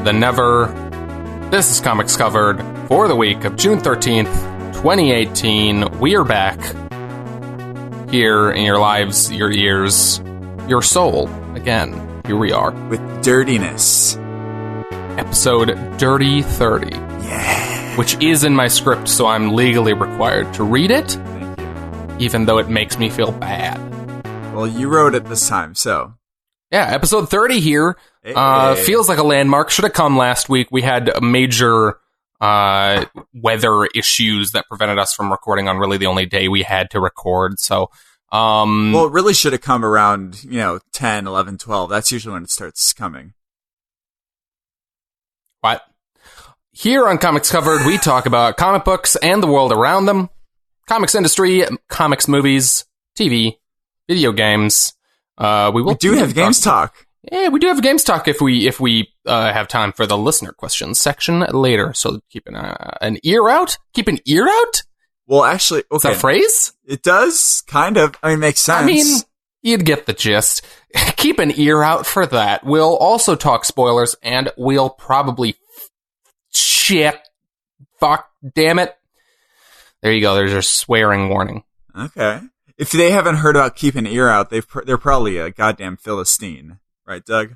than never. This is Comics Covered for the week of June 13th, 2018. We are back here in your lives, your ears, your soul. Again, here we are. With dirtiness. Episode Dirty 30. Yeah. Which is in my script, so I'm legally required to read it. Thank you. Even though it makes me feel bad. Well, you wrote it this time, so. Yeah, episode 30 here. Hey. Feels like a landmark. Should have come last week. We had major weather issues that prevented us from recording on really the only day we had to record. So, well, it really should have come around, 10, 11, 12. That's usually when it starts coming. What? Here on Comics Covered, we talk about comic books and the world around them, comics industry, comics, movies, TV, video games. We do have games talk. Yeah, we do have games talk if we have time for the listener questions section later. So keep an ear out. Keep an ear out. Well, actually, okay. Is that a phrase? It does kind of. I mean, it makes sense. I mean, you'd get the gist. Keep an ear out for that. We'll also talk spoilers, and we'll probably fuck, damn it. There you go. There's your swearing warning. Okay. If they haven't heard about keep an ear out, they're probably a goddamn Philistine. Right, Doug?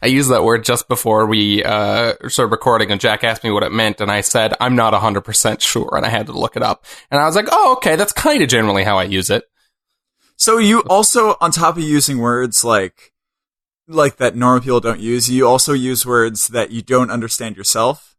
I used that word just before we started recording, and Jack asked me what it meant, and I said, I'm not 100% sure, and I had to look it up. And I was like, oh, okay, that's kind of generally how I use it. So you also, on top of using words like that normal people don't use, you also use words that you don't understand yourself?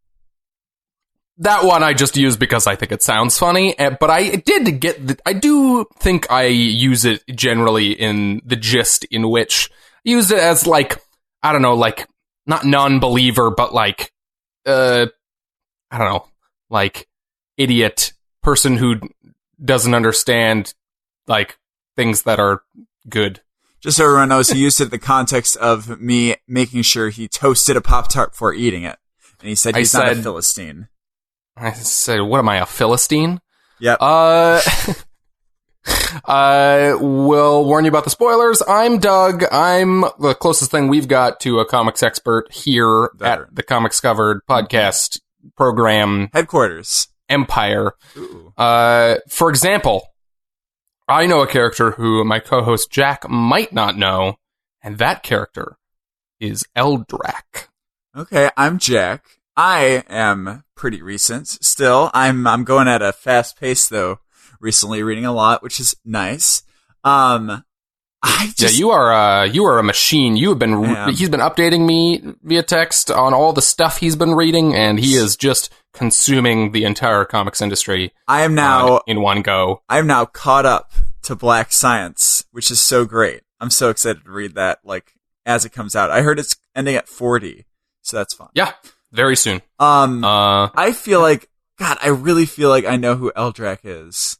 That one I just use because I think it sounds funny, but I do think I use it generally in the gist in which I use it as, like, I don't know, like, not non-believer, but like, I don't know, like, idiot person who doesn't understand, like, things that are good. Just so everyone knows, he used it in the context of me making sure he toasted a Pop-Tart before eating it. And he said he's not a Philistine. I said, what am I, a Philistine? Yep. We'll warn you about the spoilers. I'm Doug. I'm the closest thing we've got to a comics expert here at the Comics Covered podcast program. Headquarters. Empire. Ooh. For example, I know a character who my co-host Jack might not know, and that character is Eldrac. Okay, I'm Jack. I am pretty recent still. I'm going at a fast pace though. Recently reading a lot, which is nice. You are a machine. He's been updating me via text on all the stuff he's been reading, and he is just consuming the entire comics industry. I am now in one go. I am now caught up to Black Science, which is so great. I'm so excited to read that, like, as it comes out. I heard it's ending at 40, so that's fun. Yeah. Very soon. I feel like, God, I really feel like I know who Eldrac is.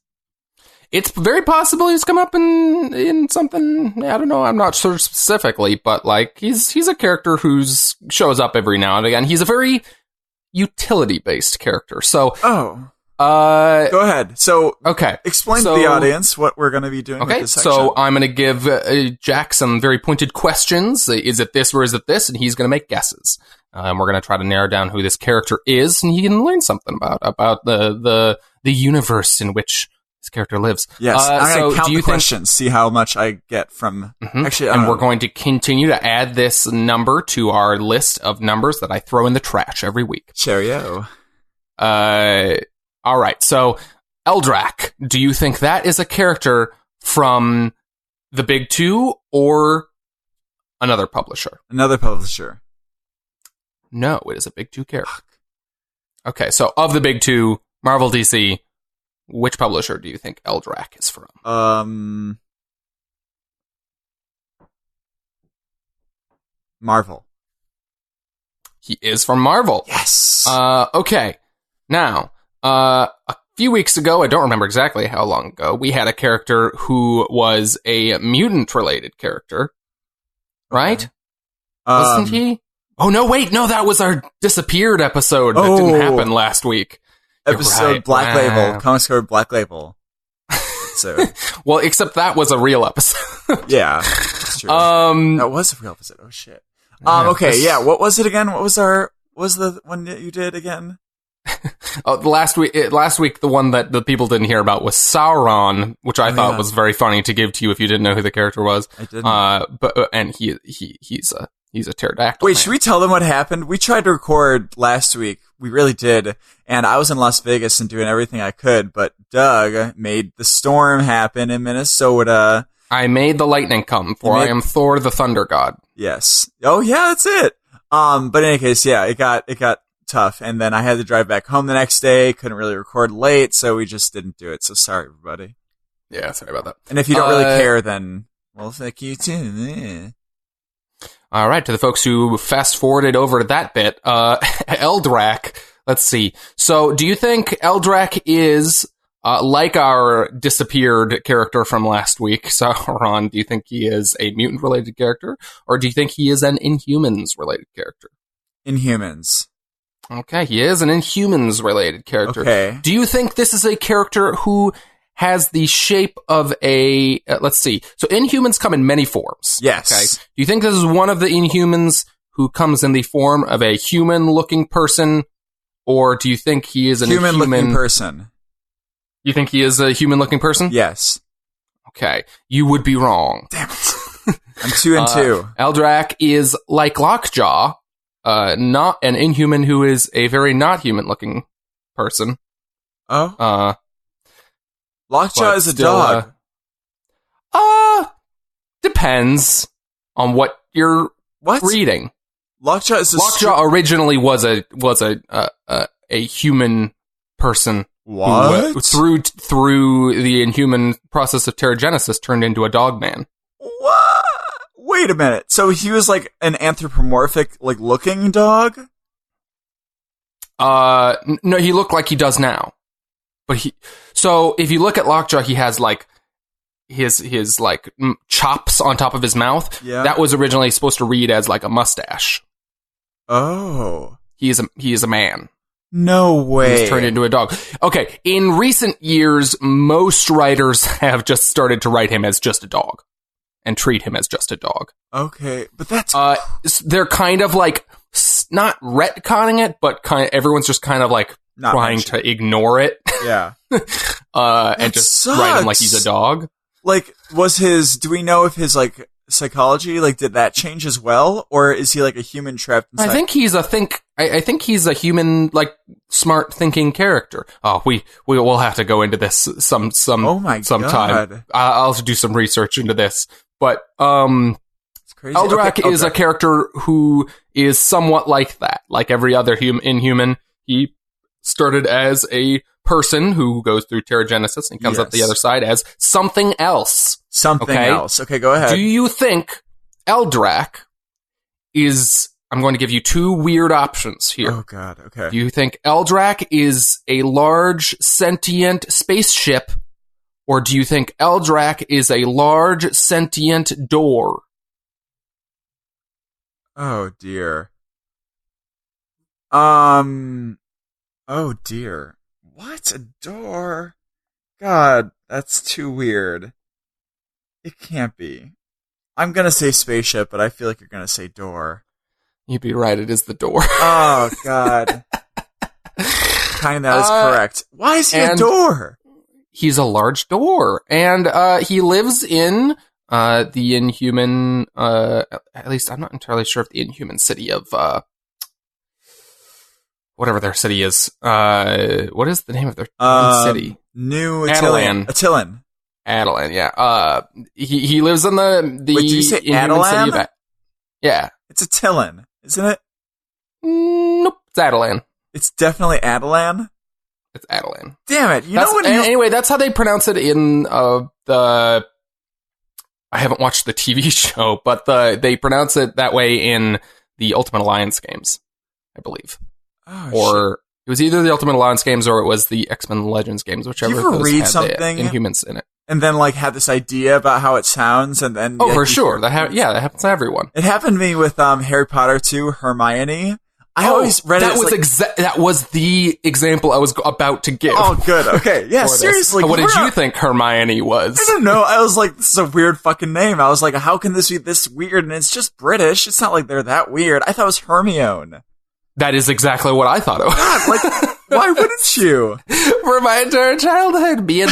It's very possible he's come up in something, I don't know, I'm not sure specifically, but, like, he's a character who shows up every now and again. He's a very utility-based character, so... Oh. Go ahead. So, okay. Explain to the audience what we're going to be doing with this section. So I'm going to give Jack some very pointed questions. Is it this or is it this? And he's going to make guesses. We're going to try to narrow down who this character is, and he can learn something about the universe in which this character lives. Yes, I'm going to count the questions, see how much I get from... Mm-hmm. Actually, and we're going to continue to add this number to our list of numbers that I throw in the trash every week. Cheerio. All right, so Eldrac, do you think that is a character from the big two or another publisher? Another publisher. No, it is a big two character. Okay, so of the big two, Marvel, DC, which publisher do you think Eldrac is from? Marvel. He is from Marvel. Yes. Okay, now... a few weeks ago, I don't remember exactly how long ago, we had a character who was a mutant-related character, right? Okay. Wasn't he? Oh, no, wait, no, that was our disappeared episode that didn't happen last week. Episode right. Black Label, Comics Covered Black Label. So, well, except that was a real episode. Yeah, that's true. That was a real episode. Oh, shit. Okay, yeah. What was it again? What was the one that you did again? Last week, the one that the people didn't hear about was Sauron, which I thought was very funny to give to you if you didn't know who the character was. I didn't. And he's a pterodactyl. Wait, should we tell them what happened? We tried to record last week. We really did. And I was in Las Vegas and doing everything I could, but Doug made the storm happen in Minnesota. I made the lightning come, for I am Thor the Thunder God. Yes. Oh yeah, that's it. But in any case, yeah, it got tough, and then I had to drive back home the next day. Couldn't really record late, so we just didn't do it. So sorry, everybody. Yeah, sorry about that. And if you don't really care, then well, thank you too. All right, to the folks who fast forwarded over that bit, Eldrac. Let's see. So, do you think Eldrac is like our disappeared character from last week, Sauron? Do you think he is a mutant-related character, or do you think he is an Inhumans-related character? Inhumans. Okay, he is an Inhumans-related character. Okay. Do you think this is a character who has the shape of a... let's see. So Inhumans come in many forms. Yes. Okay. Do you think this is one of the Inhumans who comes in the form of a human-looking person, or do you think he is an human-looking person? You think he is a human-looking person? Yes. Okay. You would be wrong. Damn it. I'm 2 and 2. Eldrac is like Lockjaw, not an Inhuman who is a very not human-looking person. Oh? Lockjaw is a dog. Depends on what you're reading. Lockjaw is Lockjaw originally was a human person. What? Who, through the Inhuman process of pterogenesis, turned into a dog man. What? Wait a minute. So he was like an anthropomorphic, like looking dog? No, he looked like he does now. But so if you look at Lockjaw, he has like his like chops on top of his mouth. Yeah. That was originally supposed to read as like a mustache. Oh. He is a man. No way. He's turned into a dog. Okay, in recent years, most writers have just started to write him as just a dog and treat him as just a dog. Okay, but that's... they're kind of like, not retconning it, but everyone's just kind of like trying to ignore it. Yeah. And just write him like he's a dog. Like, do we know if his, like, psychology, like, did that change as well? Or is he like a human trapped inside? I think he's a human, like, smart thinking character. Oh, we'll have to go into this sometime. God. I'll have to do some research into this. But, it's crazy. Eldrac is a character who is somewhat like that. Like every other Inhuman, he started as a person who goes through pterogenesis and comes up the other side as something else. Something else. Okay, go ahead. Do you think Eldrac is... I'm going to give you two weird options here. Oh, God. Okay. Do you think Eldrac is a large, sentient spaceship, or do you think Eldrac is a large, sentient door? Oh, dear. Oh, dear. What? A door? God, that's too weird. It can't be. I'm gonna say spaceship, but I feel like you're gonna say door. You'd be right, it is the door. Oh, God. That is correct. Why is he a door? He's a large door, and he lives in the Inhuman, at least I'm not entirely sure if the Inhuman city of, whatever their city is. What is the name of their city? New Attilan. Attilan, yeah. He lives in the Wait, did you say Inhuman city of yeah. It's Attilan, isn't it? Nope, it's Attilan. It's definitely Attilan? It's Attilan. Damn it. Anyway, that's how they pronounce it in the... I haven't watched the TV show, but they pronounce it that way in the Ultimate Alliance games, I believe. Oh, or shit. It was either the Ultimate Alliance games or it was the X-Men Legends games, whichever of those read had something the Inhumans in it. And then, like, have this idea about how it sounds, and then... Oh, for sure. That happens to everyone. It happened to me with Harry Potter 2, Hermione. I always read that it as was that was the example I was about to give. Oh, good. Okay. Yeah, seriously. What did you think Hermione was? I don't know. I was like, this is a weird fucking name. I was like, how can this be this weird? And it's just British. It's not like they're that weird. I thought it was Hermione. That is exactly what I thought it was. God, like, why wouldn't you? For my entire childhood, me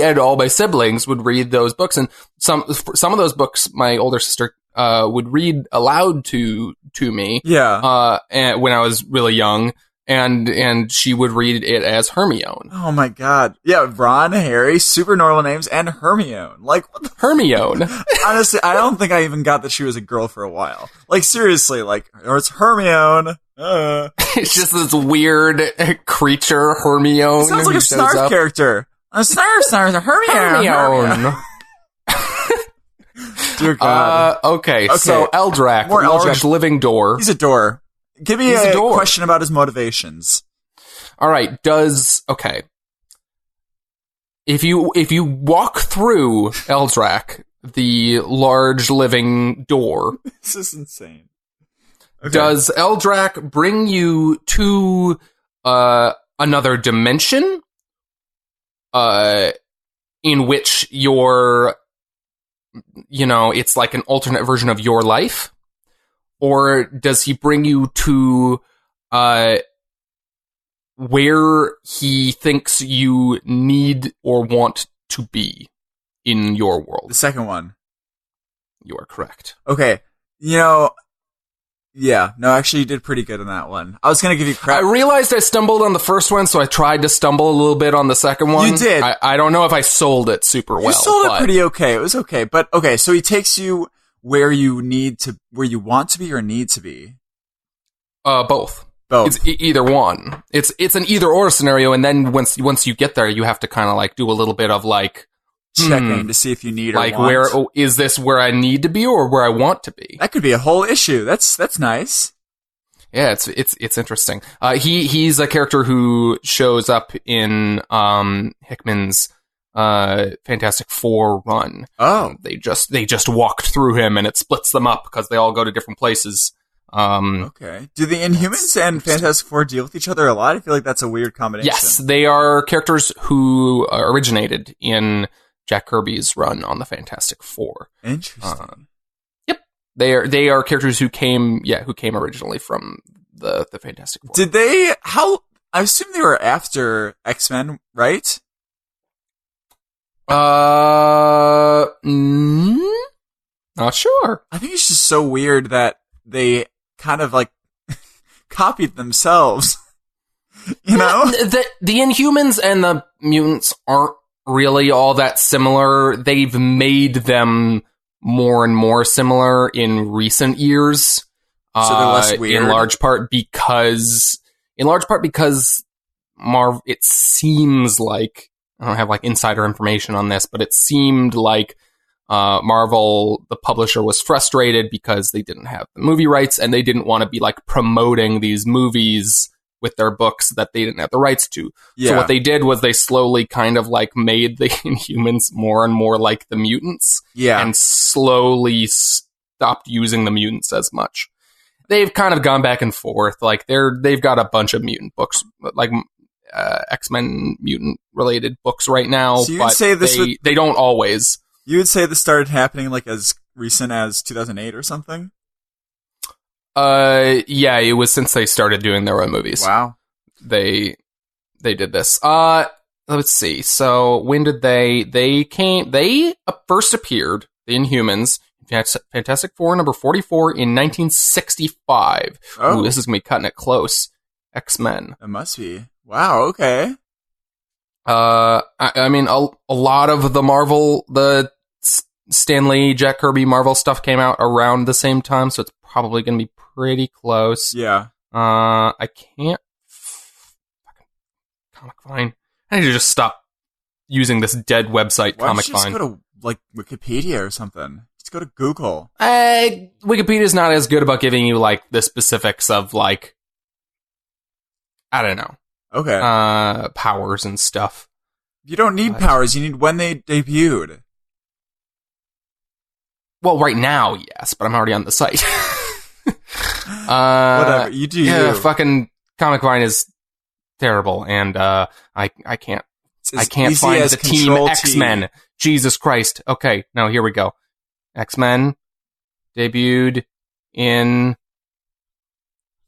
and all my siblings would read those books, and some of those books my older sister would read aloud to me. Yeah. And when I was really young, and she would read it as Hermione. Oh my god. Yeah, Ron, Harry, super normal names, and Hermione. Like, what the Hermione. Honestly, I don't think I even got that she was a girl for a while. Like, seriously, like, or it's Hermione. It's just this weird creature, Hermione. Sounds like a Snarf character. A Snarf, Hermione. Dear God. Okay, so Eldrac, More large Eldrac. living door. He's a door. Give me a question about his motivations. All right, okay. If you walk through Eldrac, the large living door, this is insane. Okay. Does Eldrac bring you to another dimension in which it's like an alternate version of your life? Or does he bring you to where he thinks you need or want to be in your world? The second one. You are correct. Okay. Yeah. No, actually, you did pretty good on that one. I was going to give you credit. I realized I stumbled on the first one, so I tried to stumble a little bit on the second one. You did. I don't know if I sold it super well. You sold it pretty okay. It was okay. But, okay, so he takes you where you want to be or need to be? Both. Both. It's either one. It's an either or scenario, and then once you get there, you have to kind of like do a little bit of like checking to see if you need or like want. Is this where I need to be or where I want to be? That could be a whole issue. That's nice. Yeah, it's interesting. He's a character who shows up in Hickman's Fantastic Four run. Oh, they just walked through him, and it splits them up because they all go to different places. Okay. Do the Inhumans and Fantastic Four deal with each other a lot? I feel like that's a weird combination. Yes, they are characters who originated in Jack Kirby's run on the Fantastic Four. Interesting. Yep, they are characters who came originally from the Fantastic Four. Did they? I assume they were after X-Men, right? Not sure. I think it's just so weird that they kind of like copied themselves. You know? The Inhumans and the mutants aren't really all that similar. They've made them more and more similar in recent years. So they're less weird. In large part because it seems like, I don't have like insider information on this, but it seemed like Marvel, the publisher, was frustrated because they didn't have the movie rights and they didn't want to be like promoting these movies with their books that they didn't have the rights to. Yeah. So what they did was they slowly kind of like made the Inhumans more and more like the mutants. Yeah. And slowly stopped using the mutants as much. They've kind of gone back and forth. Like they've got a bunch of mutant books, like X-Men mutant related books right now, so but they don't always. You would say this started happening like as recent as 2008 or something? Yeah, it was since they started doing their own movies. Wow. They did this. Let's see. So when did they first appeared, the Inhumans, Fantastic Four number 44 in 1965. Oh. Ooh, this is going to be cutting it close. X-Men. It must be. Wow, okay. I mean, a lot of the Stan Lee, Jack Kirby Marvel stuff came out around the same time, so it's probably going to be pretty close. Yeah. I can't. Comic Vine. I need to just stop using this dead website, Comic Vine. Why don't you just go to, like, Wikipedia or something? Just go to Google. Wikipedia's not as good about giving you, like, the specifics of, like, I don't know. Okay. Powers and stuff. You don't need powers. You need when they debuted. Well, right now, yes, but I'm already on the site. Whatever, you do you. Fucking Comic Vine is terrible, and I can't find the team X-Men. Jesus Christ. Okay, now here we go. X-Men debuted in...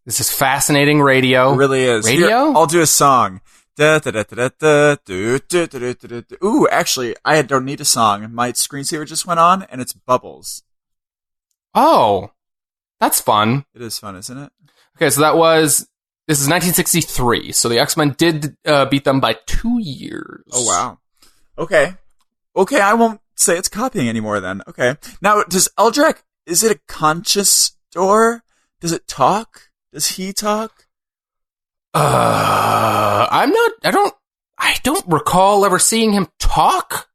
This is fascinating radio. It really is. Radio? Here, I'll do a song. Ooh, actually, I don't need a song. My screensaver just went on, and it's Bubbles. Oh, that's fun. It is fun, isn't it? Okay, so this is 1963, so the X-Men did beat them by 2 years. Oh, wow. Okay, I won't say it's copying anymore then. Okay. Now, does Eldrac, is it a conscious door? Does it talk? Does he talk? I don't recall ever seeing him talk.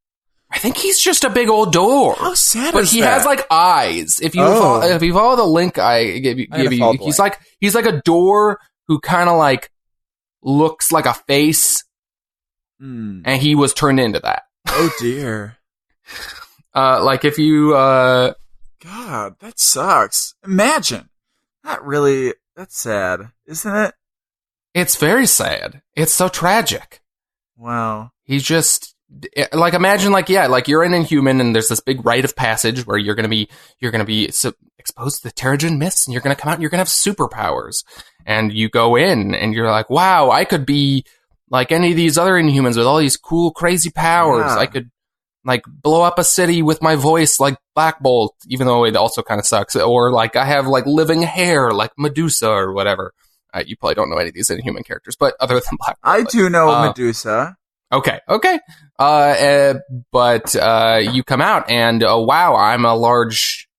I think he's just a big old door. How sad but is he that? has like eyes. If you follow the link I gave you, he's like a door who kind of like looks like a face, and he was turned into that. Oh dear. Like if you God, that sucks. Imagine. That's sad, isn't it? It's very sad. It's so tragic. Wow. He just, like, imagine, like, yeah, like you're an Inhuman and there's this big rite of passage where you're gonna be exposed to the Terrigen Mists and you're gonna come out and you're gonna have superpowers. And you go in and you're like, wow, I could be like any of these other Inhumans with all these cool, crazy powers. Yeah. I could, like, blow up a city with my voice like Black Bolt, even though it also kind of sucks. Or, like, I have, like, living hair like Medusa or whatever. You probably don't know any of these Inhuman characters, but other than Black Bolt. I do know Medusa. Okay. But you come out and, wow, I'm a large,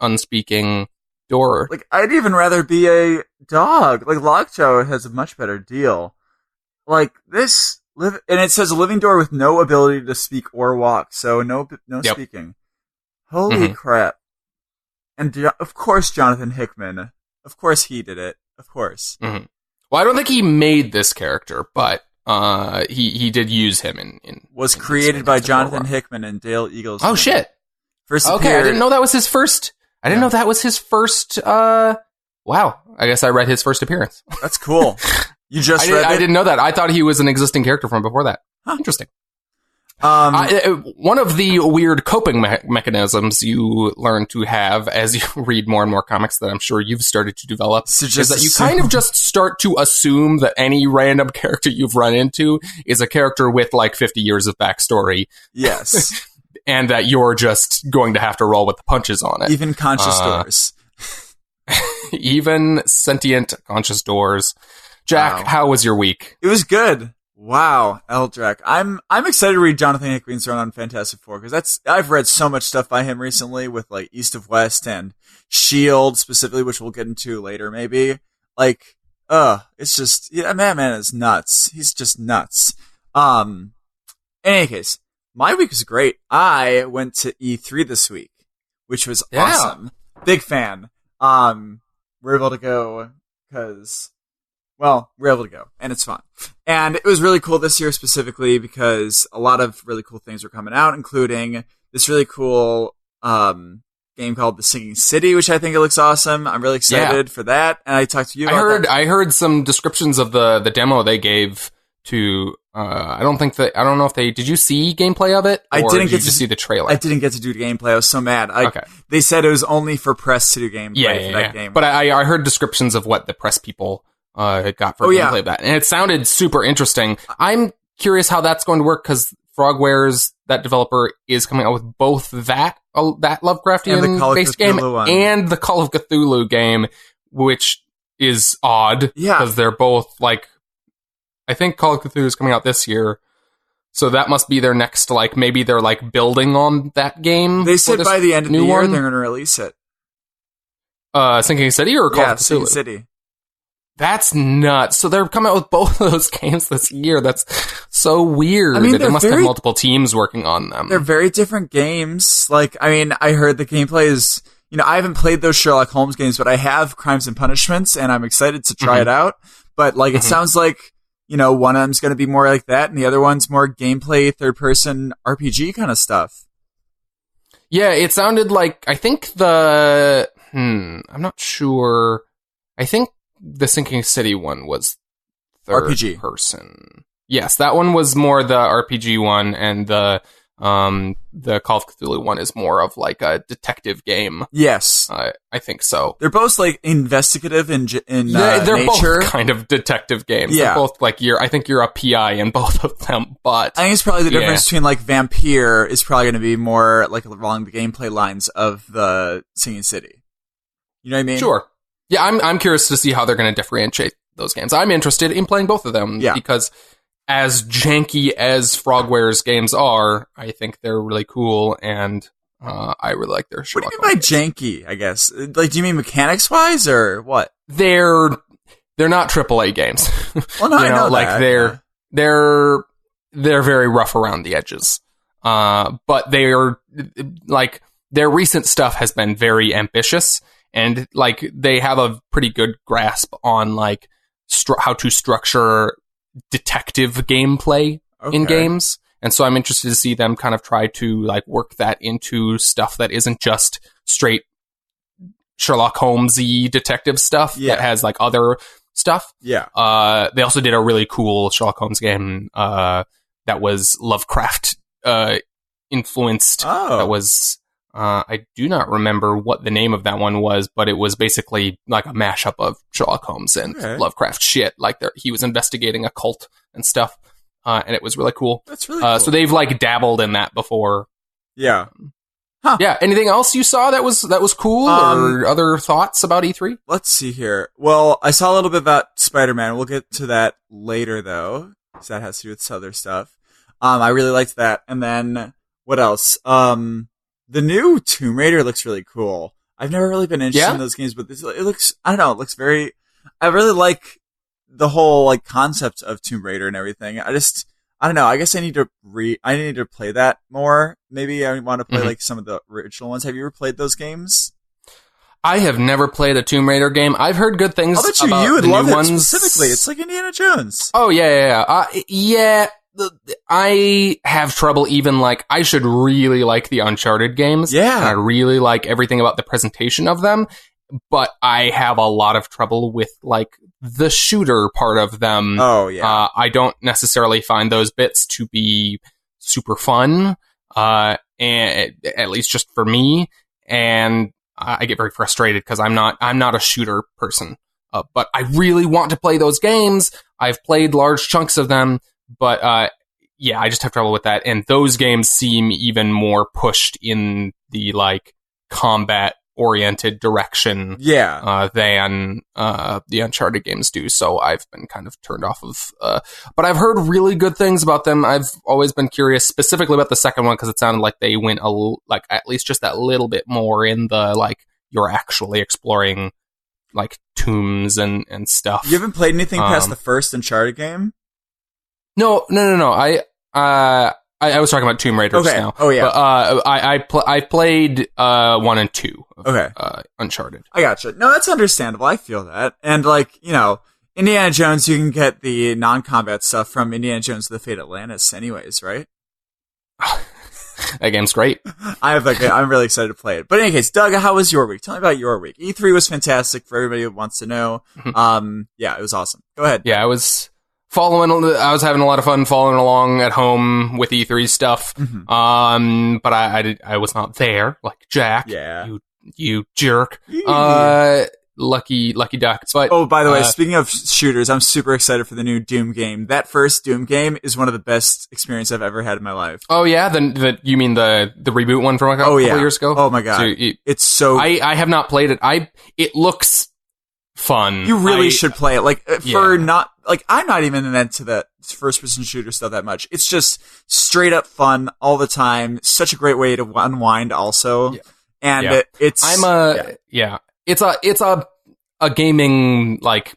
unspeaking door. Like, I'd even rather be a dog. Like, Lockjaw has a much better deal. Like, this... and it says a living door with no ability to speak or walk, so no speaking. Holy crap. And of course Jonathan Hickman. Of course he did it. Of course. Mm-hmm. Well, I don't think he made this character, but he did use him in was created by Jonathan Hickman and Dale Eagles. Oh, shit. First okay, appeared, I didn't know that was his first... I didn't know that was his first... Wow. I guess I read his first appearance. That's cool. You just read it? I didn't know that. I thought he was an existing character from before that. Huh. Interesting. One of the weird coping mechanisms you learn to have as you read more and more comics that I'm sure you've started to develop is that you kind of just start to assume that any random character you've run into is a character with like 50 years of backstory. Yes. And that you're just going to have to roll with the punches on it. Even conscious doors. Even sentient conscious doors. Jack, How was your week? It was good. Wow, Eldrac. I'm excited to read Jonathan Hickman's run on Fantastic Four because I've read so much stuff by him recently with like East of West and Shield specifically, which we'll get into later maybe. Like, it's just man is nuts. He's just nuts. In any case, my week was great. I went to E3 this week, which was awesome. Big fan. We're able to go because. Well, we're able to go, and it's fun. And it was really cool this year specifically because a lot of really cool things were coming out, including this really cool game called The Singing City, which I think it looks awesome. I'm really excited for that, and I talked to you about that. I heard some descriptions of the demo they gave to... I don't know if they... Did you see gameplay of it? I didn't get to see the trailer. I didn't get to do gameplay. I was so mad. They said it was only for press to do gameplay for that game. But I heard descriptions of what the press people... got for gameplay of that. And it sounded super interesting. I'm curious how that's going to work because Frogwares, that developer, is coming out with both that Lovecraftian-based game and the Call of Cthulhu game, which is odd because they're both like... I think Call of Cthulhu is coming out this year, so that must be their next, like, maybe they're like building on that game. They said by the end of the year they're going to release it. Sinking City or Call of Cthulhu? Sinking City. That's nuts. So they're coming out with both of those games this year. That's so weird. I mean, they must have multiple teams working on them. They're very different games. Like, I mean, I heard the gameplay is, I haven't played those Sherlock Holmes games, but I have Crimes and Punishments, and I'm excited to try it out. But, like, it sounds like, one of them's going to be more like that, and the other one's more gameplay, third-person RPG kind of stuff. Yeah, it sounded like, I think the I'm not sure. I think the Sinking City one was third RPG. person. Yes, that one was more the RPG one, and the Call of Cthulhu one is more of like a detective game. Yes. I think so. They're both like investigative in they're nature. Both kind of detective games. Yeah. They're both like I think you're a PI in both of them, but I think it's probably the difference between like Vampire is probably going to be more like along the gameplay lines of the Singing City. You know what I mean? Sure. Yeah, I'm curious to see how they're going to differentiate those games. I'm interested in playing both of them because as janky as Frogware's games are, I think they're really cool, and I really like their Sherlock Holmes. What do you mean by janky, I guess? Like, do you mean mechanics-wise, or what? They're not AAA games. Well, no, I know like that. they're very rough around the edges. But they're like their recent stuff has been very ambitious, and like they have a pretty good grasp on like how to structure detective gameplay in games. And so I'm interested to see them kind of try to like work that into stuff that isn't just straight Sherlock Holmes-y detective stuff that has like other stuff. Yeah. They also did a really cool Sherlock Holmes game that was Lovecraft influenced. That was I do not remember what the name of that one was, but it was basically like a mashup of Sherlock Holmes and Lovecraft shit. Like he was investigating a cult and stuff, and it was really cool. That's really cool. So they've like dabbled in that before. Yeah. Huh. Yeah. Anything else you saw that was cool, or other thoughts about E3? Let's see here. Well, I saw a little bit about Spider-Man. We'll get to that later, though, because that has to do with other stuff. I really liked that. And then what else? The new Tomb Raider looks really cool. I've never really been interested in those games, but it looks, I don't know, it looks very, I really like the whole like concept of Tomb Raider and everything. I don't know, I guess I need to play that more. Maybe I want to play like some of the original ones. Have you ever played those games? I have never played a Tomb Raider game. I've heard good things about the new ones. You would love it specifically. It's like Indiana Jones. Oh, yeah. I have trouble even like, I should really like the Uncharted games. Yeah. And I really like everything about the presentation of them, but I have a lot of trouble with like the shooter part of them. Oh, yeah. I don't necessarily find those bits to be super fun, and at least just for me. And I get very frustrated because I'm not a shooter person. But I really want to play those games. I've played large chunks of them. But, I just have trouble with that. And those games seem even more pushed in the, like, combat-oriented direction than the Uncharted games do. So I've been kind of turned off of... but I've heard really good things about them. I've always been curious, specifically about the second one, because it sounded like they went, at least just that little bit more in the, like, you're actually exploring, like, tombs and stuff. You haven't played anything past the first Uncharted game? No. I was talking about Tomb Raiders now. Oh yeah. But I've played 1 and 2. Uncharted. I gotcha. No, that's understandable. I feel that. And like, Indiana Jones, you can get the non-combat stuff from Indiana Jones: The Fate of Atlantis, anyways, right? That game's great. I'm really excited to play it. But in any case, Doug, how was your week? Tell me about your week. E3 was fantastic for everybody who wants to know. It was awesome. Go ahead. Yeah, I was having a lot of fun following along at home with E3 stuff. But I was not there, like Jack. Yeah. You jerk. Lucky duck. But by the way, speaking of shooters, I'm super excited for the new Doom game. That first Doom game is one of the best experiences I've ever had in my life. Oh yeah, you mean the reboot one from a couple years ago? Oh my god, so it's so. I have not played it. It looks fun. You really should play it. I'm not even into that first-person shooter stuff that much. It's just straight up fun all the time. Such a great way to unwind, also. And it's a gaming like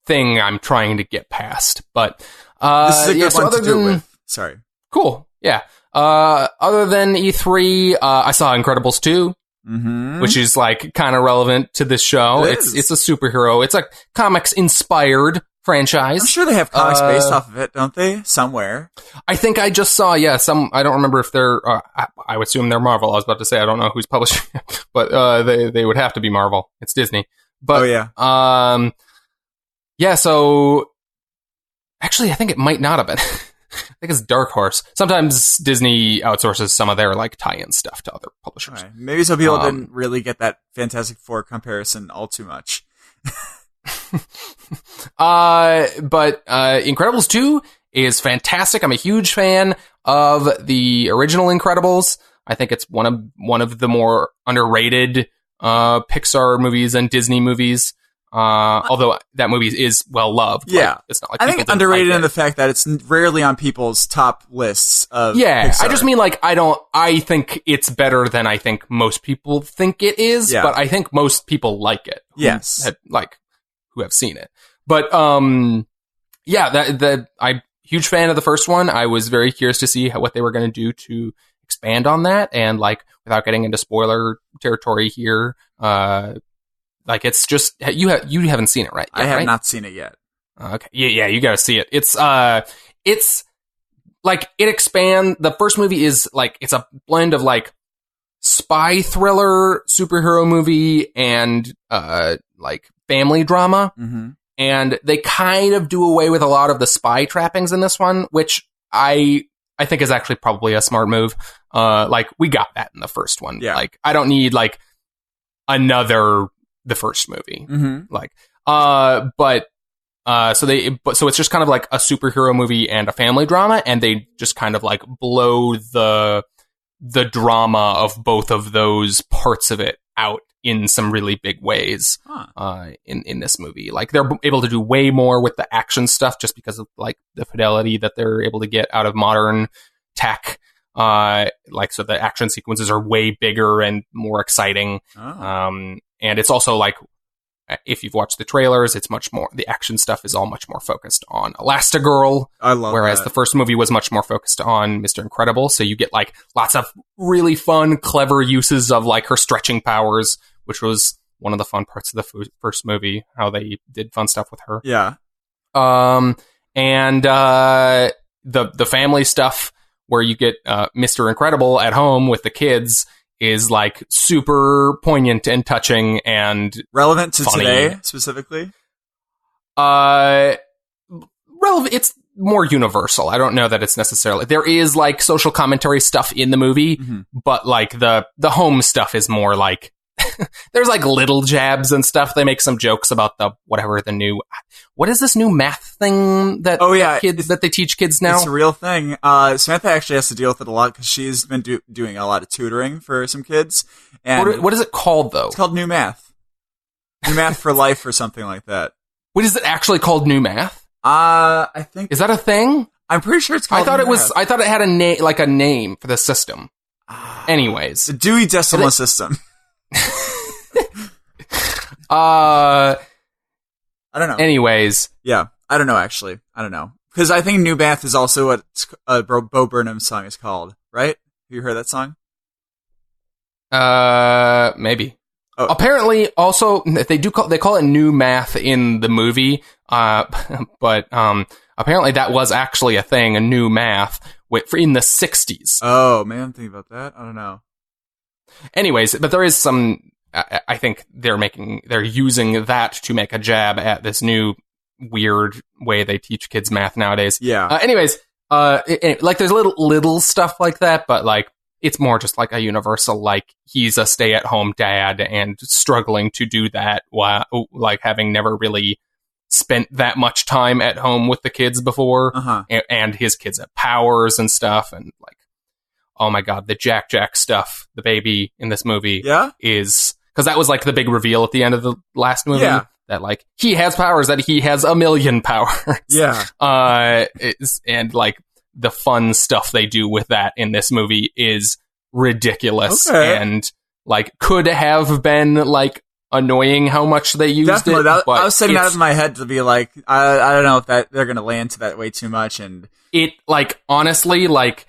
thing I'm trying to get past. But this is a good one to do it with. Sorry. Cool. Yeah. Other than E3, I saw Incredibles 2. Which is like kind of relevant to this show. It's a superhero. It's like comics inspired franchise. I'm sure they have comics based off of it, don't they? Somewhere. I think I just saw, I don't remember if they're, I would assume they're Marvel. I was about to say, I don't know who's publishing it, but they would have to be Marvel. It's Disney. But, so, actually, I think it might not have been. I think it's Dark Horse. Sometimes Disney outsources some of their like tie-in stuff to other publishers. Right. Maybe some people didn't really get that Fantastic Four comparison all too much. But Incredibles 2 is fantastic. I'm a huge fan of the original Incredibles. I think it's one of the more underrated Pixar movies and Disney movies. Although that movie is well loved. Yeah. Like, it's not like I think underrated in the fact that it's rarely on people's top lists of Pixar. I just mean like, I think it's better than I think most people think it is, but I think most people like it. Who have seen it. But, I'm huge fan of the first one. I was very curious to see what they were going to do to expand on that. And like, without getting into spoiler territory here, it's just you haven't seen it, right? I have not seen it yet. Okay, yeah, you got to see it. It's like it expand. The first movie is like it's a blend of like spy thriller, superhero movie, and like family drama. Mm-hmm. And they kind of do away with a lot of the spy trappings in this one, which I think is actually probably a smart move. Like we got that in the first one. Yeah. Like I don't need like the first movie. Mm-hmm. Like, so it's just kind of like a superhero movie and a family drama, and they just kind of like blow the drama of both of those parts of it out in some really big ways. In this movie. Like they're able to do way more with the action stuff just because of like the fidelity that they're able to get out of modern tech. So the action sequences are way bigger and more exciting. And it's also like, if you've watched the trailers, it's much more, the action stuff is all much more focused on Elastigirl. I love whereas the first movie was much more focused on Mr. Incredible. So you get like lots of really fun, clever uses of like her stretching powers, which was one of the fun parts of the first movie, how they did fun stuff with her. Yeah. And the family stuff where you get Mr. Incredible at home with the kids is like super poignant and touching and relevant to funny. Today specifically. Relevant. It's more universal. I don't know that it's necessarily. There is like social commentary stuff in the movie, but like the home stuff is more like there's like little jabs and stuff. They make some jokes about what is this new math thing that that they teach kids now? It's a real thing. Samantha actually has to deal with it a lot because she's been doing a lot of tutoring for some kids. And what is it called though? It's called New Math. New Math for Life or something like that. What is it actually called? New Math? I think. Is that a thing? I'm pretty sure it's called. I thought it had a name, like a name for the system. Anyways, the Dewey Decimal System. I don't know. Anyways. Yeah. I don't know, actually. I don't know. Because I think New Math is also what Bo Burnham's song is called, right? Have you heard that song? Maybe. Oh. Apparently, also, they call it New Math in the movie, but apparently that was actually a thing, a New Math, in the 60s. Oh, man, I'm thinking about that. I don't know. Anyways, but there is some... I think they're using that to make a jab at this new weird way they teach kids math nowadays. Yeah. Like there's little stuff like that, but like it's more just like a universal, like he's a stay-at-home dad and struggling to do that while like having never really spent that much time at home with the kids before, and his kids have powers and stuff, and like, oh my god, the Jack stuff, the baby in this movie, is. Because that was like the big reveal at the end of the last movie. Yeah. That like he has powers, that he has 1,000,000 powers. Yeah. And like the fun stuff they do with that in this movie is ridiculous. Okay. And like could have been like annoying how much they used it. But I was setting out of my head to be like, I don't know if that they're gonna lay into that way too much, and it like honestly like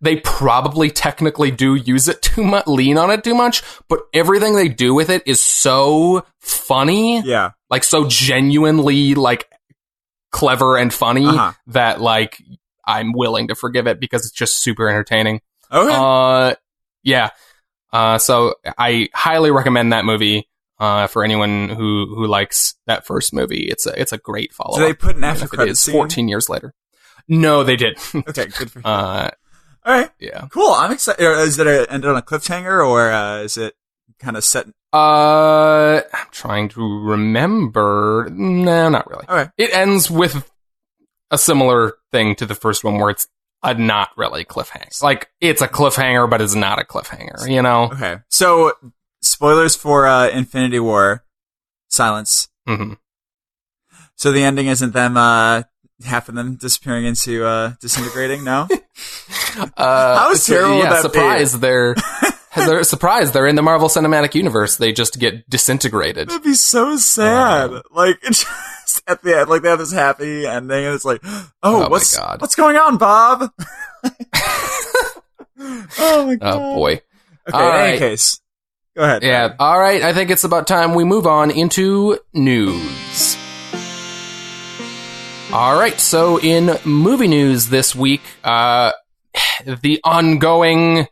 they probably technically do use it too much, lean on it too much, but everything they do with it is so funny. Yeah. Like, so genuinely, like, clever and funny that, like, I'm willing to forgive it because it's just super entertaining. Okay. Yeah. So I highly recommend that movie for anyone who likes that first movie. It's a great follow-up. Do they put an after credits scene? 14 years later. No, they did. Okay, good for you. All right. Yeah. Cool. I'm excited. Is it ended on a cliffhanger, or is it kind of set? I'm trying to remember. No, not really. Okay. It ends with a similar thing to the first one, where it's a not really cliffhanger. Like, it's a cliffhanger, but it's not a cliffhanger, you know? Okay. So, spoilers for Infinity War. Silence. Mm-hmm. So the ending isn't them, half of them disappearing into disintegrating, no? How terrible would that surprise, be? They're surprised they're in the Marvel Cinematic Universe. They just get disintegrated. That'd be so sad. Like, it's just at the end, like, they have this happy ending, and it's like, what's going on, Bob? Oh my god. Oh boy. Okay, in any case, go ahead. Yeah, all right. I think it's about time we move on into news. All right, so in movie news this week, the ongoing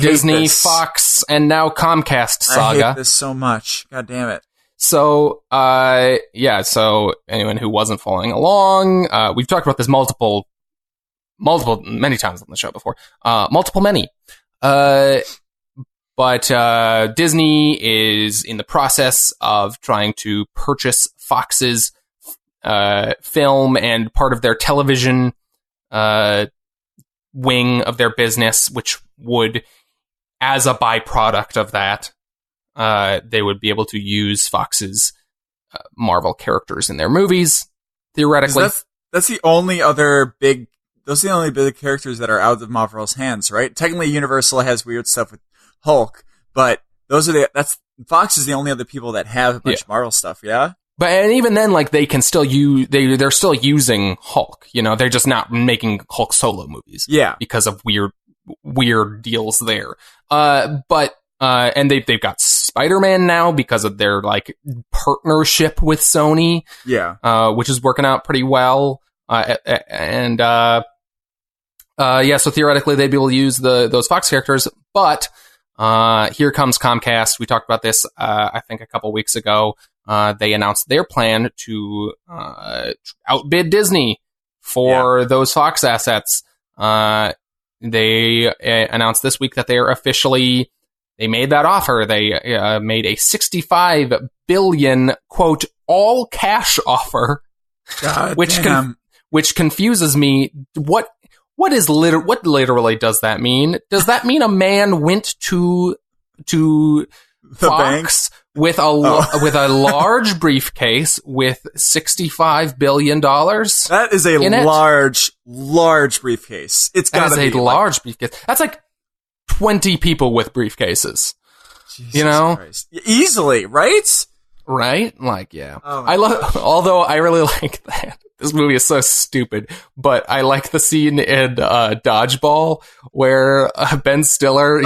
Disney, Fox, and now Comcast saga. I hate this so much. God damn it. So, so anyone who wasn't following along, we've talked about this many times on the show before. Many. But Disney is in the process of trying to purchase Fox's film and part of their television wing of their business, which would, as a byproduct of that, they would be able to use Fox's Marvel characters in their movies, theoretically. That's the only other big... Those are the only big characters that are out of Marvel's hands, right? Technically, Universal has weird stuff with Hulk, but Fox is the only other people that have a bunch of Marvel stuff, yeah? But and even then, like, they can still they're still using Hulk, you know, they're just not making Hulk solo movies. Yeah. Because of weird deals there. And they've got Spider-Man now because of their, like, partnership with Sony. Yeah. Which is working out pretty well. So theoretically they'd be able to use those Fox characters, but here comes Comcast. We talked about this, I think a couple weeks ago. They announced their plan to outbid Disney for those Fox assets. They announced this week that they made that offer. They made a $65 billion, quote, all cash offer, which confuses me. What literally does that mean? Does that mean a man went to the Fox with a large briefcase with $65 billion? That is a large briefcase. It's got to be a large briefcase. That's like 20 people with briefcases. Jesus, you know, Christ. Easily, right? Right? Like, yeah. Although I really like that. This movie is so stupid, but I like the scene in Dodgeball where Ben Stiller,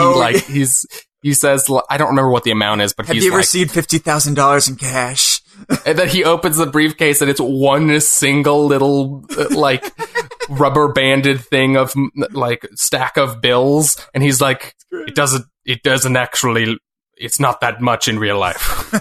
he says, I don't remember what the amount is, but have you ever seen $50,000 in cash? And then he opens the briefcase and it's one single little, like, rubber banded thing of, like, stack of bills. And he's like, it doesn't actually, it's not that much in real life.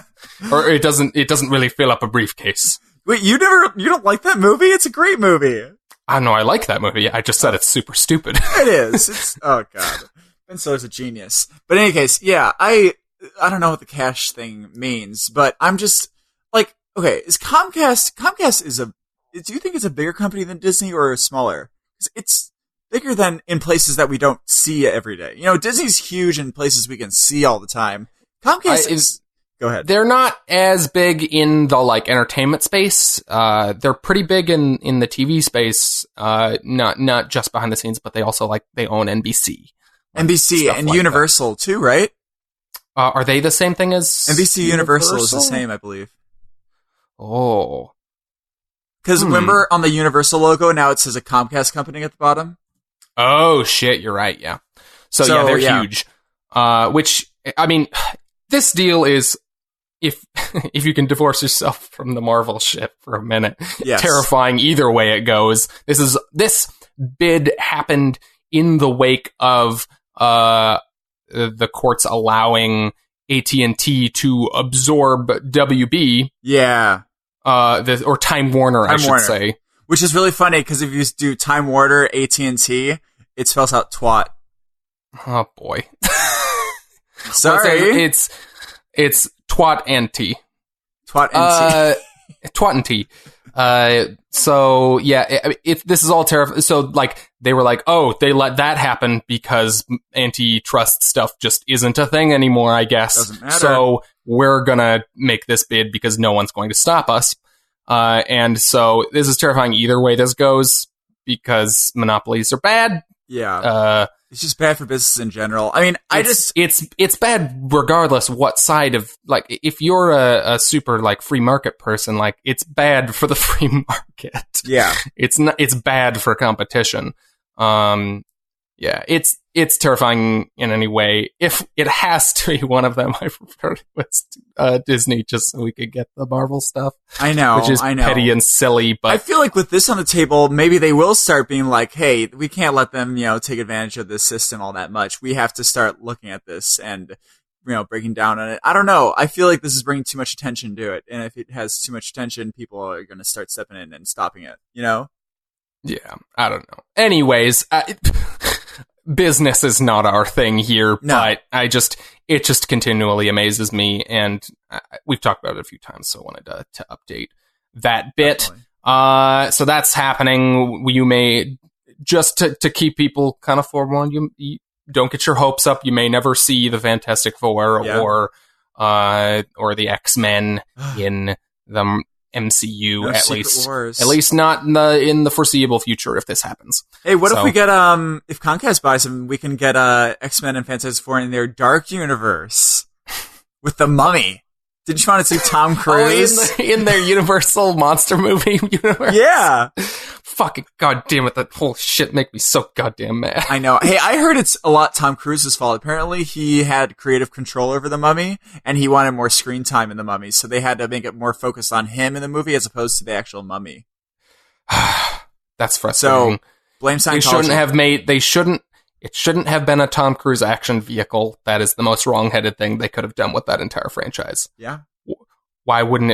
Or it doesn't really fill up a briefcase. Wait, you don't like that movie? It's a great movie. I know I like that movie. I just said it's super stupid. It is. Oh god. Ben Stiller's a genius. But in any case, yeah, I don't know what the cash thing means, but I'm just like, okay, is Comcast do you think it's a bigger company than Disney or smaller? It's bigger than in places that we don't see every day. You know, Disney's huge in places we can see all the time. Comcast is... Go ahead. They're not as big in the, like, entertainment space. They're pretty big in the TV space. Not just behind the scenes, but they also, they own NBC. NBC and like Universal that. Too, right? Are they the same thing as NBC? Universal is the same, I believe. Oh. Because remember on the Universal logo, now it says a Comcast company at the bottom? Oh, shit, you're right, yeah. So yeah, they're huge. Which, I mean, this deal is, if you can divorce yourself from the Marvel shit for a minute, terrifying either way it goes. This bid happened in the wake of the courts allowing AT&T to absorb WB. Yeah. Or Time Warner, I should say. Which is really funny, because if you do Time Warner, AT&T, it spells out twat. Oh, boy. Sorry. Well, it's twat and T. Twat and T. Twat and T. So, yeah, if this is all terrifying. So, like, they were like, oh, they let that happen because antitrust stuff just isn't a thing anymore, I guess. Doesn't matter. So, we're gonna make this bid because no one's going to stop us. And so, this is terrifying either way this goes, because monopolies are bad. Yeah. It's just bad for business in general. I mean, it's bad regardless what side of, like, if you're a super, like, free market person, like, it's bad for the free market. Yeah. It's bad for competition. Yeah, it's terrifying in any way. If it has to be one of them, I prefer it was Disney, just so we could get the Marvel stuff. I know, which is petty and silly. But I feel like with this on the table, maybe they will start being like, "Hey, we can't let them, take advantage of this system all that much. We have to start looking at this and, breaking down on it." I don't know. I feel like this is bringing too much attention to it, and if it has too much attention, people are going to start stepping in and stopping it. Yeah, I don't know. Anyways. Business is not our thing here, but it just continually amazes me, and we've talked about it a few times, so I wanted to update that bit. So that's happening. You may, just to keep people kind of forewarned, you don't get your hopes up. You may never see the Fantastic Four or the X-Men in the MCU, at least not in the foreseeable future if this happens. Hey, what if we get if Comcast buys them, we can get X-Men and Fantastic Four in their dark universe with the Mummy. Didn't you want to see Tom Cruise in their Universal monster movie universe? Yeah. Fucking goddamn it! That whole shit make me so goddamn mad. I know. Hey, I heard it's a lot Tom Cruise's fault. Apparently, he had creative control over the Mummy, and he wanted more screen time in the Mummy, so they had to make it more focused on him in the movie as opposed to the actual Mummy. That's frustrating. So blame Scientology. It shouldn't have been a Tom Cruise action vehicle. That is the most wrong-headed thing they could have done with that entire franchise. Yeah. Why wouldn't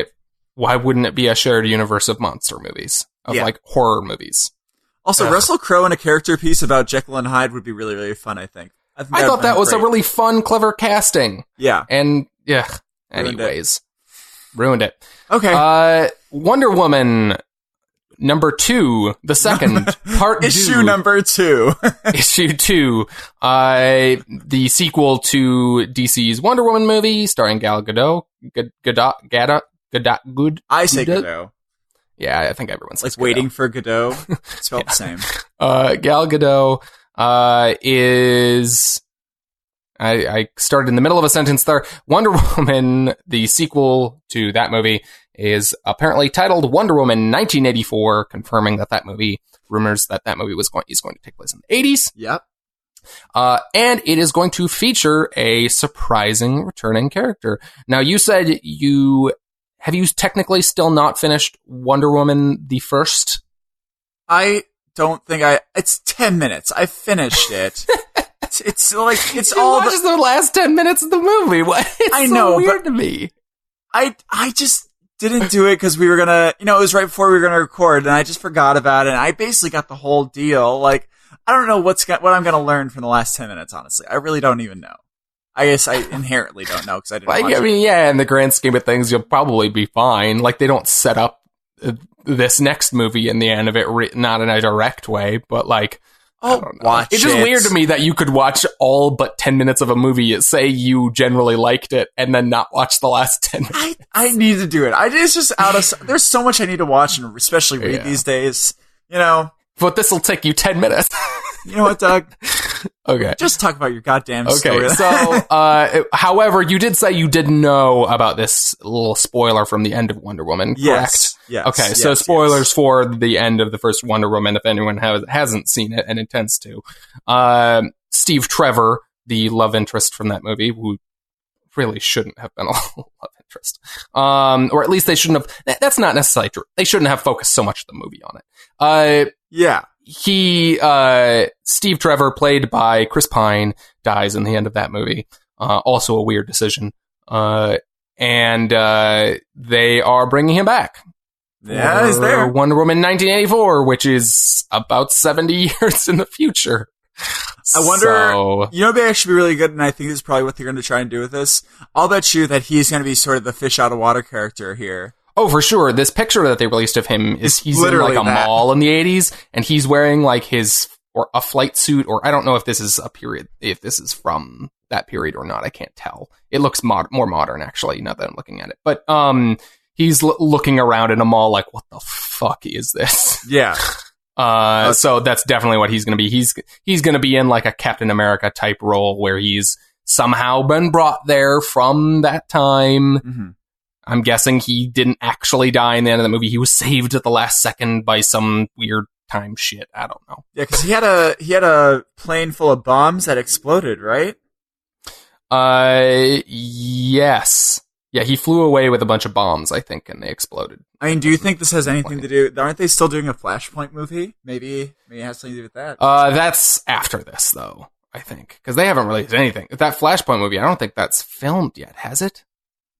it be a shared universe of monster movies? Of like horror movies. Also, Russell Crowe in a character piece about Jekyll and Hyde would be really, really fun, I think. I thought that was a really fun, clever casting. Yeah. And, anyways. Ruined it. Okay. Wonder Woman number 2, the second, part Issue 2. number 2. Issue 2. The sequel to DC's Wonder Woman movie, starring Gal Gadot. I say Gadot. Yeah, I think everyone says like waiting for Godot. It's spelled the same. Gal Gadot is... I started in the middle of a sentence there. Wonder Woman, the sequel to that movie, is apparently titled Wonder Woman 1984, confirming that movie, rumors that movie is going to take place in the 80s. Yep. And it is going to feature a surprising returning character. Now, you said have you technically still not finished Wonder Woman the first? I don't think it's 10 minutes. I finished it. It's like, it's all just the last 10 minutes of the movie. It's so weird to me. I just didn't do it because we were gonna, it was right before we were gonna record, and I just forgot about it, and I basically got the whole deal. Like, I don't know what I'm gonna learn from the last 10 minutes, honestly. I really don't even know. I guess I inherently don't know because I didn't watch it. I mean, yeah, in the grand scheme of things, you'll probably be fine. Like, they don't set up this next movie in the end of it, not in a direct way, but like, I don't know. It's just weird to me that you could watch all but 10 minutes of a movie, say you generally liked it, and then not watch the last 10 minutes. I need to do it. It's just there's so much I need to watch and especially read these days, But this will take you 10 minutes. You know what, Doug? Okay. Just talk about your goddamn Okay, story. so, however, you did say you didn't know about this little spoiler from the end of Wonder Woman, correct? Yes. Okay, so spoilers for the end of the first Wonder Woman, if anyone hasn't seen it and intends to. Steve Trevor, the love interest from that movie, who really shouldn't have been a love interest. Or at least they shouldn't have, that's not necessarily true. They shouldn't have focused so much of the movie on it. Steve Trevor, played by Chris Pine, dies in the end of that movie. Also a weird decision. And they are bringing him back. Yeah, he's there. Wonder Woman 1984, which is about 70 years in the future. I wonder, you know, it'd actually be really good, and I think this is probably what they're going to try and do with this. I'll bet you that he's going to be sort of the fish out of water character here. Oh, for sure. This picture that they released of him is he's in like a mall in the 80s, and he's wearing like or a flight suit, or I don't know if this is a period, if this is from that period or not. I can't tell. It looks more modern, actually, now that I'm looking at it. But he's looking around in a mall like, what the fuck is this? Yeah. So that's definitely what he's going to be. He's going to be in like a Captain America type role where he's somehow been brought there from that time. Mm-hmm. I'm guessing he didn't actually die in the end of the movie. He was saved at the last second by some weird time shit. I don't know. Yeah, because he had a plane full of bombs that exploded, right? Yes. Yeah, he flew away with a bunch of bombs, I think, and they exploded. I mean, do you think this has anything to do? Aren't they still doing a Flashpoint movie? Maybe it has something to do with that. That's after this, though, I think, because they haven't released anything. That Flashpoint movie, I don't think that's filmed yet, has it?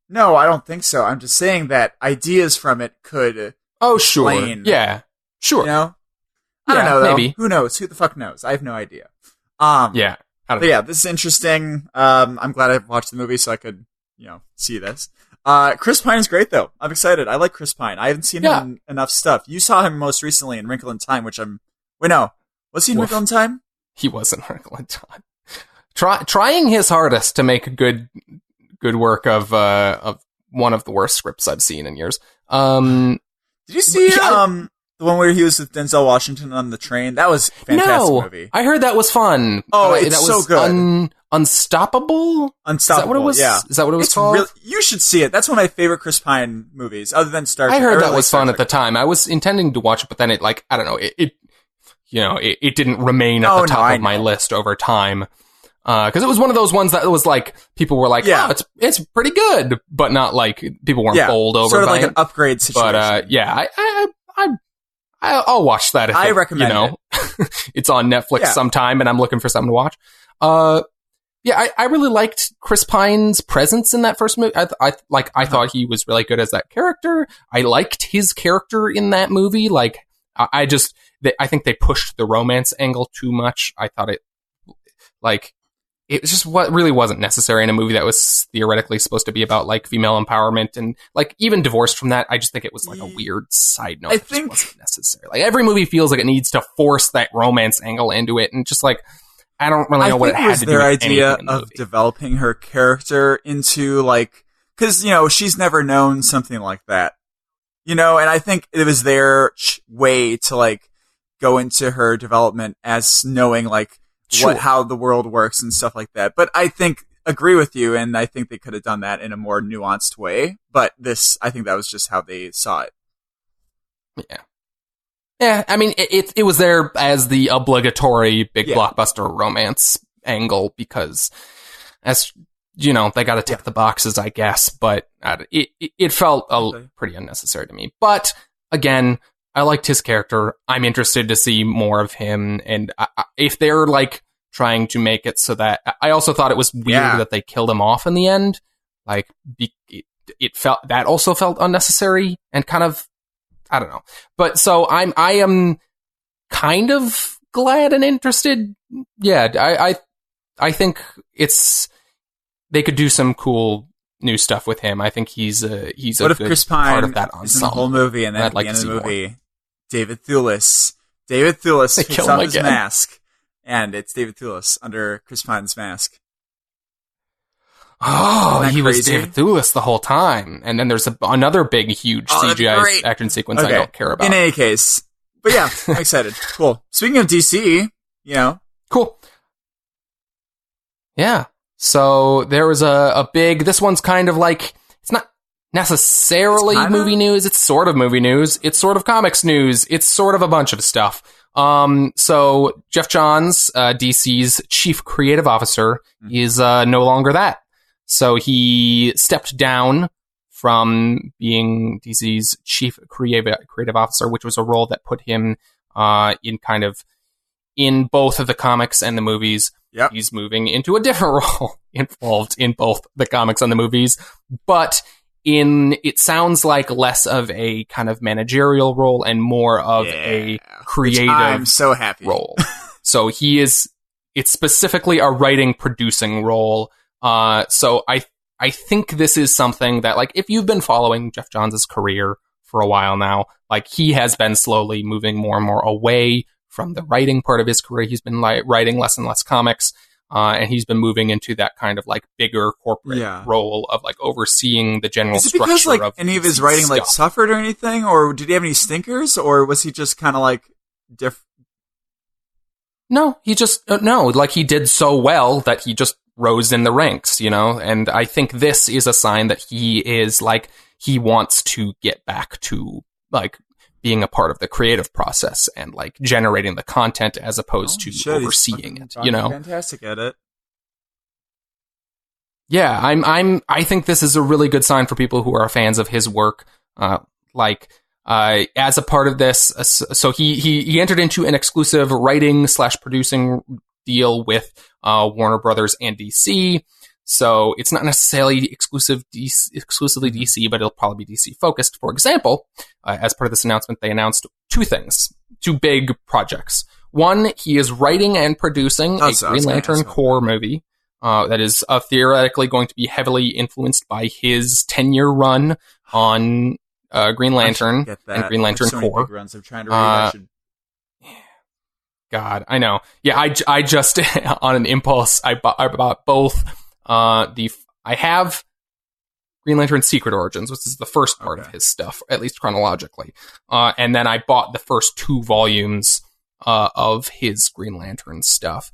No, I don't think so. I'm just saying that ideas from it could. Oh, sure. Yeah, sure. You know, I don't know. Though. Maybe. Who knows? Who the fuck knows? I have no idea. Yeah. But yeah, this is interesting. I'm glad I watched the movie so I could, see this. Chris Pine is great though. I'm excited. I like Chris Pine. I haven't seen him in enough stuff. You saw him most recently in Wrinkle in Time, which was he in Wrinkle in Time? He was in Wrinkle in Time. Trying his hardest to make good work of one of the worst scripts I've seen in years. Did you see the one where he was with Denzel Washington on the train? That was a fantastic movie. I heard that was fun. Oh, it's so good. Unstoppable? Is that what it was? Yeah. Is that what it was called? You should see it. That's one of my favorite Chris Pine movies, other than Star Trek. I heard that was fun at the time. I was intending to watch it, but then it, like, I don't know, it didn't remain at the top of my list over time. Because it was one of those ones that was like, people were like, oh, it's pretty good, but not like, people weren't bowled over sort of by like it. An upgrade situation. But I'll watch that if I recommend it. It's on Netflix sometime and I'm looking for something to watch. I really liked Chris Pine's presence in that first movie. I thought he was really good as that character. I liked his character in that movie. Like, I think they pushed the romance angle too much. I thought it just what really wasn't necessary in a movie that was theoretically supposed to be about like female empowerment, and like even divorced from that, I just think it was like a weird side note. I think wasn't necessary. Like every movie feels like it needs to force that romance angle into it, and just like I don't really know what it had to do with anything in the movie. Their idea of developing her character into like, because she's never known something like that, and I think it was their way to like go into her development as knowing like. Sure. How the world works and stuff like that. But I agree with you, and I think they could have done that in a more nuanced way. But I think that was just how they saw it. Yeah. Yeah, I mean, it was there as the obligatory big blockbuster romance angle because, as they got to tick the boxes, I guess. But it felt pretty unnecessary to me. But again, I liked his character. I'm interested to see more of him. And if they're like trying to make it so that I also thought it was weird that they killed him off in the end. Like it also felt unnecessary and kind of, I don't know. But so I am kind of glad and interested. Yeah. I think they could do some cool new stuff with him. I think he's a good Chris Pine part of that ensemble. Is in the whole movie, and then at the end of the movie, David Thewlis takes off his mask, and it's David Thewlis under Chris Pine's mask. Oh, he was David Thewlis the whole time, and then there's another big, huge CGI action sequence I don't care about. In any case, but yeah, I'm excited. Cool. Speaking of DC, cool. Yeah. So there was a big, this one's kind of like, it's not necessarily movie news. It's sort of movie news. It's sort of comics news. It's sort of a bunch of stuff. So Jeff Johns, DC's chief creative officer, is no longer that. So he stepped down from being DC's chief creative officer, which was a role that put him in both of the comics and the movies. Yep. He's moving into a different role involved in both the comics and the movies, but it sounds like less of a kind of managerial role and more of a creative I'm so happy. Role. So it's specifically a writing producing role. So I think this is something that, like, if you've been following Jeff Johns' career for a while now, like, he has been slowly moving more and more away from the writing part of his career. He's been writing less and less comics, and he's been moving into that kind of like bigger corporate role of like overseeing the general structure because, like, of any of his writing stuff. like suffered or anything, or did he have any stinkers, or was he just kind of like different? No, he just like he did so well that he just rose in the ranks, you know. And I think this is a sign that he is like he wants to get back to like being a part of the creative process and like generating the content as opposed to overseeing it, you know. Fantastic at it. Yeah, I think this is a really good sign for people who are fans of his work. As a part of this, so he entered into an exclusive writing / producing deal with Warner Brothers and DC. So it's not necessarily exclusively DC, but it'll probably be DC focused. For example, as part of this announcement, they announced two big projects. One, he is writing and producing a Green Lantern Corps movie that is theoretically going to be heavily influenced by his 10-year run on Green Lantern and Green Lantern Corps. Runs I'm trying to read. God, I know. Yeah, I just on an impulse I bought both. I have Green Lantern Secret Origins, which is the first part of his stuff, at least chronologically. And then I bought the first 2 volumes of his Green Lantern stuff,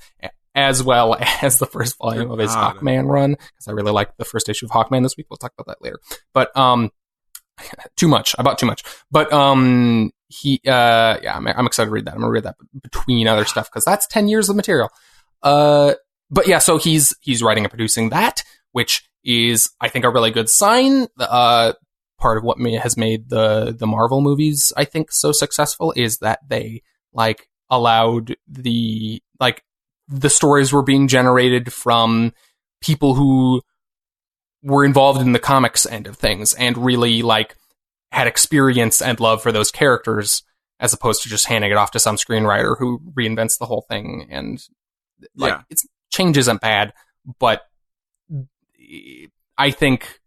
as well as the first volume of his Hawkman run, because I really liked the first issue of Hawkman this week. We'll talk about that later. But too much. I bought too much. But I'm excited to read that. I'm gonna read that between other stuff because that's 10 years of material. But yeah, so he's writing and producing that, which is, I think, a really good sign. Part of what has made the Marvel movies, I think, so successful is that they like allowed the stories were being generated from people who were involved in the comics end of things and really like had experience and love for those characters, as opposed to just handing it off to some screenwriter who reinvents the whole thing. And it's change isn't bad, but I think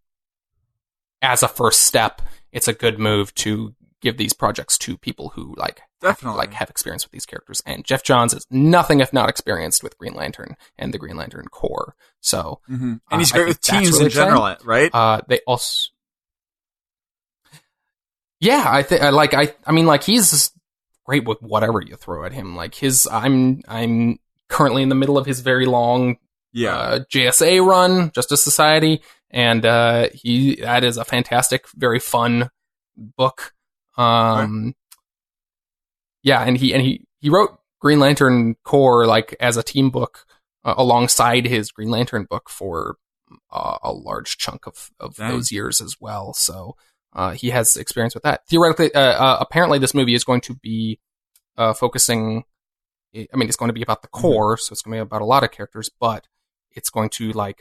as a first step, it's a good move to give these projects to people who have experience with these characters. And Jeff Johns is nothing if not experienced with Green Lantern and the Green Lantern Corps. So, and he's great with teams really in general, right? They also, I mean, he's great with whatever you throw at him. Like I'm currently in the middle of his very long JSA run, Justice Society, and that is a fantastic, very fun book. And he wrote Green Lantern Corps like as a team book alongside his Green Lantern book for a large chunk of those years as well. So he has experience with that. Theoretically, apparently this movie is going to be focusing. I mean, it's going to be about the Corps, so it's going to be about a lot of characters, but it's going to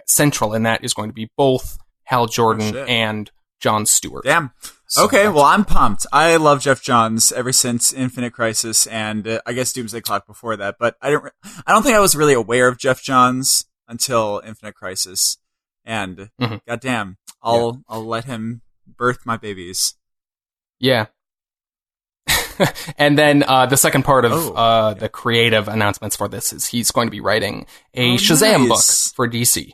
central in that is going to be both Hal Jordan and John Stewart. Damn. So okay, well, I'm pumped. I love Jeff Johns ever since Infinite Crisis and I guess Doomsday Clock before that, but I don't think I was really aware of Jeff Johns until Infinite Crisis. And goddamn, I'll let him birth my babies. Yeah. And then the second part of the creative announcements for this is he's going to be writing a Shazam book for DC.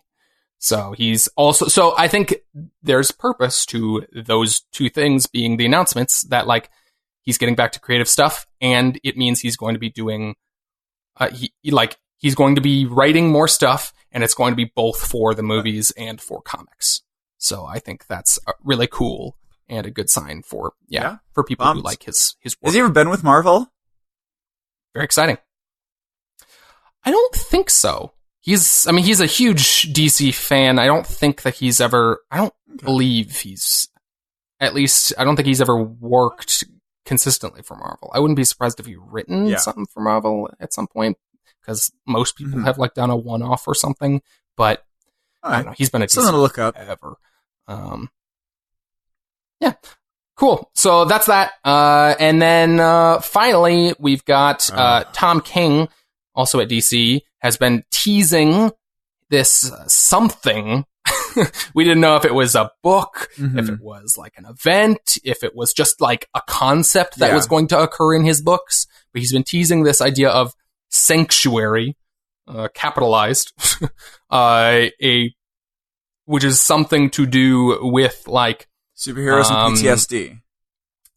So he's also, so I think there's purpose to those two things being the announcements that he's getting back to creative stuff, and it means he's going to be doing, he's going to be writing more stuff, and it's going to be both for the movies and for comics. So I think that's really cool and a good sign for for people who like his work. Has he ever been with Marvel? Very exciting. I don't think so. He's a huge DC fan. I don't think that he's ever, I don't believe he's, at least, I don't think he's ever worked consistently for Marvel. I wouldn't be surprised if he'd written something for Marvel at some point, because most people have like done a one-off or something, but I don't know. He's been a something to look up ever. Yeah. Cool. So that's that. And then finally, we've got Tom King, also at DC, has been teasing this something. We didn't know if it was a book, if it was like an event, if it was just like a concept that was going to occur in his books. But he's been teasing this idea of sanctuary, capitalized, which is something to do with like superheroes and PTSD.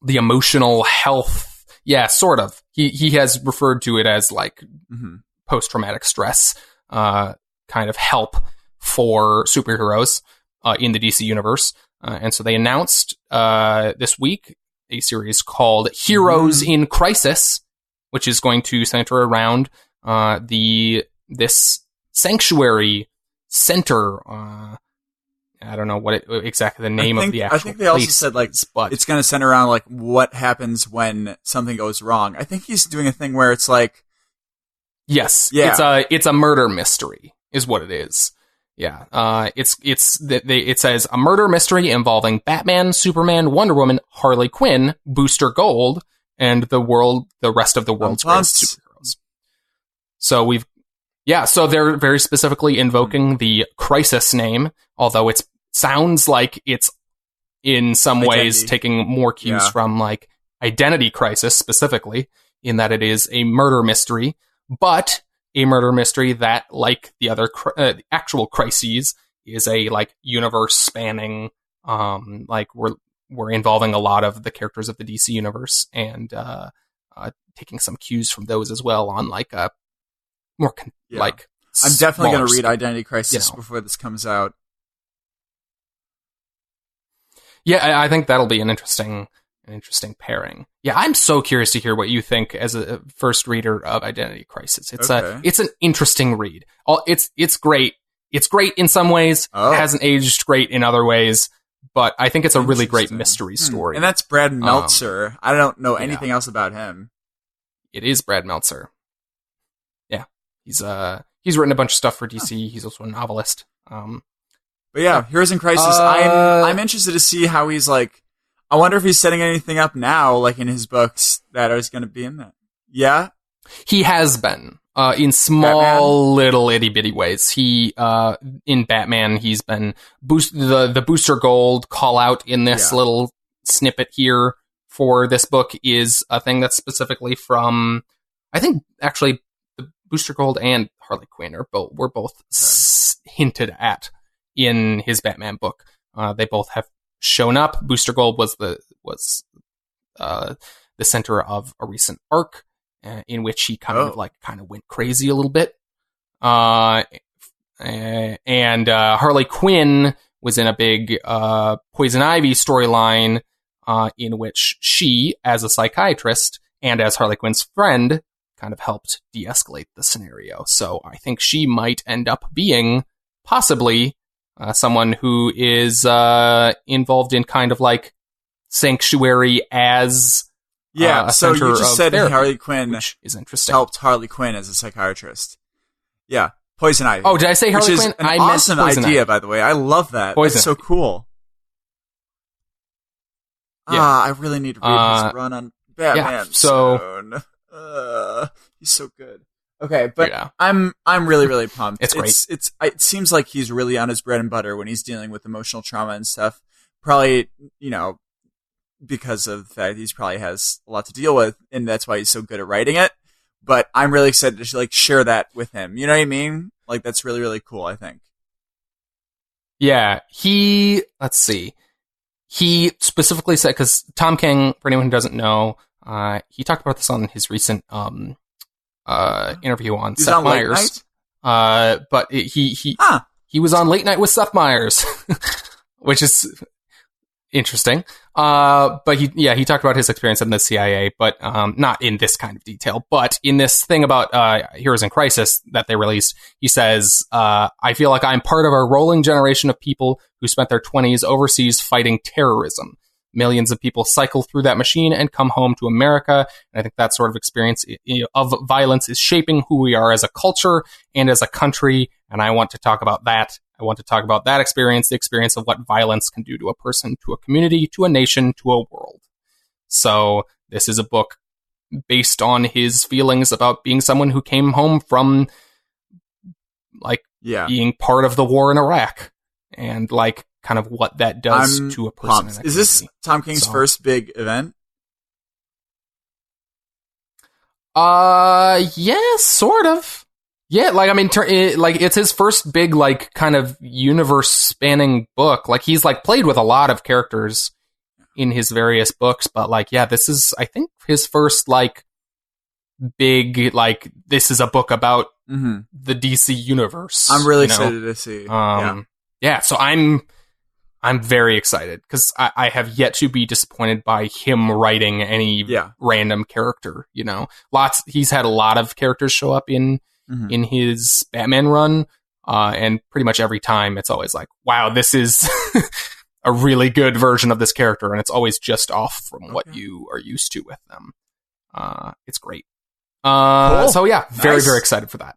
The emotional health. Yeah, sort of. He has referred to it as like post-traumatic stress kind of help for superheroes in the DC universe. And so they announced this week a series called Heroes in Crisis, which is going to center around this sanctuary center. I don't know what exactly the name of the actual I think they also said like it's going to center around like what happens when something goes wrong. I think he's doing a thing where it's like, it's a murder mystery is what it is. Yeah, it says a murder mystery involving Batman, Superman, Wonder Woman, Harley Quinn, Booster Gold, and the rest of the world's greatest superheroes. So so they're very specifically invoking the Crisis name, although it sounds like it's in some ways taking more cues from like Identity Crisis specifically, in that it is a murder mystery, but a murder mystery that, like the other actual crises, is a like universe spanning. Like we're involving a lot of the characters of the DC universe and taking some cues from those as well on like a more like. I'm definitely going to read Identity Crisis before this comes out. Yeah, I think that'll be an interesting pairing. Yeah, I'm so curious to hear what you think as a first reader of Identity Crisis. It's an interesting read. It's great. It's great in some ways. It hasn't aged great in other ways, but I think it's a really great mystery story. And that's Brad Meltzer. I don't know anything else about him. It is Brad Meltzer. Yeah, he's written a bunch of stuff for DC. He's also a novelist. But yeah, Heroes in Crisis. I'm interested to see how he's like. I wonder if he's setting anything up now, like in his books, that is going to be in that. Yeah? He has been, in small, little itty-bitty ways. He, in Batman, he's been the Booster Gold call out in this little snippet here for this book is a thing that's specifically from, I think, actually, the Booster Gold and Harley Quinn were both hinted at in his Batman book. They both have shown up. Booster Gold was the center of a recent arc in which he kind of went crazy a little bit. And Harley Quinn was in a big Poison Ivy storyline in which she, as a psychiatrist and as Harley Quinn's friend, kind of helped de-escalate the scenario. So I think she might end up being possibly someone who is involved in kind of like sanctuary as so you just said therapy, Harley Quinn is interesting. Helped Harley Quinn as a psychiatrist. Yeah, Poison Ivy. Oh, did I say Harley Quinn? An awesome idea, by the way. I love that. That's so cool. Yeah. I really need to read his run on Batman soon. He's so good. Okay, but I'm really, really pumped. It's great. It seems like he's really on his bread and butter when he's dealing with emotional trauma and stuff. Probably, because of the fact he's probably has a lot to deal with, and that's why he's so good at writing it. But I'm really excited to like share that with him. You know what I mean? Like that's really, really cool, I think. Yeah, let's see. He specifically said, because Tom King, for anyone who doesn't know, he talked about this on his recent interview on He's Seth on Late Meyers. Night? But he was on Late Night with Seth Meyers, which is interesting. But he talked about his experience in the CIA, but not in this kind of detail. But in this thing about Heroes in Crisis that they released, he says, I feel like I'm part of a rolling generation of people who spent their 20s overseas fighting terrorism. Millions of people cycle through that machine and come home to America. And I think that sort of experience of violence is shaping who we are as a culture and as a country. And I want to talk about that. I want to talk about that experience, the experience of what violence can do to a person, to a community, to a nation, to a world. So this is a book based on his feelings about being someone who came home from being part of the war in Iraq and kind of what that does to a person. Is this Tom King's first big event? Yeah, sort of. Yeah, it's his first big, kind of universe-spanning book. He's, played with a lot of characters in his various books, but, this is, I think, his first, big, this is a book about the DC universe. I'm really excited to see. Yeah, so I'm very excited, because I have yet to be disappointed by him writing any random character, He's had a lot of characters show up in his Batman run, and pretty much every time it's always wow, this is a really good version of this character, and it's always just off from what you are used to with them. It's great. Cool. So yeah, very, very excited for that.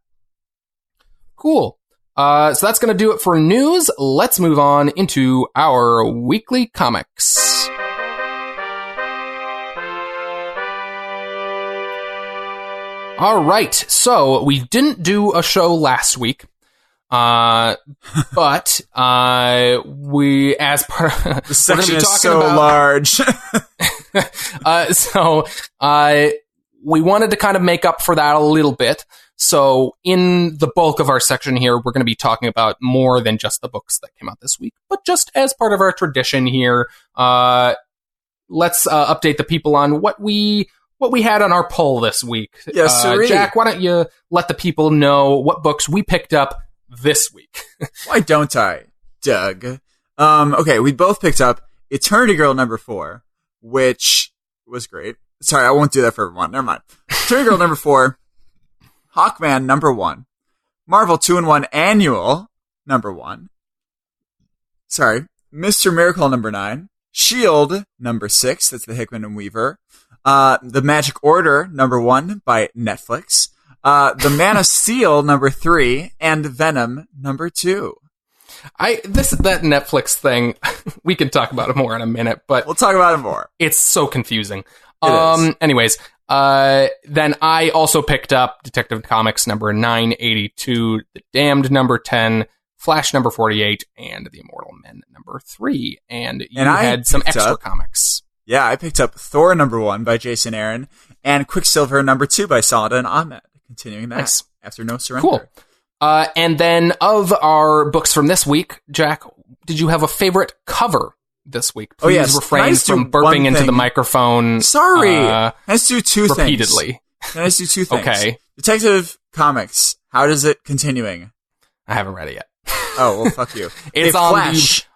Cool. So that's going to do it for news. Let's move on into our weekly comics. All right, so we didn't do a show last week, but we, as part of, the section is so large. We wanted to kind of make up for that a little bit. So in the bulk of our section here, we're going to be talking about more than just the books that came out this week, but just as part of our tradition here, let's update the people on what we had on our poll this week. Yes, Jack, why don't you let the people know what books we picked up this week? Why don't I, Doug? Okay, we both picked up Eternity Girl number 4, which was great. Sorry, I won't do that for everyone. Never mind. Eternity Girl number 4, Hawkman number 1, Marvel 2-in-1 Annual number 1. Sorry, Mr. Miracle number 9, Shield number 6. That's the Hickman and Weaver. The Magic Order number 1 by Netflix. The Man of Steel number 3 and Venom number 2. That Netflix thing, we can talk about it more in a minute, but we'll talk about it more. It's so confusing. It is. Anyways, then I also picked up Detective Comics number 982, The Damned number 10, Flash number 48, and The Immortal Men number 3. And you had some extra comics. Yeah, I picked up Thor number 1 by Jason Aaron and Quicksilver number 2 by Saladin Ahmed. Continuing that after No Surrender. Cool. And then of our books from this week, Jack, did you have a favorite cover this week? Please refrain from burping into the microphone. Sorry. Let's do two repeatedly. Things. Let's do two things. Okay. Detective Comics. How does it continuing? I haven't read it yet. Oh, well, fuck you. It's on Flash.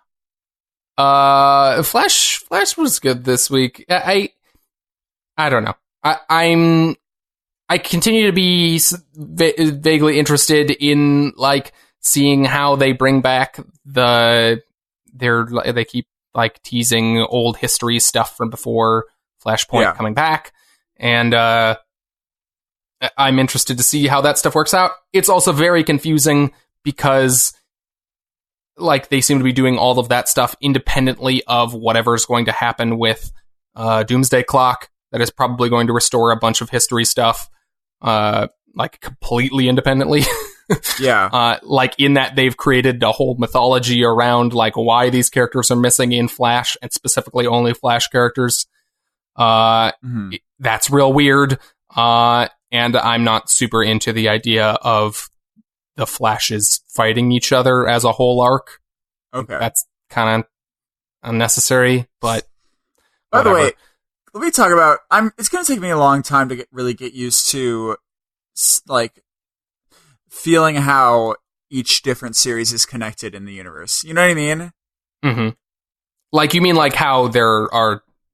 Flash was good this week. I don't know. I continue to be vaguely interested in seeing how they bring back they keep teasing old history stuff from before Flashpoint coming back, and I'm interested to see how that stuff works out. It's also very confusing because they seem to be doing all of that stuff independently of whatever's going to happen with Doomsday Clock. That is probably going to restore a bunch of history stuff. Completely independently. Yeah. In that they've created a whole mythology around why these characters are missing in Flash, and specifically only Flash characters. That's real weird. And I'm not super into the idea of the Flashes fighting each other as a whole arc. Okay. That's kind of unnecessary, but by the way, let me talk about. It's going to take me a long time to really get used to like feeling how each different series is connected in the universe. You know what I mean? Mm-hmm. Like, you mean like how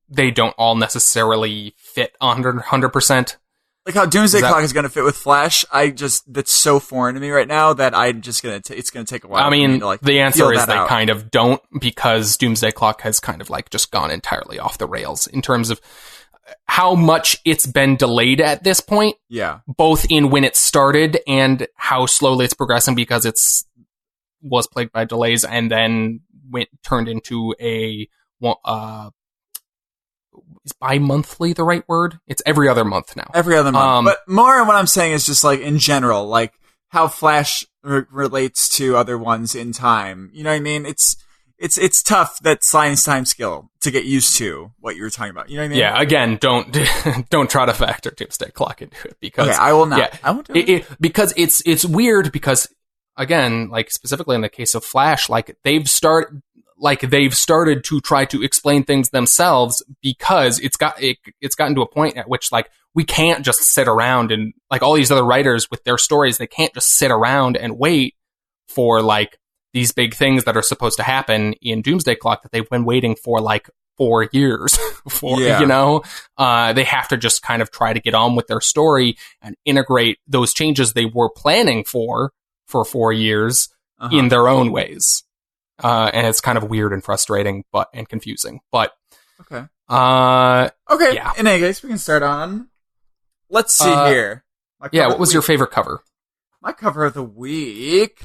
they don't all necessarily fit 100%? Like how Doomsday Clock is going to fit with Flash. That's so foreign to me right now that I'm just going to, it's going to take a while. I mean, to, like, the answer is they out. kind of don't, because Doomsday Clock has kind of like just gone entirely off the rails in terms of how much it's been delayed at this point. Yeah. Both in when it started and how slowly it's progressing, because was plagued by delays and then turned into a, is bi-monthly the right word? It's every other month now. Every other month. But more of what I'm saying is just like in general, like how Flash relates to other ones in time. You know what I mean? It's tough, that science time skill, to get used to what you were talking about. You know what I mean? Yeah, again, don't try to factor Doomsday Clock into it, because okay, I will not. Yeah, I won't do it. Because it's weird, because again, like specifically in the case of Flash, like they've started to try to explain things themselves, because it's gotten to a point at which, like, we can't just sit around and, like, all these other writers with their stories, they can't just sit around and wait for, like, these big things that are supposed to happen in Doomsday Clock that they've been waiting for like 4 years for, yeah. You know, they have to just kind of try to get on with their story and integrate those changes they were planning for 4 years in their own ways. And it's kind of weird and frustrating, and confusing, but okay. Yeah. In any case, we can start on. Let's see here. What was your favorite cover? My cover of the week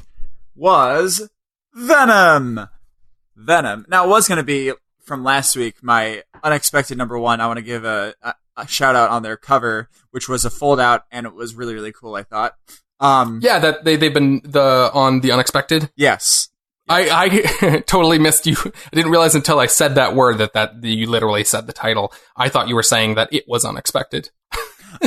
was Venom. Now, it was going to be from last week, my unexpected number one. I want to give a shout out on their cover, which was a fold out, and it was really, really cool, I thought. That they've been on the unexpected. Yes. I totally missed you. I didn't realize until I said that word that you literally said the title. I thought you were saying that it was unexpected.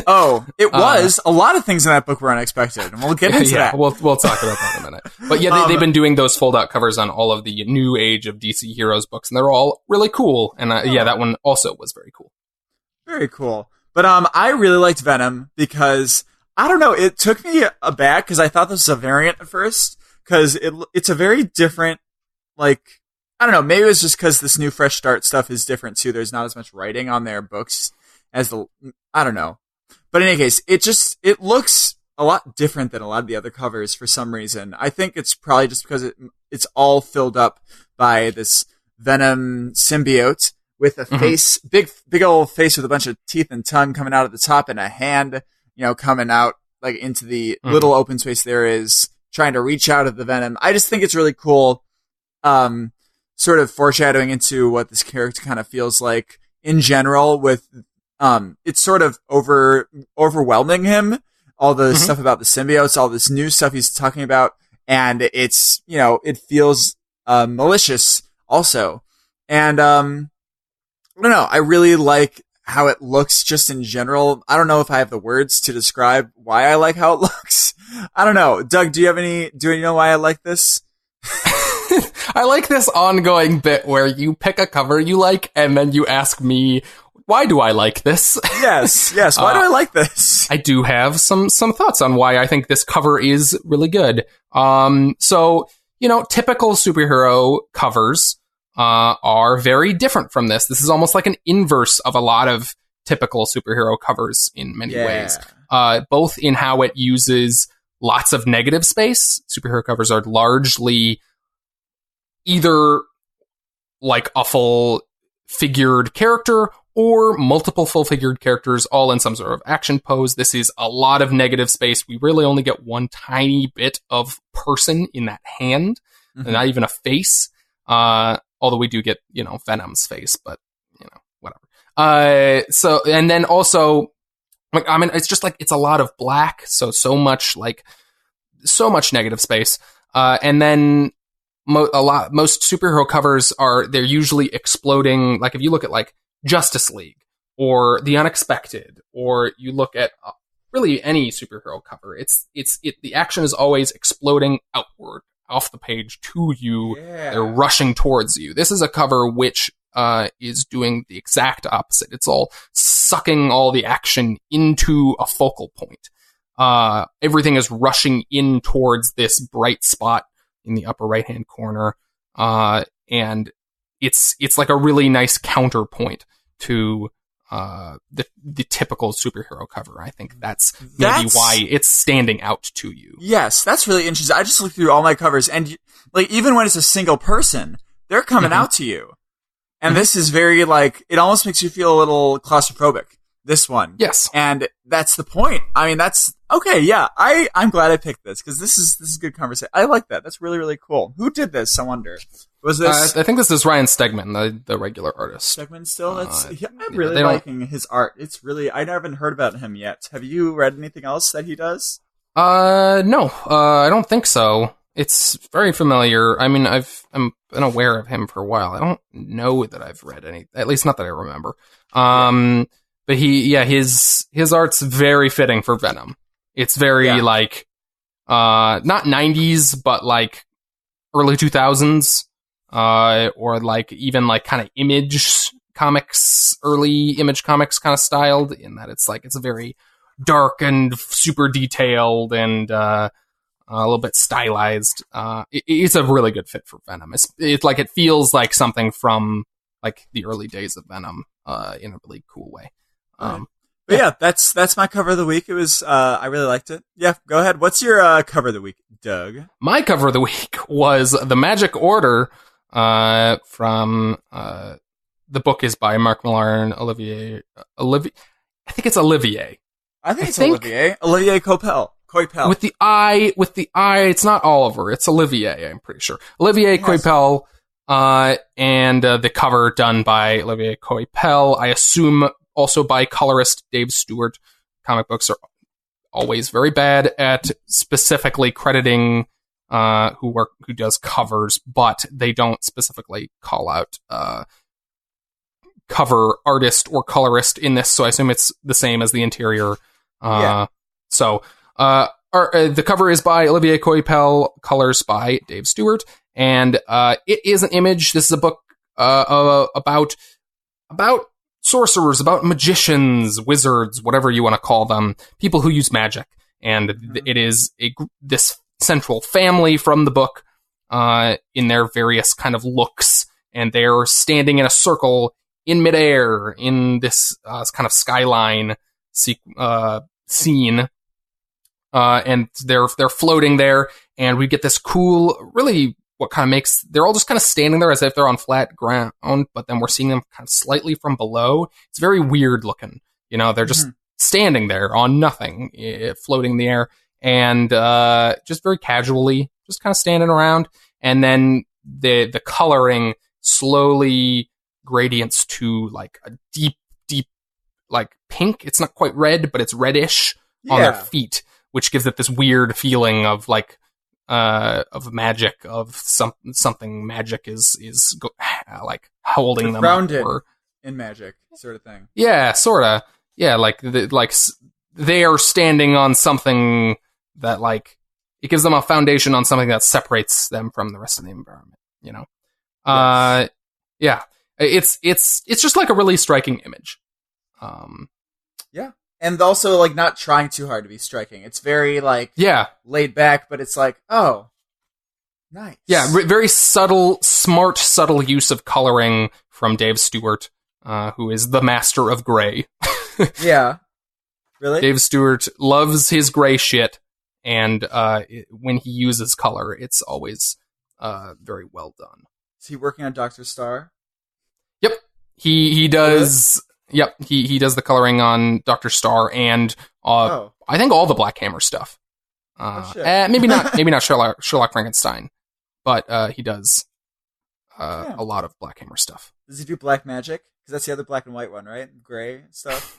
Oh, it was. A lot of things in that book were unexpected, and we'll get into that. We'll talk about that in a minute. But yeah, they've been doing those fold-out covers on all of the new age of DC Heroes books, and they're all really cool. And that one also was very cool. Very cool. But I really liked Venom because, I don't know, it took me aback because I thought this was a variant at first, because it's a very different, like, I don't know, maybe it's just because this new Fresh Start stuff is different too. There's not as much writing on their books as I don't know. But in any case, it looks a lot different than a lot of the other covers for some reason. I think it's probably just because it's all filled up by this Venom symbiote with a face, big old face with a bunch of teeth and tongue coming out at the top, and a hand, coming out like into the little open space there is, trying to reach out of the Venom. I just think it's really cool, sort of foreshadowing into what this character kind of feels like in general, with it's sort of overwhelming him, all the stuff about the symbiotes, all this new stuff he's talking about, and it's, it feels malicious also. And I don't know, I really like how it looks just in general. I don't know if I have the words to describe why I like how it looks. I don't know. Doug, do you know why I like this? I like this ongoing bit where you pick a cover you like, and then you ask me, why do I like this? Yes. Why do I like this? I do have some thoughts on why I think this cover is really good. So, typical superhero covers are very different from this. This is almost like an inverse of a lot of typical superhero covers in many ways. Both in how it uses lots of negative space. Superhero covers are largely either like a full figured character or multiple full-figured characters all in some sort of action pose. This is a lot of negative space. We really only get one tiny bit of person in that hand, and not even a face. Although we do get, Venom's face, but, whatever. So, and then also, it's just like, it's a lot of black, so much negative space. And then most superhero covers they're usually exploding. Like, if you look at, like, Justice League or The Unexpected, or you look at really any superhero cover, the action is always exploding outward off the page to you. Yeah. They're rushing towards you. This is a cover which is doing the exact opposite. It's all sucking all the action into a focal point. everything is rushing in towards this bright spot in the upper right-hand corner. And it's like a really nice counterpoint to the typical superhero cover. I think that's maybe why it's standing out to you. Yes, that's really interesting. I just looked through all my covers, and like even when it's a single person, they're coming out to you. And this is very like, it almost makes you feel a little claustrophobic. This one. Yes. And that's the point. I mean, that's okay. Yeah. I'm glad I picked this because this is good conversation. I like that. That's really, really cool. Who did this? I wonder. Was this? I think this is Ryan Stegman, the regular artist. Stegman still? I'm really liking his art. It's really, I haven't heard about him yet. Have you read anything else that he does? No. I don't think so. It's very familiar. I mean, I'm been aware of him for a while. I don't know that I've read any, at least not that I remember. But his art's very fitting for Venom. It's very like, not 90s, but like early 2000s, or like even like kind of Image comics, early Image comics kind of styled in that it's a very dark and super detailed and, a little bit stylized. It's a really good fit for Venom. It's like, it feels like something from like the early days of Venom, in a really cool way. But yeah, that's my cover of the week. It was, I really liked it. Yeah, go ahead. What's your, cover of the week, Doug? My cover of the week was The Magic Order, from, the book is by Mark Millar and Olivier. I think it's Olivier. I think it's Olivier. Olivier Coipel. With the I, it's not Oliver, it's Olivier, I'm pretty sure. Olivier Coipel, and the cover done by Olivier Coipel, I assume also by colorist Dave Stewart. Comic books are always very bad at specifically crediting who does covers, but they don't specifically call out cover artist or colorist in this, so I assume it's the same as the interior. So the cover is by Olivier Coipel, colors by Dave Stewart, and it is an Image. This is a book about sorcerers, about magicians, wizards, whatever you want to call them, people who use magic. And it is this central family from the book in their various kind of looks, and they're standing in a circle in midair in this kind of skyline scene. And they're floating there, and we get this cool, really what kind of makes, they're all just kind of standing there as if they're on flat ground, but then we're seeing them kind of slightly from below. It's very weird looking. You know, they're just standing there on nothing, floating in the air, and just very casually, just kind of standing around. And then the coloring slowly gradients to like a deep, like pink. It's not quite red, but it's reddish on their feet, which gives it this weird feeling of like, of magic, of something magic is like holding them grounded in magic, sort of thing. Yeah, sorta. Yeah, like they are standing on something that like it gives them a foundation on something that separates them from the rest of the environment. You know, yeah, it's just like a really striking image. Yeah. And also, like, not trying too hard to be striking. It's very, like, laid back, but it's like, oh, nice. Yeah, very subtle use of coloring from Dave Stewart, who is the master of gray. Yeah. Really? Dave Stewart loves his gray shit, and when he uses color, it's always very well done. Is he working on Dr. Star? Yep. He does... Really? Yep, he does the coloring on Dr. Star and I think all the Black Hammer stuff. Maybe not Sherlock Frankenstein, but he does a lot of Black Hammer stuff. Does he do Black Magic? Because that's the other black and white one, right? Gray stuff.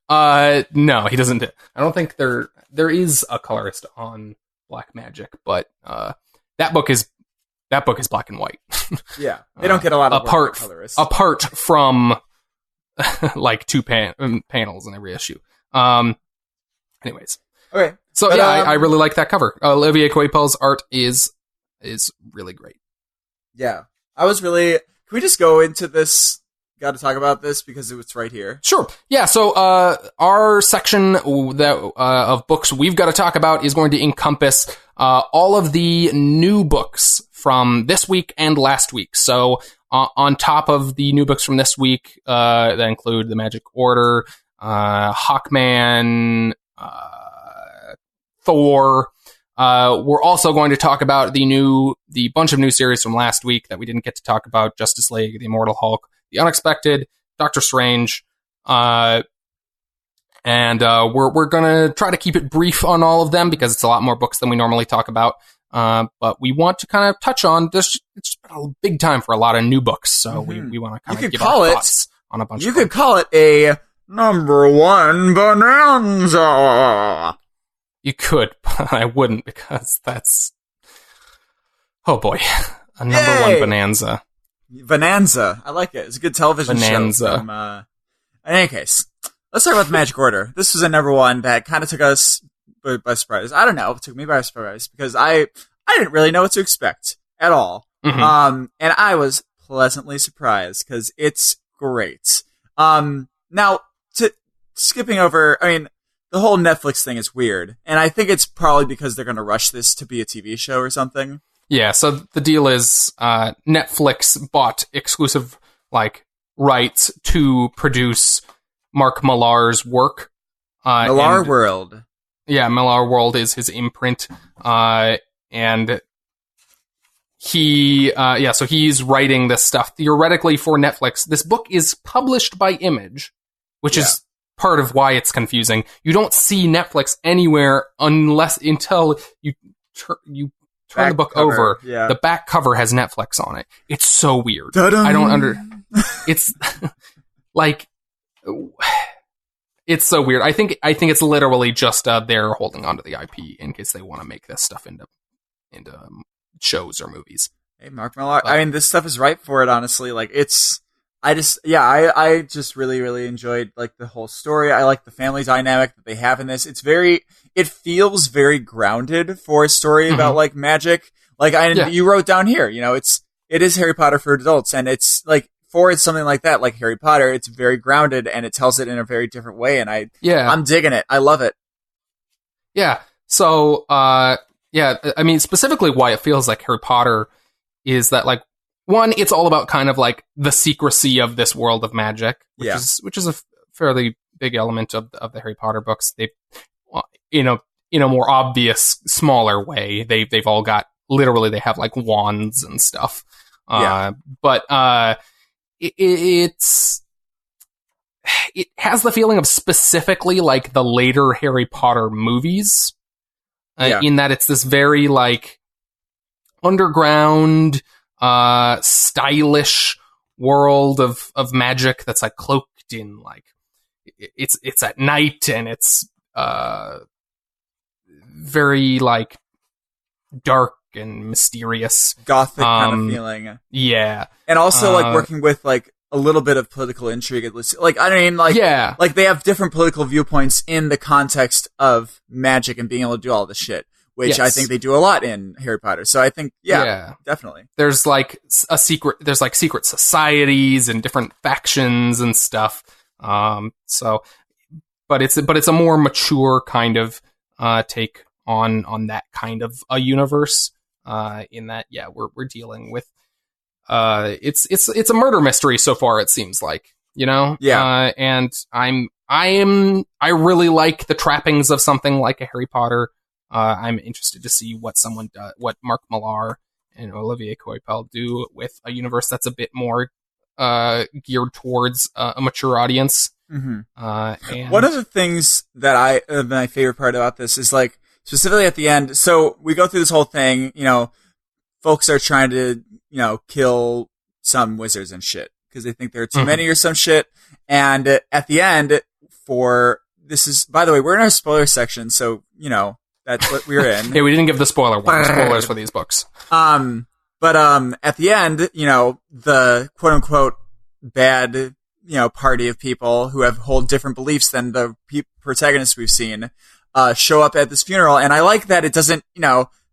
No, he doesn't. I don't think there is a colorist on Black Magic, but that book is black and white. Yeah, they don't get a lot of colorists apart from. Like two panels in every issue. Anyways. Okay. So but, I really like that cover. Olivier Coipel's art is really great. Yeah. Can we just go into this got to talk about this because it's right here. Sure. Yeah, so our section of books we've got to talk about is going to encompass all of the new books from this week and last week. So on top of the new books from this week, that include The Magic Order, Hawkman, Thor. We're also going to talk about the bunch of new series from last week that we didn't get to talk about: Justice League, The Immortal Hulk, The Unexpected, Doctor Strange, and we're gonna try to keep it brief on all of them because it's a lot more books than we normally talk about. But we want to kind of touch on this. It's been a big time for a lot of new books, so we want to kind of give our thoughts on a bunch. You could call it a number one bonanza. You could, but I wouldn't because that's, oh boy, a number one bonanza. Bonanza. I like it. It's a good television show. From, in any case, let's talk about The Magic Order. This was a number one that kind of took us by surprise. I don't know. It took me by surprise because I didn't really know what to expect at all. Mm-hmm. And I was pleasantly surprised because it's great. Now, skipping over, I mean, the whole Netflix thing is weird, and I think it's probably because they're going to rush this to be a TV show or something. Yeah, so the deal is Netflix bought exclusive rights to produce Mark Millar's work. Millar World. Yeah, Millar World is his imprint, and so he's writing this stuff theoretically for Netflix. This book is published by Image, which is part of why it's confusing. You don't see Netflix anywhere until you turn the book over. Yeah. The back cover has Netflix on it. It's so weird. Da-dum. I don't it's it's so weird. I think it's literally just they're holding onto the IP in case they want to make this stuff into shows or movies. Hey, Mark Millar. I mean, this stuff is ripe for it. Honestly, I just really, really enjoyed the whole story. I like the family dynamic that they have in this. It feels very grounded for a story about magic. You wrote down here, it is Harry Potter for adults, and it's for something like that, like Harry Potter, it's very grounded and it tells it in a very different way. And I'm digging it. I love it. Yeah. So, I mean, specifically why it feels like Harry Potter is that one, it's all about kind of the secrecy of this world of magic, which is a fairly big element of the Harry Potter books. They, in a more obvious, smaller way, they've all got literally they have wands and stuff. But it has the feeling of specifically the later Harry Potter movies, in that it's this very underground, stylish world of magic that's cloaked in it's at night and it's very dark and mysterious, gothic kind of feeling. Yeah, and also working with a little bit of political intrigue. They have different political viewpoints in the context of magic and being able to do all this shit. Which I think they do a lot in Harry Potter. So I think, definitely. There's there's secret societies and different factions and stuff. But it's a more mature kind of take on that kind of a universe. In that, we're dealing with it's a murder mystery so far. It seems like, and I really like the trappings of something like a Harry Potter. I'm interested to see what Mark Millar and Olivier Coipel do with a universe that's a bit more geared towards a mature audience. Mm-hmm. And one of the things that my favorite part about this is specifically at the end. So we go through this whole thing, folks are trying to, kill some wizards and shit because they think there are too many or some shit. And at the end this is, by the way, we're in our spoiler section. So, that's what we're in. Yeah, we didn't give the spoilers for these books. But at the end, the quote unquote bad, party of people who hold different beliefs than the protagonists we've seen, show up at this funeral. And I like that it doesn't,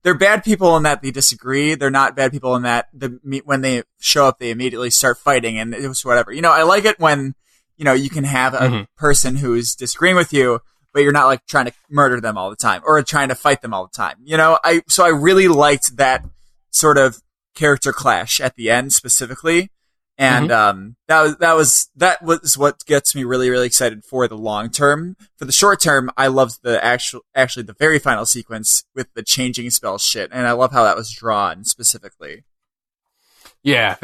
they're bad people in that they disagree. They're not bad people in that when they show up, they immediately start fighting and it was whatever. I like it when, you can have a person who's disagreeing with you, but you're not like trying to murder them all the time or trying to fight them all the time. So I really liked that sort of character clash at the end specifically. And that was what gets me really, really excited for the long term. For the short term, I loved actually the very final sequence with the changing spell shit, and I love how that was drawn specifically. Yeah.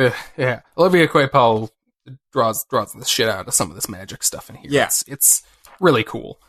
Olivia Quayle draws the shit out of some of this magic stuff in here. Yeah. It's really cool.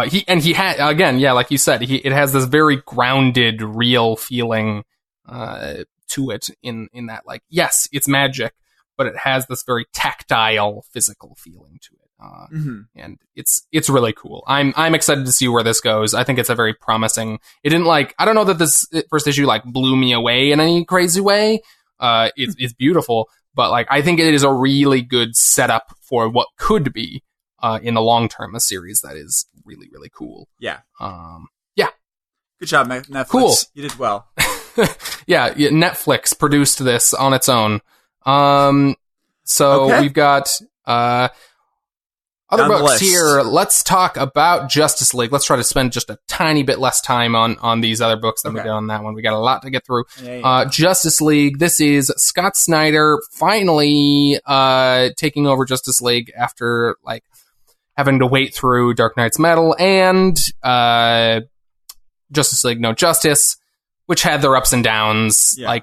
He had, again, yeah, like you said, it has this very grounded, real feeling to it in that, like, yes, it's magic, but it has this very tactile, physical feeling to it, and it's really cool. I'm excited to see where this goes. I think it's a very promising. It didn't I don't know that this first issue blew me away in any crazy way. It's beautiful, but I think it is a really good setup for what could be in the long term a series that is really, really cool. Yeah. Yeah. Good job, Netflix. Cool. You did well. Yeah, Netflix produced this on its own. So we've got other Down books here. Let's talk about Justice League. Let's try to spend just a tiny bit less time on these other books than we did on that one. We got a lot to get through. Yeah. Justice League. This is Scott Snyder finally taking over Justice League after having to wait through Dark Knight's Metal and Justice League No Justice, which had their ups and downs. Yeah.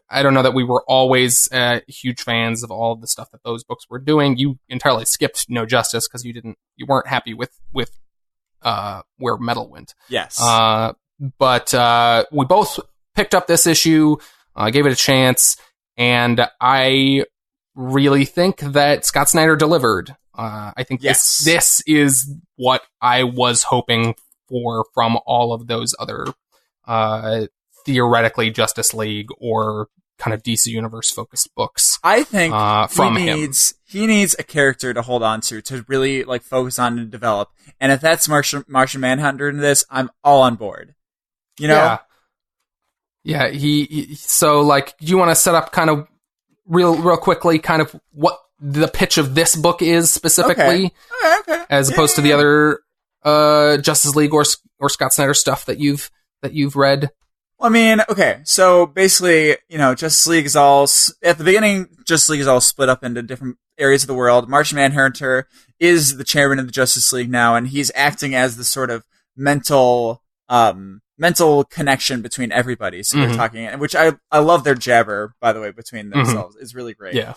I don't know that we were always huge fans of all of the stuff that those books were doing. You entirely skipped No Justice because you weren't happy with where Metal went. Yes. But we both picked up this issue, gave it a chance, and I really think that Scott Snyder delivered. I think this is what I was hoping for from all of those other theoretically Justice League or kind of DC Universe focused books. I think from he needs a character to hold on to really focus on and develop. And if that's Martian Manhunter in this, I'm all on board. Yeah. So do you want to set up kind of real quickly kind of what the pitch of this book is specifically, okay. As opposed to the other Justice League or Scott Snyder stuff that you've read? Well, I mean, okay, so basically, Justice League is all, at the beginning, Justice League is all split up into different areas of the world. Martian Manhunter is the chairman of the Justice League now, and he's acting as the sort of mental connection between everybody. So they're talking, which I love their jabber, by the way, between themselves. It's really great. Yeah.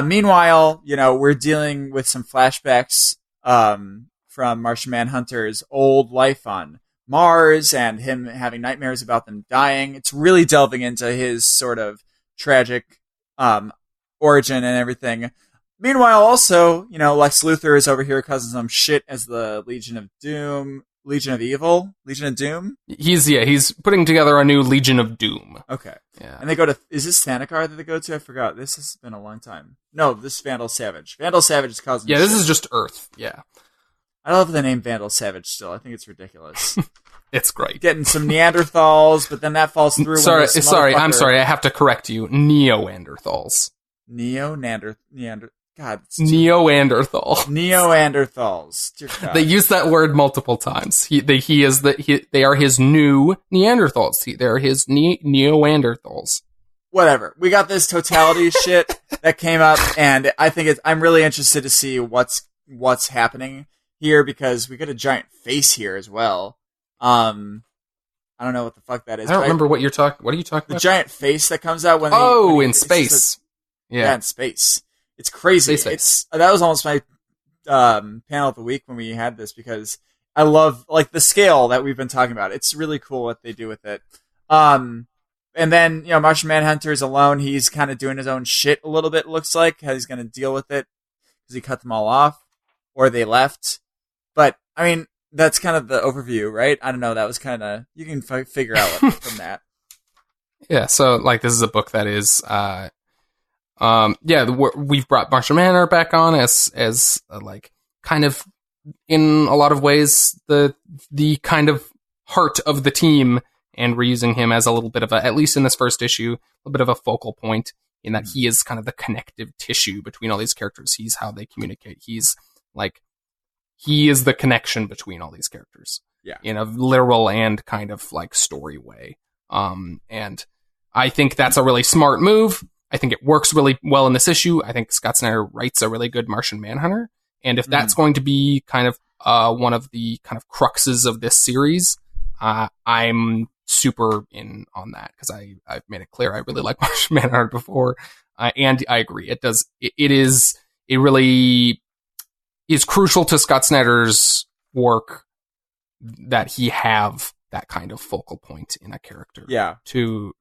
Meanwhile, we're dealing with some flashbacks, from Martian Manhunter's old life on Mars and him having nightmares about them dying. It's really delving into his sort of tragic origin and everything. Meanwhile, also, Lex Luthor is over here causing some shit as the Legion of Doom. Legion of Evil? Legion of Doom? He's putting together a new Legion of Doom. Okay. Yeah. And they go to, is this Thanagar that they go to? I forgot. This has been a long time. No, this is Vandal Savage. Vandal Savage is causing this is just Earth. Yeah. I love the name Vandal Savage still. I think it's ridiculous. It's great. Getting some Neanderthals, but then that falls through. I'm sorry. I have to correct you. Neo-Neanderthals. God. Neo-Neanderthal. Neo-Neanderthals. Dear God. They use that word multiple times. They are his new Neanderthals. They are his Neo-Neanderthals. Whatever. We got this totality shit that came up, and I think I'm really interested to see what's happening here, because we got a giant face here as well. I don't know what the fuck that is. I don't remember what you're talking. What are you talking about? The giant face that comes out when in space. Yeah, in space. It's crazy. That was almost my panel of the week when we had this, because I love the scale that we've been talking about. It's really cool what they do with it. And then Martian Manhunter is alone. He's kind of doing his own shit a little bit. Looks like how he's going to deal with it, because he cut them all off or they left. But I mean, that's kind of the overview, right? I don't know. That was kind of, you can figure out from that. Yeah. So this is a book that is, we've brought Martian Manhunter back on as kind of in a lot of ways the kind of heart of the team and we're using him as a little bit of a, at least in this first issue, a little bit of a focal point in that he is kind of the connective tissue between all these characters. He's how they communicate. He is the connection between all these characters. Yeah. In a literal and kind of like story way. And I think that's a really smart move. I think it works really well in this issue. I think Scott Snyder writes a really good Martian Manhunter. And if that's going to be kind of one of the kind of cruxes of this series, I'm super in on that because I've made it clear I really like Martian Manhunter before. And I agree. It really is crucial to Scott Snyder's work that he have that kind of focal point in a character. Yeah. To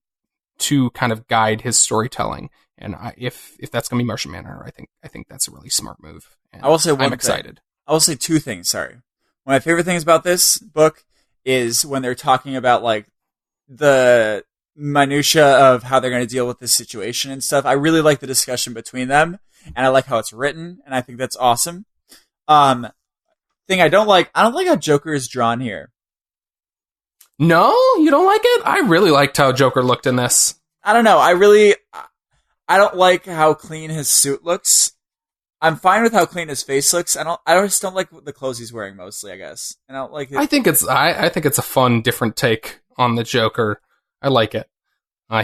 kind of guide his storytelling. And if that's going to be Martian Manhunter, I think that's a really smart move. And I will say I'm excited. I will say two things, sorry. One of my favorite things about this book is when they're talking about like the minutia of how they're going to deal with this situation and stuff. I really like the discussion between them, and I like how it's written, and I think that's awesome. Thing I don't like how Joker is drawn here. No, you don't like it? I really liked how Joker looked in this. I don't know. I don't like how clean his suit looks. I'm fine with how clean his face looks. I just don't like the clothes he's wearing mostly, I guess. And I don't like it. I think it's a fun, different take on the Joker. I like it.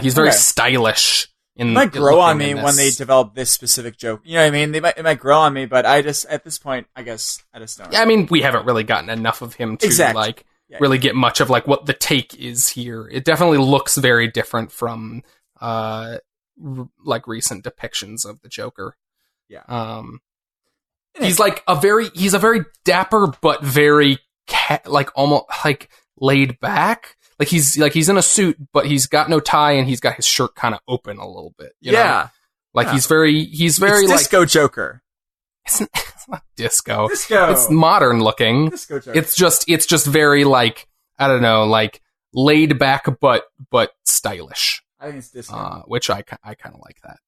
He's very stylish. It might grow on me when they develop this specific joke. You know what I mean? It might grow on me, but at this point, I guess I just don't. Yeah, I mean, we haven't really gotten enough of him to really get much of like what the take is here. It definitely looks very different from like recent depictions of the Joker. Yeah. He's a very dapper but very almost like laid back. Like he's in a suit, but he's got no tie and he's got his shirt kind of open a little bit. You know? Like he's very it's like disco Joker. It's not disco. It's modern looking. Disco Joker. It's just very like, I don't know, like laid back but stylish. I think it's disco. Which I kind of like that.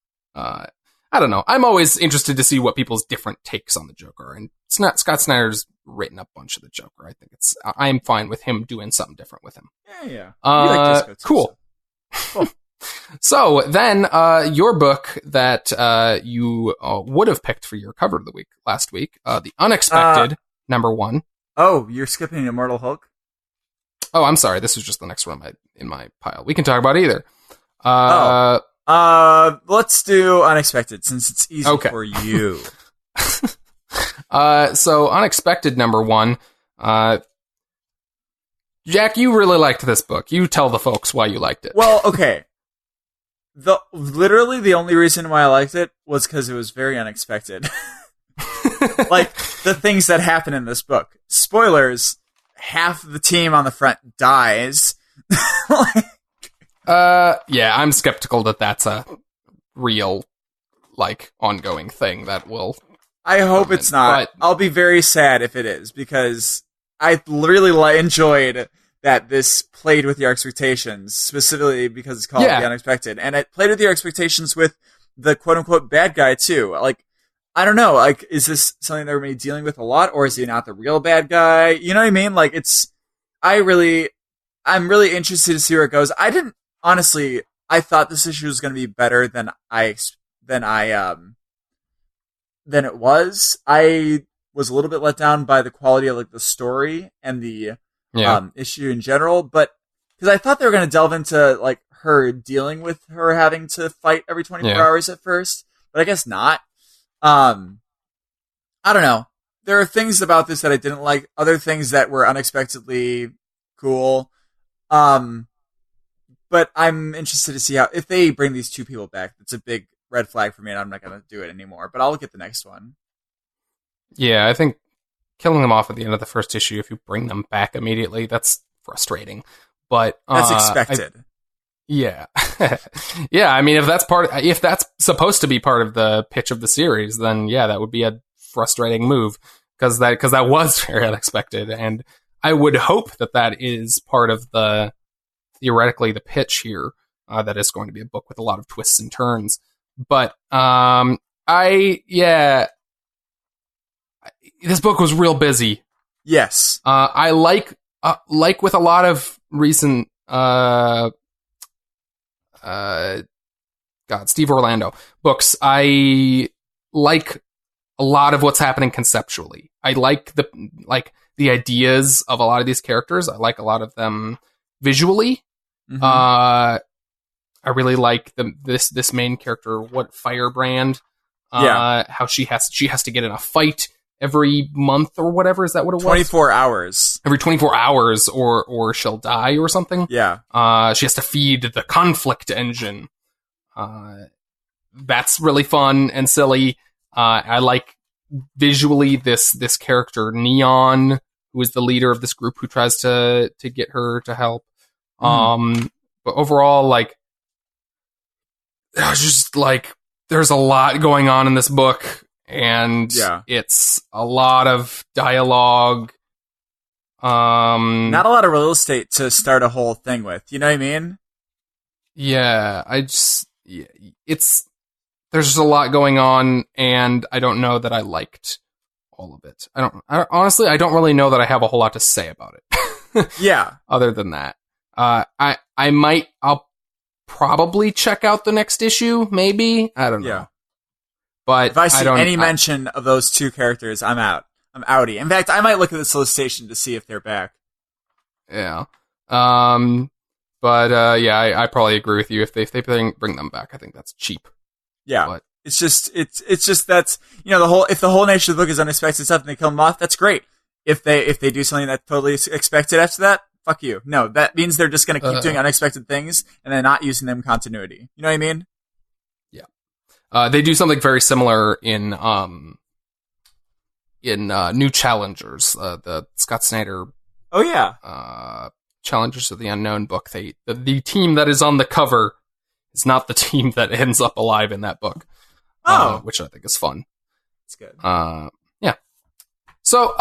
I don't know. I'm always interested to see what people's different takes on the Joker, and Scott Snyder's written a bunch of the Joker. I think I'm fine with him doing something different with him. Yeah. Like disco too, cool. So then, your book that you would have picked for your cover of the week last week, The Unexpected, number 1. Oh, you're skipping Immortal Hulk? Oh, I'm sorry. This was just the next one in my pile. We can talk about either. Let's do Unexpected since it's easy for you. So Unexpected number 1. Jack, you really liked this book. You tell the folks why you liked it. Well, okay. Literally the only reason why I liked it was because it was very unexpected. Like, the things that happen in this book. Spoilers, half the team on the front dies. Yeah, I'm skeptical that that's a real, like, ongoing thing that will... I hope it's not. I'll be very sad if it is, because I really enjoyed that this played with your expectations, specifically because it's called The Unexpected. And it played with your expectations with the quote-unquote bad guy, too. Like, I don't know, like, is this something that we're going to be dealing with a lot, or is he not the real bad guy? You know what I mean? Like, I'm really interested to see where it goes. Honestly, I thought this issue was going to be better than it was. I was a little bit let down by the quality of like the story and the issue in general, but because I thought they were going to delve into like her dealing with her having to fight every 24 hours at first, but I guess not. I don't know. There are things about this that I didn't like, other things that were unexpectedly cool. But I'm interested to see if they bring these two people back. It's a big red flag for me, and I'm not going to do it anymore. But I'll look at the next one. Yeah, I think killing them off at the end of the first issue, if you bring them back immediately, that's frustrating. But that's expected. Yeah. I mean, if that's supposed to be part of the pitch of the series, then yeah, that would be a frustrating move because that was very unexpected, and I would hope that is part of theoretically the pitch here, that is going to be a book with a lot of twists and turns. But this book was real busy. Yes. I like with a lot of recent Steve Orlando books, I like a lot of what's happening conceptually. I like the ideas of a lot of these characters. I like a lot of them visually. Mhm. I really like this main character, Firebrand. How she has to get in a fight every month or whatever. Is that what it was? 24 hours. Every 24 hours or she'll die or something. Yeah. She has to feed the conflict engine. That's really fun and silly. I like visually this character, Neon, who is the leader of this group who tries to get her to help. But overall, like, just like, there's a lot going on in this book, and it's a lot of dialogue. Not a lot of real estate to start a whole thing with. You know what I mean? Yeah, there's just a lot going on, and I don't know that I liked all of it. Honestly, I don't really know that I have a whole lot to say about it. Yeah. Other than that, I'll probably check out the next issue, maybe. I don't know. Yeah. But if I see any mention of those two characters, I'm out. I'm outie. In fact, I might look at the solicitation to see if they're back. Yeah. But I probably agree with you. If they bring them back, I think that's cheap. Yeah. But it's just that's, you know, if the whole nature of the book is unexpected stuff and they come off, that's great. If they do something that's totally expected after that, fuck you. No, that means they're just going to keep doing unexpected things and then not using them continuity. You know what I mean? Yeah. They do something very similar in New Challengers, the Scott Snyder. Oh yeah. Challengers of the Unknown book. The team that is on the cover is not the team that ends up alive in that book. Which I think is fun. It's good. Yeah. So,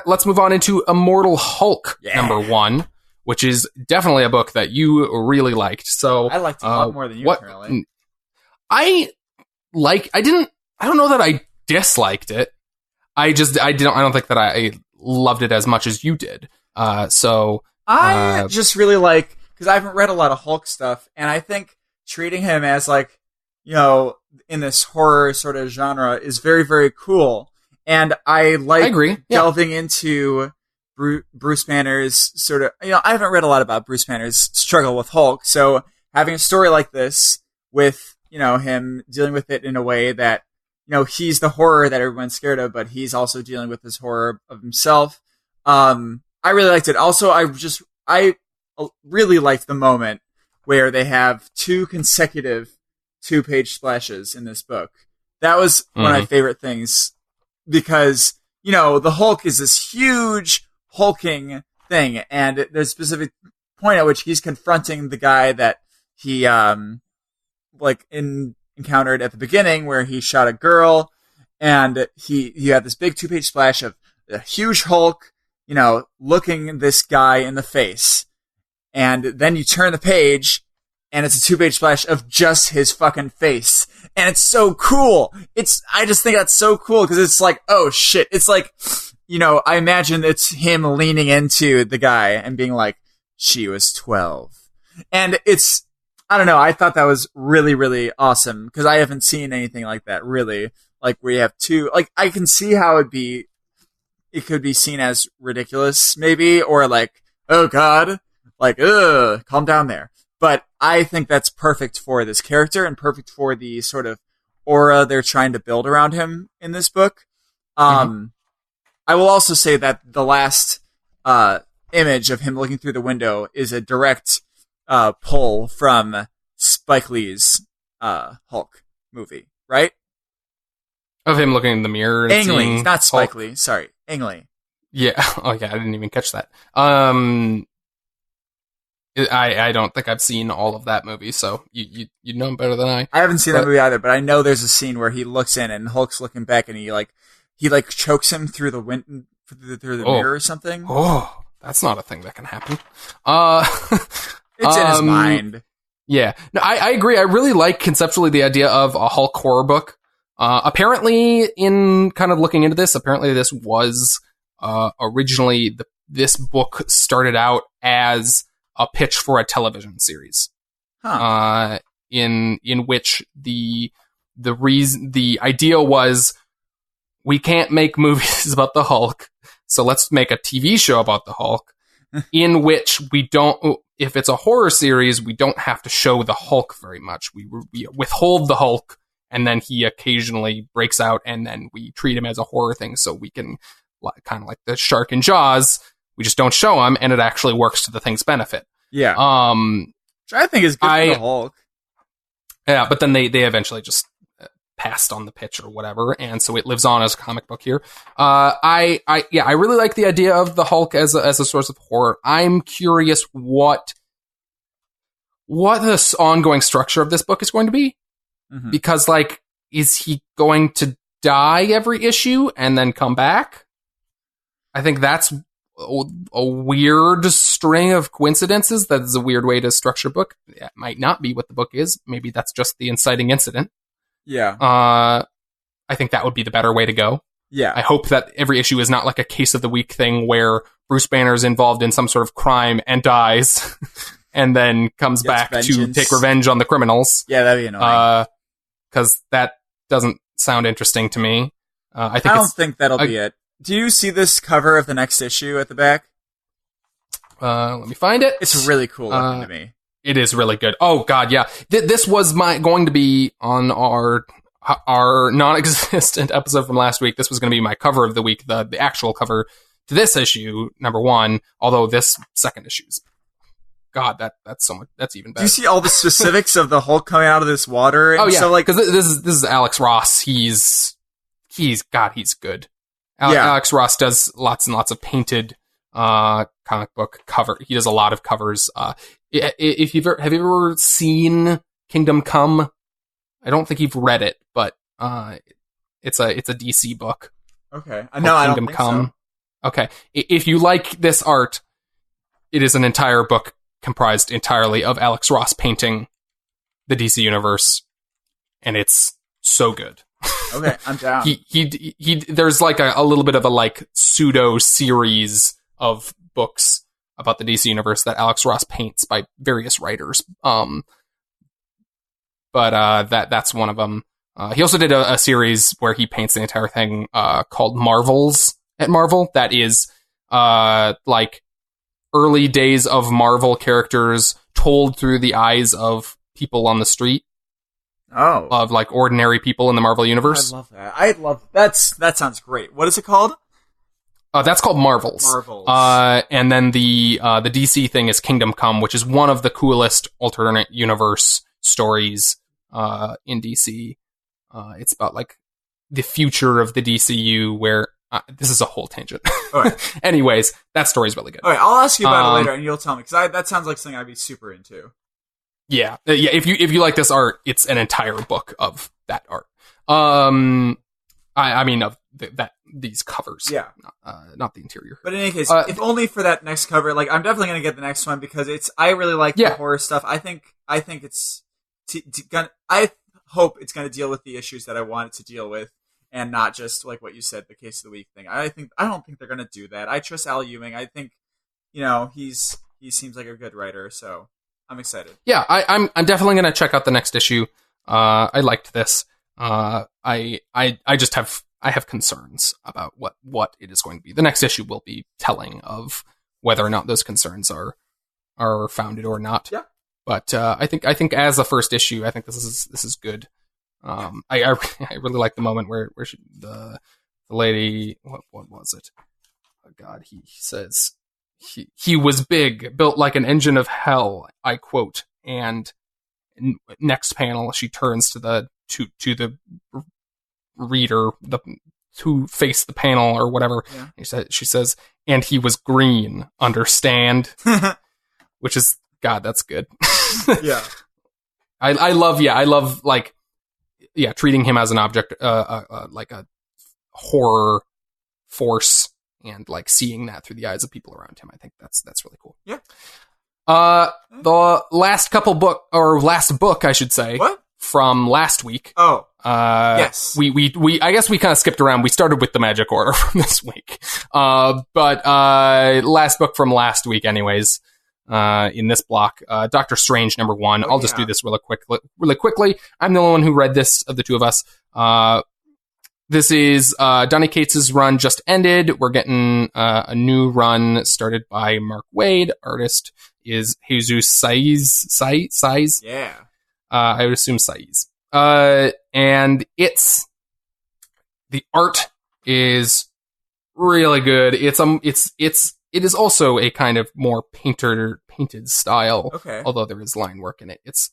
let's move on into Immortal Hulk, number 1, which is definitely a book that you really liked. So I liked it a lot more than you, apparently. I don't know that I disliked it. I don't think that I loved it as much as you did. I just really like, because I haven't read a lot of Hulk stuff, and I think treating him as, like, you know, in this horror sort of genre is very, very cool. And I agree. Delving into Bruce Banner's sort of, you know, I haven't read a lot about Bruce Banner's struggle with Hulk, so having a story like this with, you know, him dealing with it in a way that, you know, he's the horror that everyone's scared of, but he's also dealing with this horror of himself. I really liked it. Also, I really liked the moment where they have 2 consecutive 2-page splashes in this book. That was one of my favorite things, because, you know, the Hulk is this huge hulking thing, and there's a specific point at which he's confronting the guy that he encountered at the beginning, where he shot a girl, and you have this big 2-page splash of a huge Hulk, you know, looking this guy in the face. And then you turn the page, and it's a 2-page splash of just his fucking face. And it's so cool. I just think that's so cool, because it's like, oh shit. It's like, you know, I imagine it's him leaning into the guy and being like, she was 12. And I don't know, I thought that was really, really awesome, because I haven't seen anything like that, really. Like, where you have 2, like, I can see how it could be seen as ridiculous, maybe, or like, oh god, like, calm down there. But I think that's perfect for this character and perfect for the sort of aura they're trying to build around him in this book. I will also say that the last image of him looking through the window is a direct pull from Spike Lee's Hulk movie, right? Of him looking in the mirror and Ang Lee, seeing not Spike Hulk. Lee. Sorry, Ang Lee. Yeah. Oh, yeah. I didn't even catch that. I don't think I've seen all of that movie, so you know him better than I. I haven't seen that movie either, but I know there's a scene where he looks in and Hulk's looking back, and he chokes him through the mirror or something. Oh, that's not a thing that can happen. It's in his mind. Yeah. No, I agree. I really like conceptually the idea of a Hulk horror book. Apparently, in kind of looking into this, this was originally this book started out as a pitch for a television series. In which the idea was, we can't make movies about the Hulk, so let's make a TV show about the Hulk, in which we don't, if it's a horror series, we don't have to show the Hulk very much. We withhold the Hulk, and then he occasionally breaks out, and then we treat him as a horror thing, so we can, kind of like the shark in Jaws, we just don't show him, and it actually works to the thing's benefit. Yeah. Which I think is good for the Hulk. Yeah, but then they eventually just passed on the pitch or whatever, and so it lives on as a comic book here. I really like the idea of the Hulk as a source of horror. I'm curious what the ongoing structure of this book is going to be, because is he going to die every issue and then come back? I think that's a weird string of coincidences. That is a weird way to structure a book. It might not be what the book is. Maybe that's just the inciting incident. Yeah. I think that would be the better way to go. Yeah. I hope that every issue is not like a case of the week thing where Bruce Banner is involved in some sort of crime and dies and then comes back to take revenge on the criminals. Yeah, that'd be annoying. Because that doesn't sound interesting to me. I don't think that'll be it. Do you see this cover of the next issue at the back? Let me find it. It's really cool looking to me. It is really good. Oh God, yeah. This was going to be on our non-existent episode from last week. This was going to be my cover of the week, the actual cover to this issue, number 1. Although this second issue is, God, that's so much. That's even better. Do you see all the specifics of the Hulk coming out of this water? Oh yeah, so because this is Alex Ross. He's good. Alex Ross does lots and lots of painted comic book cover. He does a lot of covers. Have you ever seen Kingdom Come? I don't think you've read it, but it's a DC book. Okay, no, I don't think so. Okay, if you like this art, it is an entire book comprised entirely of Alex Ross painting the DC universe, and so good. Okay, I'm down. he there's like a little bit of a pseudo series of books about the DC universe that Alex Ross paints by various writers. But that's one of them. He also did a series where he paints the entire thing called Marvels at Marvel. That is early days of Marvel characters told through the eyes of people on the street. Oh. Of ordinary people in the Marvel universe. I love that. That sounds great. What is it called? That's called Marvels. And then the DC thing is Kingdom Come, which is one of the coolest alternate universe stories in DC. It's about the future of the DCU, where this is a whole tangent. Okay. Anyways, that story's really good. All right, I'll ask you about it later, and you'll tell me, because that sounds like something I'd be super into. Yeah. If you like this art, it's an entire book of that art. I mean of these covers. Yeah. Not the interior. But in any case, if only for that next cover, I'm definitely going to get the next one because I really like the horror stuff. I think it's I hope it's going to deal with the issues that I want it to deal with and not just what you said, the case of the week thing. I don't think they're going to do that. I trust Al Ewing. I think, he seems like a good writer, so I'm excited. Yeah, I'm definitely going to check out the next issue. I liked this. I just have concerns about what it is going to be. The next issue will be telling of whether or not those concerns are founded or not. Yeah. But I think as a first issue, I think this is good. I really like the moment where the lady, what was it? Oh God, he says he was big, built like an engine of hell. I quote. And next panel, she turns to the reader, who faced the panel or whatever. Yeah. She says, and he was green. Understand? Which is, God, that's good. Yeah. I love treating him as an object, like a horror force, and seeing that through the eyes of people around him. I think that's really cool. Yeah. The last book, I should say. What? From last week. Oh. Yes. We I guess we kind of skipped around. We started with the Magic Order from this week. But last book from last week anyways. in this block. Doctor Strange #1. I'll just do this really quickly. I'm the only one who read this of the two of us. This is Donny Cates' run just ended. We're getting a new run started by Mark Waid. Artist is Jesus Saiz. Yeah. I would assume Saiz. And the art is really good. It is also a kind of more painted style. Okay. Although there is line work in it. It's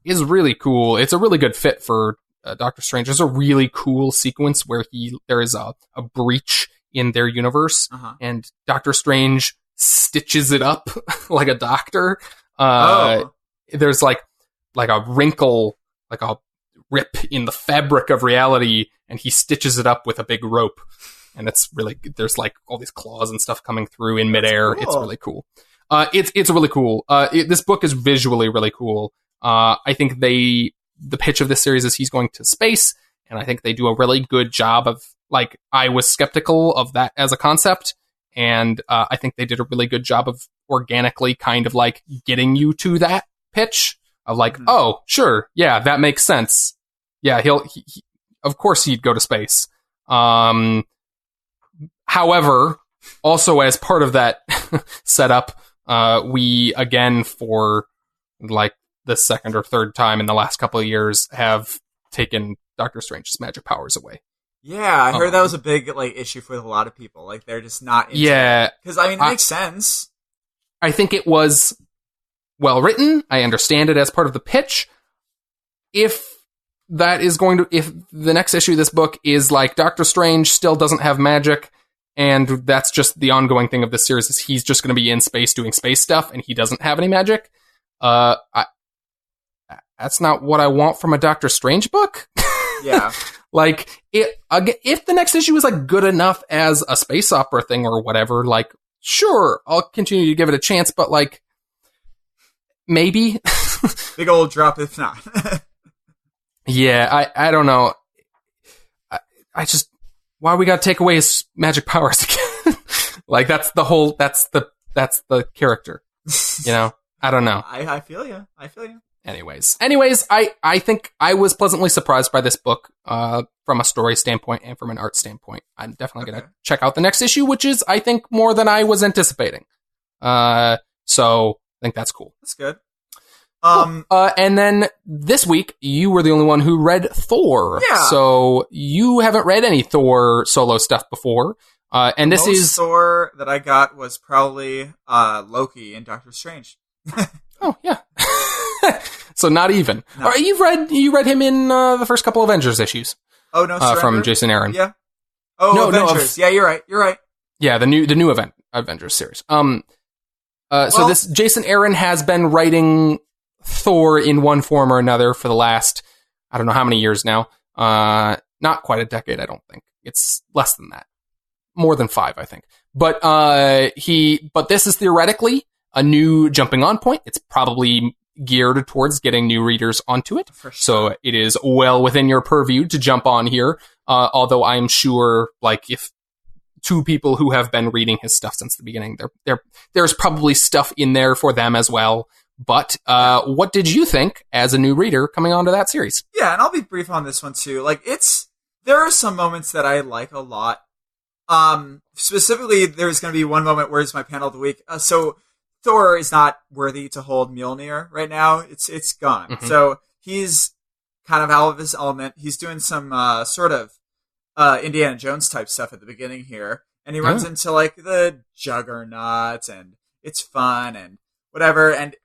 really cool. It's a really good fit for Doctor Strange. There's a really cool sequence where there is a breach in their universe, and Doctor Strange stitches it up like a doctor. There's like a wrinkle, like a rip in the fabric of reality, and he stitches it up with a big rope. And it's really, there's like all these claws and stuff coming through in midair. Cool. It's really cool. It's really cool. This book is visually really cool. I think the pitch of this series is he's going to space, and I think they do a really good job of, like, I was skeptical of that as a concept, and I think they did a really good job of organically kind of like getting you to that pitch of like, oh, sure, yeah, that makes sense. Yeah, he of course he'd go to space. However, also as part of that setup, we, again, for like the second or third time in the last couple of years, have taken Doctor Strange's magic powers away. Yeah, I heard that was a big issue for a lot of people. Like, they're just not into it. Because, I mean, it makes sense. I think it was well written. I understand it as part of the pitch. If the next issue of this book is like Doctor Strange still doesn't have magic, and that's just the ongoing thing of this series, is he's just going to be in space doing space stuff, and he doesn't have any magic, that's not what I want from a Doctor Strange book. Yeah. Like, if the next issue is like good enough as a space opera thing or whatever, like, sure, I'll continue to give it a chance, but like, maybe. Big old drop if not. Yeah, I don't know. I just, why we gotta take away his magic powers again? Like, that's the character. You know? I don't know. I feel you. Anyways, I think I was pleasantly surprised by this book, from a story standpoint and from an art standpoint. I'm definitely going to check out the next issue, which is, I think, more than I was anticipating. So I think that's cool. That's good. Cool. And then this week, you were the only one who read Thor. Yeah. So you haven't read any Thor solo stuff before. And this is Thor that I got was probably Loki and Doctor Strange. Oh yeah. So not even. No. All right, you read him in the first couple Avengers issues. Oh no, from Jason Aaron. Yeah. Oh, no, Avengers. Yeah, you're right. Yeah, the new Avengers series. So this Jason Aaron has been writing Thor in one form or another for the last, I don't know how many years now. Not quite a decade, I don't think. It's less than that. More than 5, I think. But this is theoretically a new jumping on point. It's probably geared towards getting new readers onto it. For sure. So it is well within your purview to jump on here. Although I'm sure, like, if two people who have been reading his stuff since the beginning, there's probably stuff in there for them as well. But what did you think as a new reader coming onto that series? Yeah, and I'll be brief on this one too. Like, there are some moments that I like a lot. Specifically, there's going to be one moment where it's my panel of the week. So Thor is not worthy to hold Mjolnir right now. It's gone. Mm-hmm. So he's kind of out of his element. He's doing some sort of Indiana Jones type stuff at the beginning here, and he runs into like the Juggernaut, and it's fun and whatever. And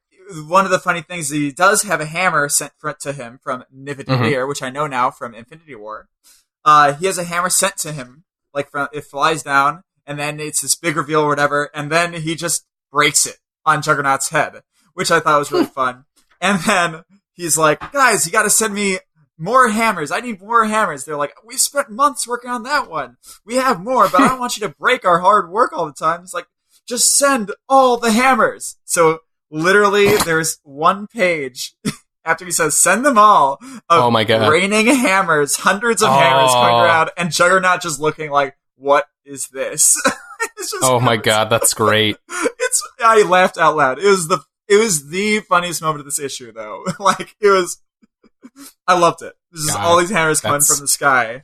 one of the funny things is he does have a hammer sent to him from Nidavellir, which I know now from Infinity War. He has a hammer sent to him, like it flies down, and then it's this big reveal or whatever, and then he just breaks it on Juggernaut's head, which I thought was really fun. And then he's like, guys, you got to send me more hammers. I need more hammers. They're like, we spent months working on that one. We have more, but I don't want you to break our hard work all the time. It's like, just send all the hammers. So literally, there's one page after he says, send them all, of oh my God, raining hammers, hundreds of hammers going around, and Juggernaut just looking like, what is this? It's just Oh my god, that's great. I laughed out loud. It was the funniest moment of this issue, though. Like, I loved it. This is all these hammers coming from the sky.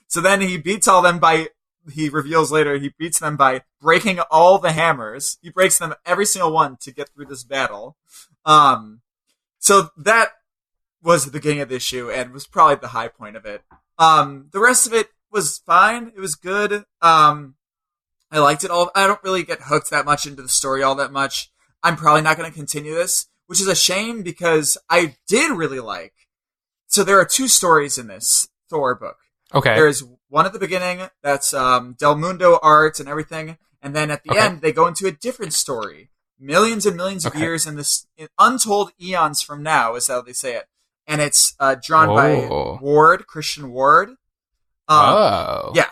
So then he beats all them he reveals later, he beats them by breaking all the hammers. He breaks them, every single one, to get through this battle. So that was the beginning of the issue, and was probably the high point of it. The rest of it was fine. It was good. I liked it all. I don't really get hooked that much into the story all that much. I'm probably not going to continue this, which is a shame because I did really like. So there are 2 stories in this Thor book. Okay. There's one at the beginning that's Del Mundo art and everything, and then at the end they go into a different story. Millions and millions of years in untold eons from now is how they say it. And it's drawn by Christian Ward. Yeah.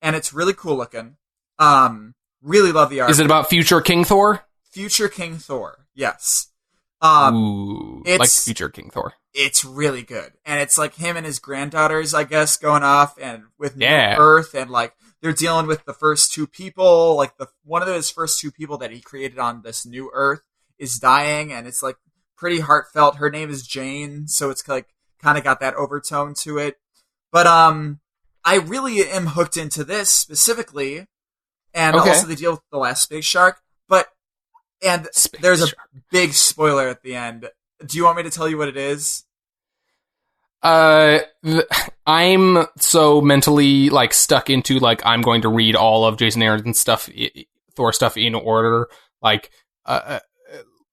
And it's really cool looking. Really love the art. Is it about future King Thor? Future King Thor, yes. Ooh, like future King Thor. It's really good. And it's like him and his granddaughters, I guess, going off and with New Earth, and like they're dealing with the first 2 people. Like one of his first 2 people that he created on this New Earth is dying, and it's like pretty heartfelt. Her name is Jane, so it's like kind of got that overtone to it. But I really am hooked into this specifically, and also they deal with the last space shark. There's a big spoiler at the end. Do you want me to tell you what it is? I'm so mentally like stuck into like I'm going to read all of Jason Aaron's stuff, Thor stuff in order, like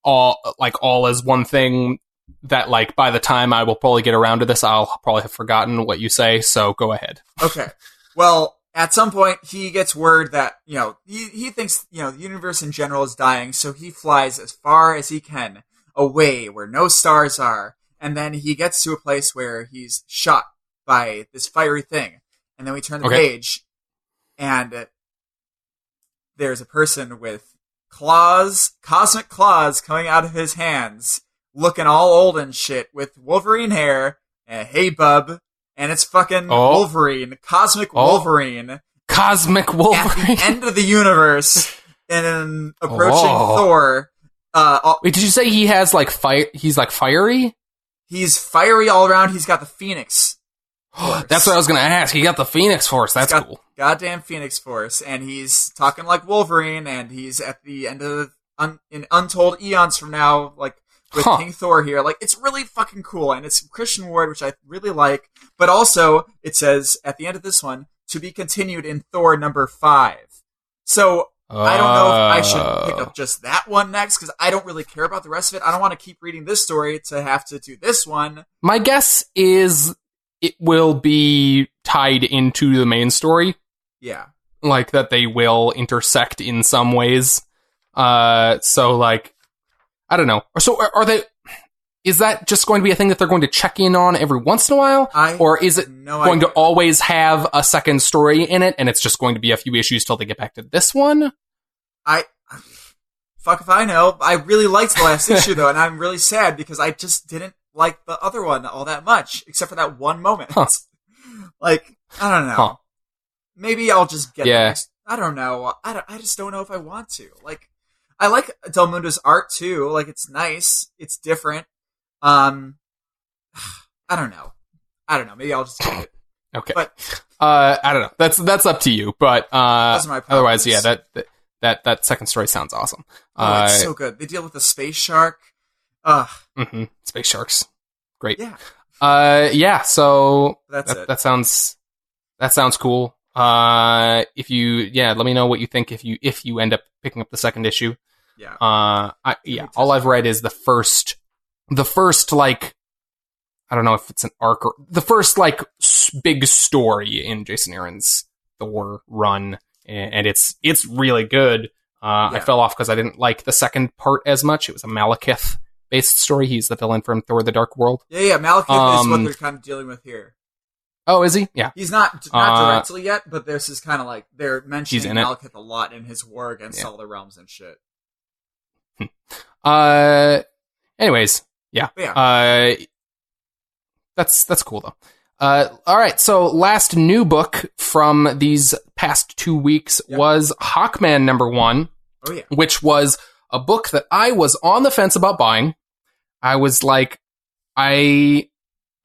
all as one thing. That like by the time I will probably get around to this, I'll probably have forgotten what you say. So go ahead. Okay. Well, at some point he gets word that he thinks the universe in general is dying, so he flies as far as he can away where no stars are, and then he gets to a place where he's shot by this fiery thing, and then we turn the page, and there's a person with claws, cosmic claws coming out of his hands, looking all old and shit, with Wolverine hair, and hey bub, and it's fucking Wolverine, Cosmic Wolverine. Cosmic Wolverine. At the end of the universe, and approaching Thor. Wait, did you say he has like fire? He's like fiery? He's fiery all around. He's got the Phoenix Force. That's what I was going to ask. He got the Phoenix Force. That's cool. Goddamn Phoenix Force. And he's talking like Wolverine, and he's at the end of in untold eons from now, like with King Thor here. Like, it's really fucking cool. And it's Christian Ward, which I really like. But also, it says at the end of this one, to be continued in Thor number 5. So I don't know if I should pick up just that one next, because I don't really care about the rest of it. I don't want to keep reading this story to have to do this one. My guess is it will be tied into the main story. Yeah. Like, that they will intersect in some ways. So, like, I don't know. So, are they... Is that just going to be a thing that they're going to check in on every once in a while? Or is it going to always have a second story in it, and it's just going to be a few issues till they get back to this one? Fuck if I know. I really liked the last issue, though, and I'm really sad because I just didn't like the other one all that much, except for that one moment. Like, I don't know. Maybe I'll just get the next... I don't know. I just don't know if I want to. Like, I like Del Mundo's art, too. Like, it's nice. It's different. I don't know. Maybe I'll just do it. Okay. But I don't know. That's up to you. But otherwise, yeah, that second story sounds awesome. It's so good. They deal with the space shark. Space sharks. Great. Yeah. Yeah. So that sounds cool. Let me know what you think if you end up picking up the second issue. Yeah. All I've read is the first, like, I don't know if it's an arc or the first, like, big story in Jason Aaron's Thor run, and it's really good. I fell off because I didn't like the second part as much. It was a Malekith-based story. He's the villain from Thor: The Dark World. Yeah, Malekith is what they're kind of dealing with here. Oh, is he? Yeah. He's not directly yet, but this is kind of like, they're mentioning Malekith a lot in his war against all the realms and shit. Anyways, yeah. That's cool though. All right. So last new book from these past 2 weeks was Hawkman #1, which was a book that I was on the fence about buying. I was like, I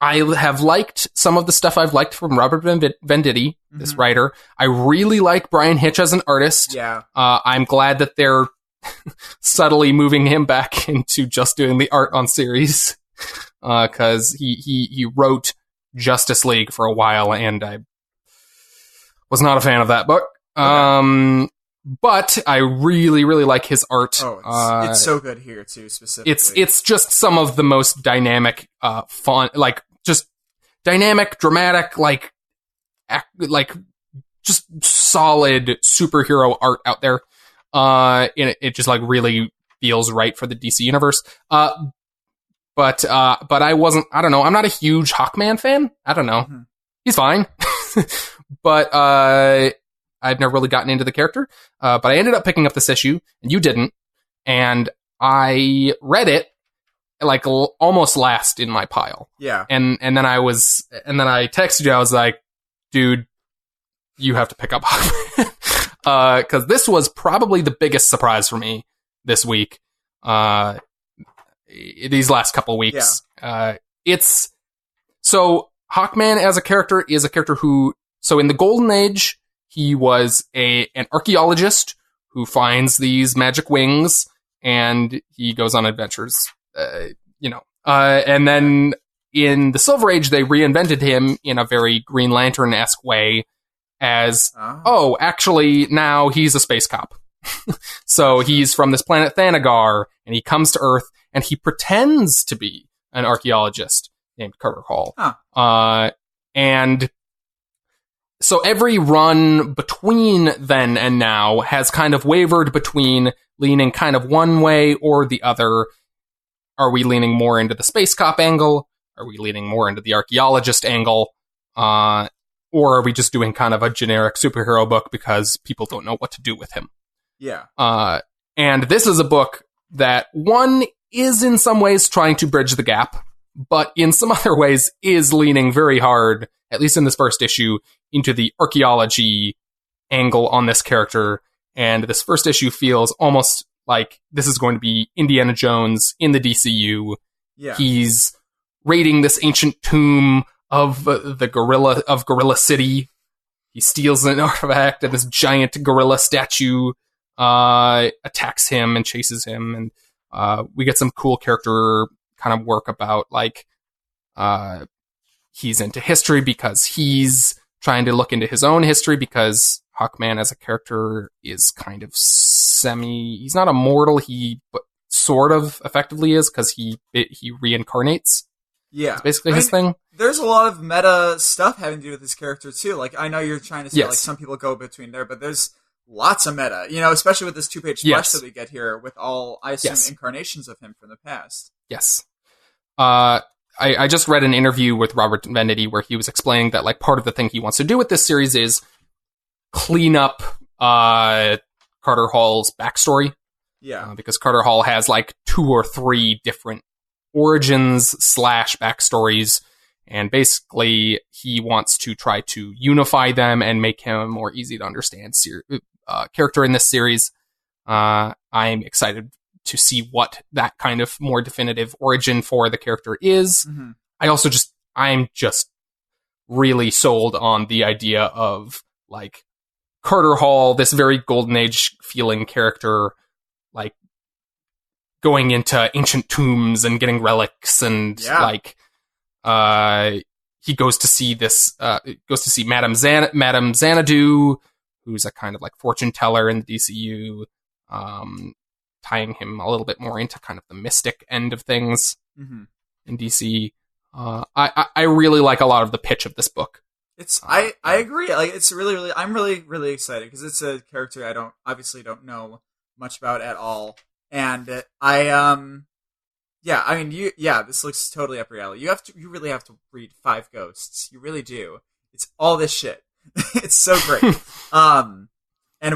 have liked some of the stuff I've liked from Robert Venditti, this writer. I really like Brian Hitch as an artist. Yeah. I'm glad that they're subtly moving him back into just doing the art on series, because he wrote Justice League for a while, and I was not a fan of that book. Okay. But I really, really like his art. Oh, it's so good here too, specifically. It's just some of the most dynamic, fun, like just dynamic, dramatic, like just solid superhero art out there. And it just like really feels right for the DC universe. But I wasn't. I don't know. I'm not a huge Hawkman fan. I don't know. Mm-hmm. He's fine, but I've never really gotten into the character. But I ended up picking up this issue, and you didn't. And I read it like almost last in my pile. Yeah. And then I texted you. I was like, dude, you have to pick up Hawkman, because this was probably the biggest surprise for me this week. These last couple weeks. Yeah. So Hawkman as a character is a character who, so in the Golden Age, he was an archaeologist who finds these magic wings, and he goes on adventures, and then in the Silver Age, they reinvented him in a very Green Lantern-esque way as, actually, now he's a space cop. So he's from this planet Thanagar, and he comes to Earth, and he pretends to be an archaeologist named Carter Hall. Huh. And so every run between then and now has kind of wavered between leaning kind of one way or the other. Are we leaning more into the space cop angle? Are we leaning more into the archaeologist angle? Or are we just doing kind of a generic superhero book because people don't know what to do with him? Yeah. And this is a book that, one, is in some ways trying to bridge the gap, but in some other ways is leaning very hard, at least in this first issue, into the archaeology angle on this character. And this first issue feels almost like this is going to be Indiana Jones in the DCU. Yeah. He's raiding this ancient tomb of Gorilla City. He steals an artifact, and this giant gorilla statue attacks him and chases him. And we get some cool character kind of work about, like, he's into history because he's trying to look into his own history, because Hawkman as a character is kind of he's not immortal, but sort of effectively is, because he reincarnates. Yeah. It's basically his thing. There's a lot of meta stuff having to do with this character too. Like, I know you're trying to say, like, some people go between there, but there's lots of meta, especially with this 2-page splash that we get here with all, I assume, incarnations of him from the past. Yes. I just read an interview with Robert Venditti where he was explaining that, like, part of the thing he wants to do with this series is clean up Carter Hall's backstory. Yeah. Because Carter Hall has, like, 2 or 3 different origins / backstories, and basically he wants to try to unify them and make him a more easy to understand character in this series. I'm excited to see what that kind of more definitive origin for the character is. Mm-hmm. I'm just really sold on the idea of, like, Carter Hall, this very Golden Age feeling character, like, going into ancient tombs and getting relics, and he goes to see Madame Xanadu, who's a kind of like fortune teller in the DCU, tying him a little bit more into kind of the mystic end of things in DC. I really like a lot of the pitch of this book. I agree. Like, it's really, I'm really, really excited because it's a character I don't know much about at all. And this looks totally up your alley. You really have to read Five Ghosts. You really do. It's all this shit. It's so great. And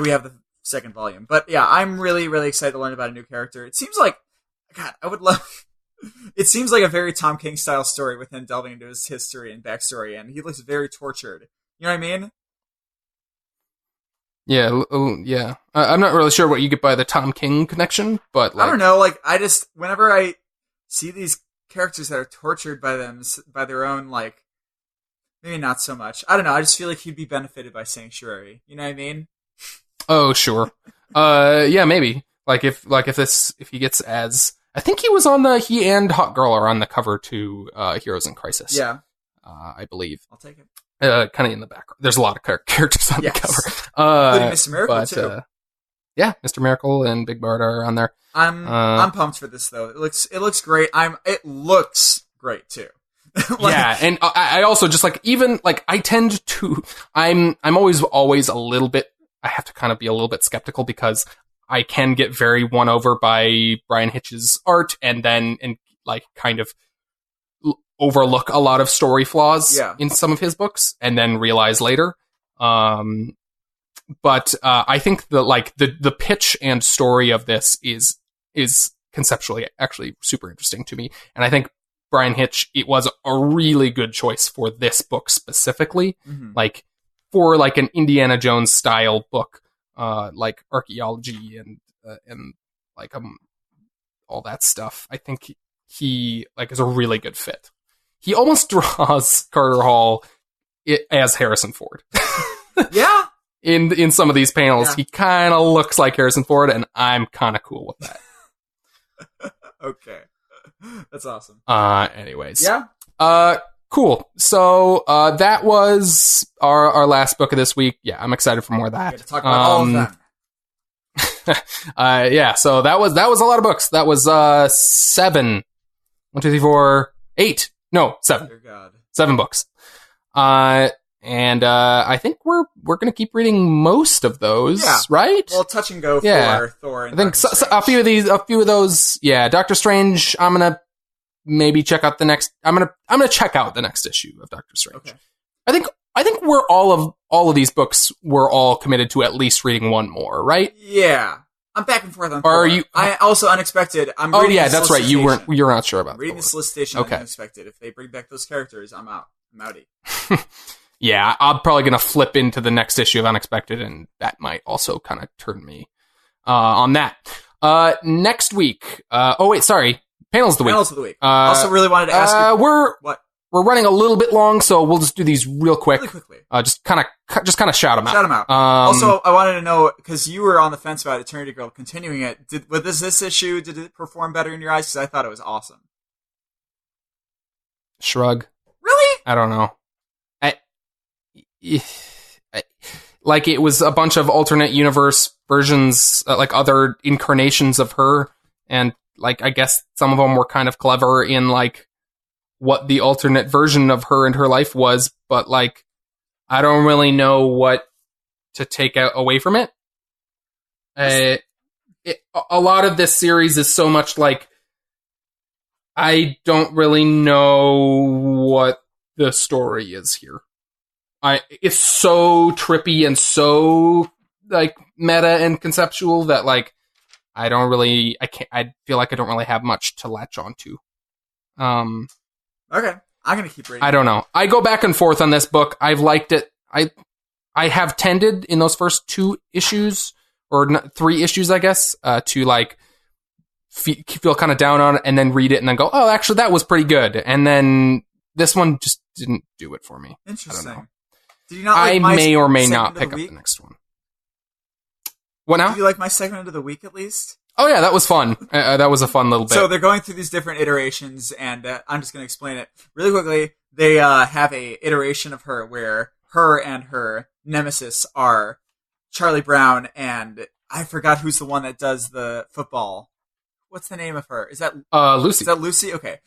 we have the second volume. But yeah, I'm really, really excited to learn about a new character. It seems like, God, I would love. It seems like a very Tom King style story with him delving into his history and backstory, and he looks very tortured. You know what I mean? Yeah, yeah. I'm not really sure what you get by the Tom King connection, but like, I don't know. Like, I just whenever I see these characters that are tortured by their own, like, maybe not so much. I don't know. I just feel like he'd be benefited by Sanctuary. You know what I mean? Oh, sure. Yeah, maybe. If he gets as, I think he and Hot Girl are on the cover to Heroes in Crisis. Yeah. I believe. I'll take it. Kind of in the background. There's a lot of characters on the cover. Including Mr. Miracle, too. Yeah, Mr. Miracle and Big Barda are on there. I'm pumped for this, though. It looks great. It looks great, too. Yeah, and I also just, like, even, like, I tend to, I'm always a little bit, I have to kind of be a little bit skeptical because I can get very won over by Brian Hitch's art and kind of overlook a lot of story flaws in some of his books and then realize later. But I think the pitch and story of this is conceptually actually super interesting to me. And I think Brian Hitch, it was a really good choice for this book specifically. Mm-hmm. Like, for like an Indiana Jones style book, like archaeology and like all that stuff. I think he like is a really good fit. He almost draws Carter Hall as Harrison Ford. Yeah. In some of these panels, he kind of looks like Harrison Ford, and I'm kind of cool with that. Okay. That's awesome. Anyways. Yeah. Cool. So, that was our last book of this week. Yeah, I'm excited for more of that. Get to talk about all of them. Yeah, so that was a lot of books. That was 7. 1, 2, 3, 4, 8. No, 7. Dear God. 7 books. And I think we're gonna keep reading most of those, right? Well, touch and go for Thor and I think a few of those. Yeah, Doctor Strange. I'm gonna maybe check out the next. I'm gonna check out the next issue of Doctor Strange. Okay. I think we're all of these books. We're all committed to at least reading one more, right? Yeah, I'm back and forth on. Or are you? I also unexpected. I'm. Oh yeah, that's right. You're not sure about. Reading the solicitation. Okay. Unexpected. If they bring back those characters, I'm out. I'm outie. Yeah, I'm probably going to flip into the next issue of Unexpected, and that might also kind of turn me on that. Next week. Panels of the week. Also really wanted to ask you. We're running a little bit long, so we'll just do these real quick. Really quickly. Just kind of shout them out. Shout them out. Also, I wanted to know, because you were on the fence about Eternity Girl continuing it. With this issue, did it perform better in your eyes? Because I thought it was awesome. Shrug. Really? I don't know. Like, it was a bunch of alternate universe versions, like other incarnations of her, and like I guess some of them were kind of clever in like what the alternate version of her and her life was, but like I don't really know what to take away from it. A lot of this series is so much like I don't really know what the story is here. It's so trippy and so like meta and conceptual that like I feel like I don't really have much to latch onto. Okay, I'm gonna keep reading. I don't know. I go back and forth on this book. I've liked it. I have tended in those first 2 issues or 3 issues, I guess, to like feel kind of down on it and then read it and then go, oh, actually that was pretty good. And then this one just didn't do it for me. Interesting. I don't know. Did you not like I may or may not pick up the next one. What now? Did you like my segment of the week at least? Oh yeah, that was fun. That was a fun little bit. So they're going through these different iterations, and I'm just going to explain it really quickly. They have a iteration of her where her and her nemesis are Charlie Brown, and I forgot who's the one that does the football. What's the name of her? Is that Lucy? Is that Lucy? Okay,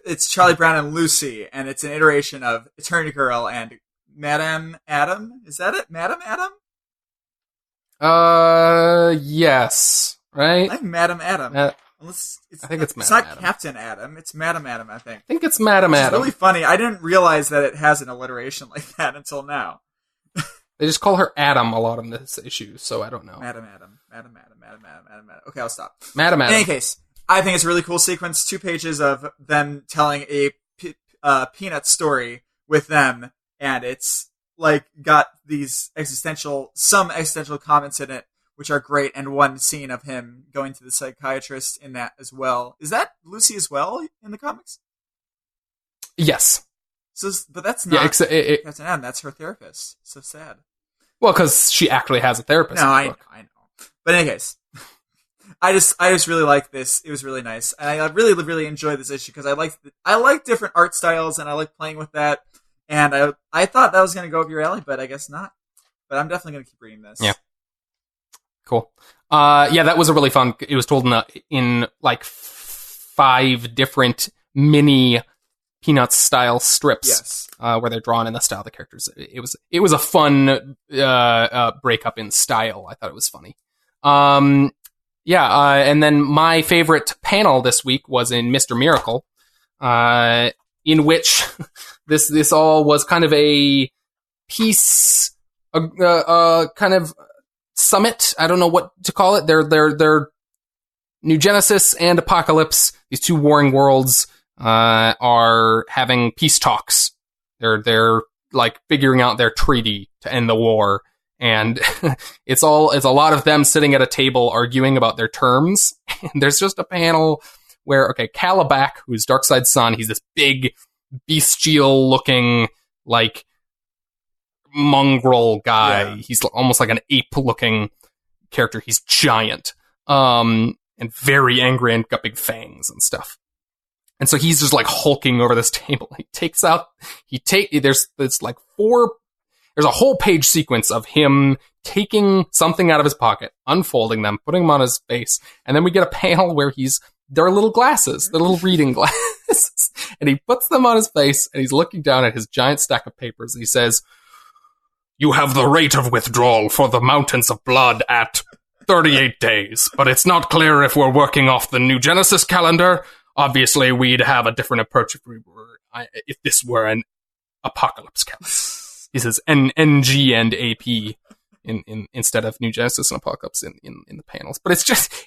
it's Charlie Brown and Lucy, and it's an iteration of Eternity Girl and Madame Adam. Is that it? Madame Adam? Yes. Right? I think Madame Adam. I think it's Madame It's not Adam. Captain Adam. It's Madame Adam, I think. I think it's Madame Adam. It's really funny. I didn't realize that it has an alliteration like that until now. They just call her Adam a lot in this issue, so I don't know. Madame Adam. Okay, I'll stop. Madame Adam. In any case, I think it's a really cool sequence. 2 pages of them telling a Peanut story with them, and it's like got some existential comments in it, which are great, and one scene of him going to the psychiatrist in that as well. Is that Lucy as well in the comics? Yes. So, but that's not Captain Atom. That's her therapist. So sad. Well, because she actually has a therapist. No, I know. But in any case, I just really like this. It was really nice, and I really, really enjoyed this issue because I like different art styles, and I like playing with that. And I thought that was going to go up your alley, but I guess not. But I'm definitely going to keep reading this. Yeah. Cool. Yeah, that was a really fun. It was told in like 5 different mini Peanuts style strips. Yes. Where they're drawn in the style of the characters. It was a fun breakup in style. I thought it was funny. And then my favorite panel this week was in Mr. Miracle, in which this all was kind of a peace, kind of summit. I don't know what to call it. They're New Genesis and Apocalypse. These 2 warring worlds are having peace talks. They're like figuring out their treaty to end the war, and it's a lot of them sitting at a table arguing about their terms. And there's just a panel where Calabac, who's Darkseid's son, he's this big bestial looking like mongrel guy. Yeah. He's almost like an ape looking character. He's giant, and very angry and got big fangs and stuff. And so he's just like hulking over this table. There's a whole page sequence of him taking something out of his pocket, unfolding them, putting them on his face. And then we get a panel where there are little glasses, the little reading glasses. And he puts them on his face and he's looking down at his giant stack of papers. And he says, "You have the rate of withdrawal for the Mountains of Blood at 38 days, but it's not clear if we're working off the New Genesis calendar. Obviously, we'd have a different approach if this were an Apocalypse calendar." He says NG and AP instead of New Genesis and Apocalypse in the panels. But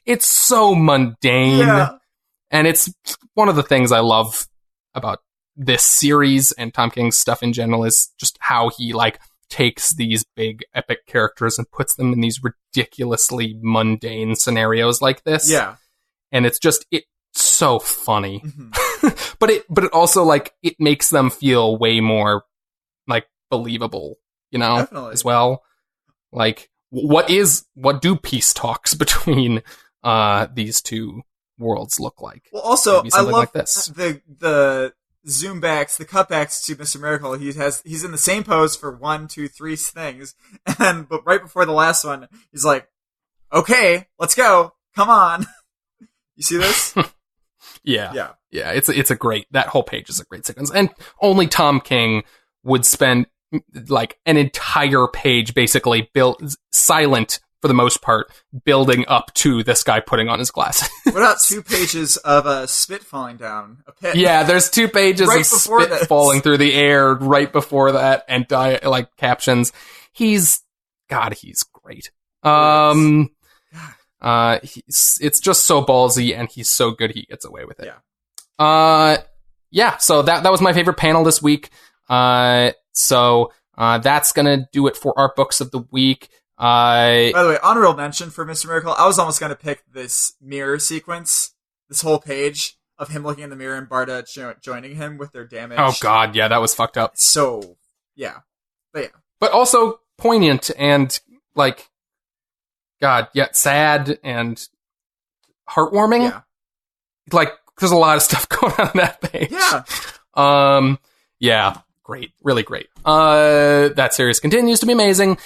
it's so mundane. Yeah. And it's one of the things I love about this series and Tom King's stuff in general is just how he like takes these big epic characters and puts them in these ridiculously mundane scenarios like this. Yeah. And it's so funny. Mm-hmm. but it also like it makes them feel way more like believable, Definitely. As well. Like what do peace talks between these 2 worlds look like? Well, also I love like this. the zoom backs, the cutbacks to Mr. Miracle. He's in the same pose for 1, 2, 3 things, but right before the last one, he's like, "Okay, let's go, come on." You see this? Yeah. It's a great. That whole page is a great sequence, and only Tom King would spend like an entire page basically built silent for the most part, building up to this guy putting on his glasses. What about 2 pages of spit falling down a pit? Yeah, there's 2 pages right of spit falling through the air right before that, and captions. He's great. It's just so ballsy, and he's so good he gets away with it. So that was my favorite panel this week. So that's gonna do it for our books of the week. By the way, honorable mention for Mr. Miracle. I was almost gonna pick this mirror sequence, this whole page of him looking in the mirror and Barda joining him with their damage. Oh god, yeah, that was fucked up. So yeah, but also poignant and like, god, yet sad and heartwarming. Yeah, like there's a lot of stuff going on that page. Yeah. Yeah. Great. Really great. That series continues to be amazing.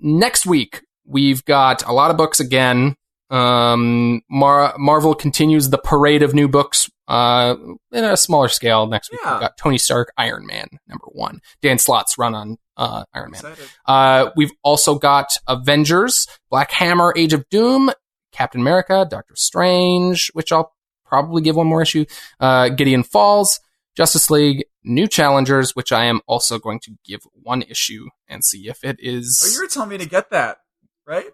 Next week, we've got a lot of books again. Marvel continues the parade of new books in a smaller scale. Next week, we've got Tony Stark, Iron Man, #1. Dan Slott's run on Iron Man. We've also got Avengers, Black Hammer, Age of Doom, Captain America, Doctor Strange, which I'll probably give one more issue, Gideon Falls, Justice League, New Challengers, which I am also going to give one issue and see if it is... Oh, you were telling me to get that, right?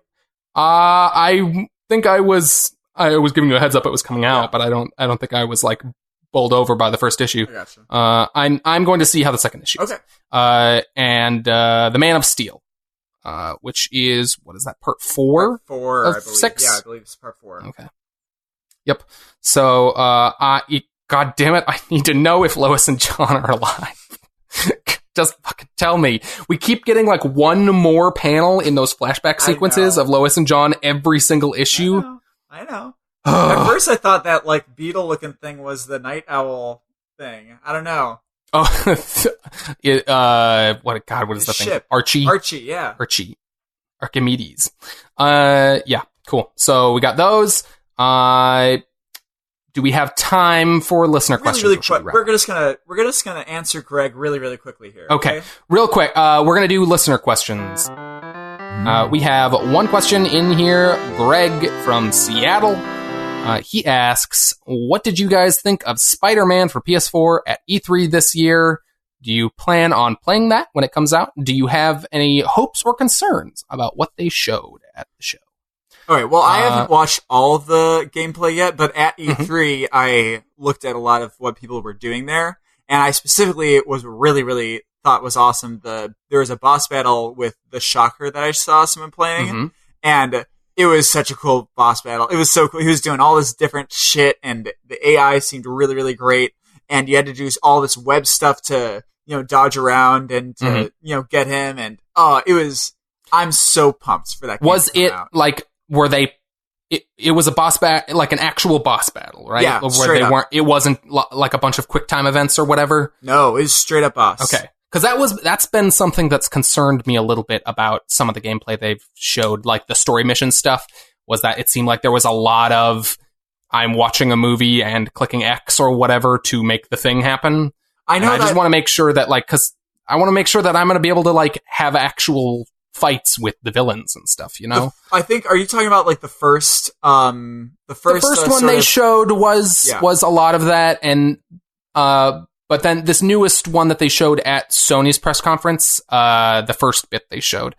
I think I was giving you a heads up it was coming out, but I don't think I was like bowled over by the first issue. I gotcha. I'm going to see how the second issue is. Okay. And The Man of Steel, which is, what is that, part 4? Part 4, of I believe. 6? Yeah, I believe it's part 4. Okay. Yep. So, God damn it, I need to know if Lois and John are alive. Just fucking tell me. We keep getting like one more panel in those flashback sequences of Lois and John every single issue. I know. At first I thought that like beetle looking thing was the night owl thing. I don't know. Oh, what is the thing? Archie, yeah. Archimedes. Yeah, cool. So we got those. Do we have time for listener questions? Really quick. We're just gonna answer Greg really quickly here. Okay. Real quick. We're gonna do listener questions. We have one question in here. Greg from Seattle. He asks, what did you guys think of Spider-Man for PS4 at E3 this year? Do you plan on playing that when it comes out? Do you have any hopes or concerns about what they showed at the show? All right, well, I haven't watched all of the gameplay yet, but at E3, I looked at a lot of what people were doing there, and I specifically was really thought was awesome. There was a boss battle with the Shocker that I saw someone playing, and it was such a cool boss battle. It was so cool. He was doing all this different shit, and the AI seemed really great, and you had to do all this web stuff to, dodge around and to, get him, and I'm so pumped for that game. Was it like, were they, it was a boss battle, like an actual boss battle, right? Yeah, where it wasn't like a bunch of quick time events or whatever? No, it was straight up boss. Okay. Because that's been something that's concerned me a little bit about some of the gameplay they've showed, like the story mission stuff, was that it seemed like there was a lot of, I'm watching a movie and clicking X or whatever to make the thing happen. I know. I just want to make sure that, because I want to make sure that I'm going to be able to, have actual fights with the villains and stuff, I think, are you talking about the first one they showed was a lot of that, and but then this newest one that they showed at Sony's press conference, the first bit they showed,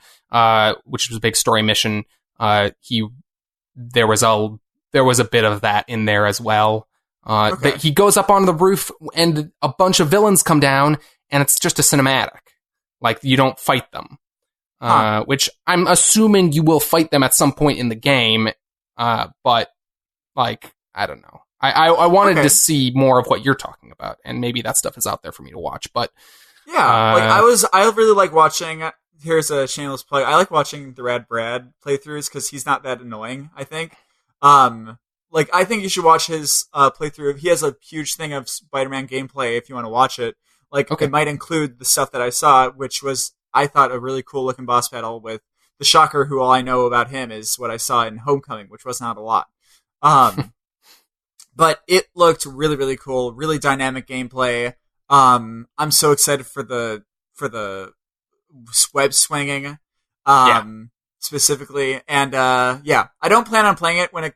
which was a big story mission, there was a bit of that in there as well. That he goes up on the roof and a bunch of villains come down, and it's just a cinematic, you don't fight them. Which I'm assuming you will fight them at some point in the game, but I don't know. I wanted to see more of what you're talking about, and maybe that stuff is out there for me to watch. But yeah, I really like watching. Here's a shameless plug. I like watching the Rad Brad playthroughs because he's not that annoying, I think. I think you should watch his playthrough. He has a huge thing of Spider-Man gameplay if you want to watch it. It might include the stuff that I saw, which was, I thought, a really cool looking boss battle with the Shocker, who all I know about him is what I saw in Homecoming, which was not a lot. But it looked really cool, really dynamic gameplay. I'm so excited for the web swinging, specifically. And, I don't plan on playing it when it,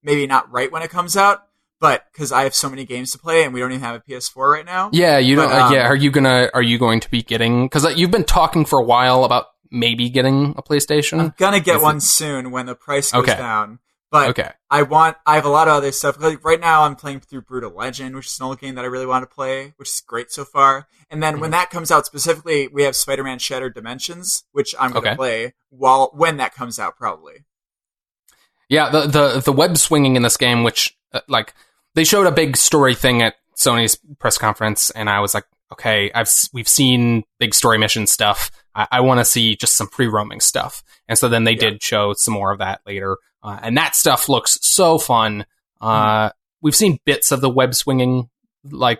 maybe not right when it comes out, but because I have so many games to play and we don't even have a PS4 right now. Yeah, you don't. Are you going to be getting? Because you've been talking for a while about maybe getting a PlayStation. I'm gonna get one soon when the price goes down. But I have a lot of other stuff. Right now, I'm playing through Brutal Legend, which is an old game that I really want to play, which is great so far. And then when that comes out, specifically, we have Spider-Man Shattered Dimensions, which I'm going to play when that comes out, probably. Yeah, the web swinging in this game, which they showed a big story thing at Sony's press conference, and I was like, okay, we've seen big story mission stuff. I want to see just some free roaming stuff. And so then they did show some more of that later. And that stuff looks so fun. We've seen bits of the web swinging, the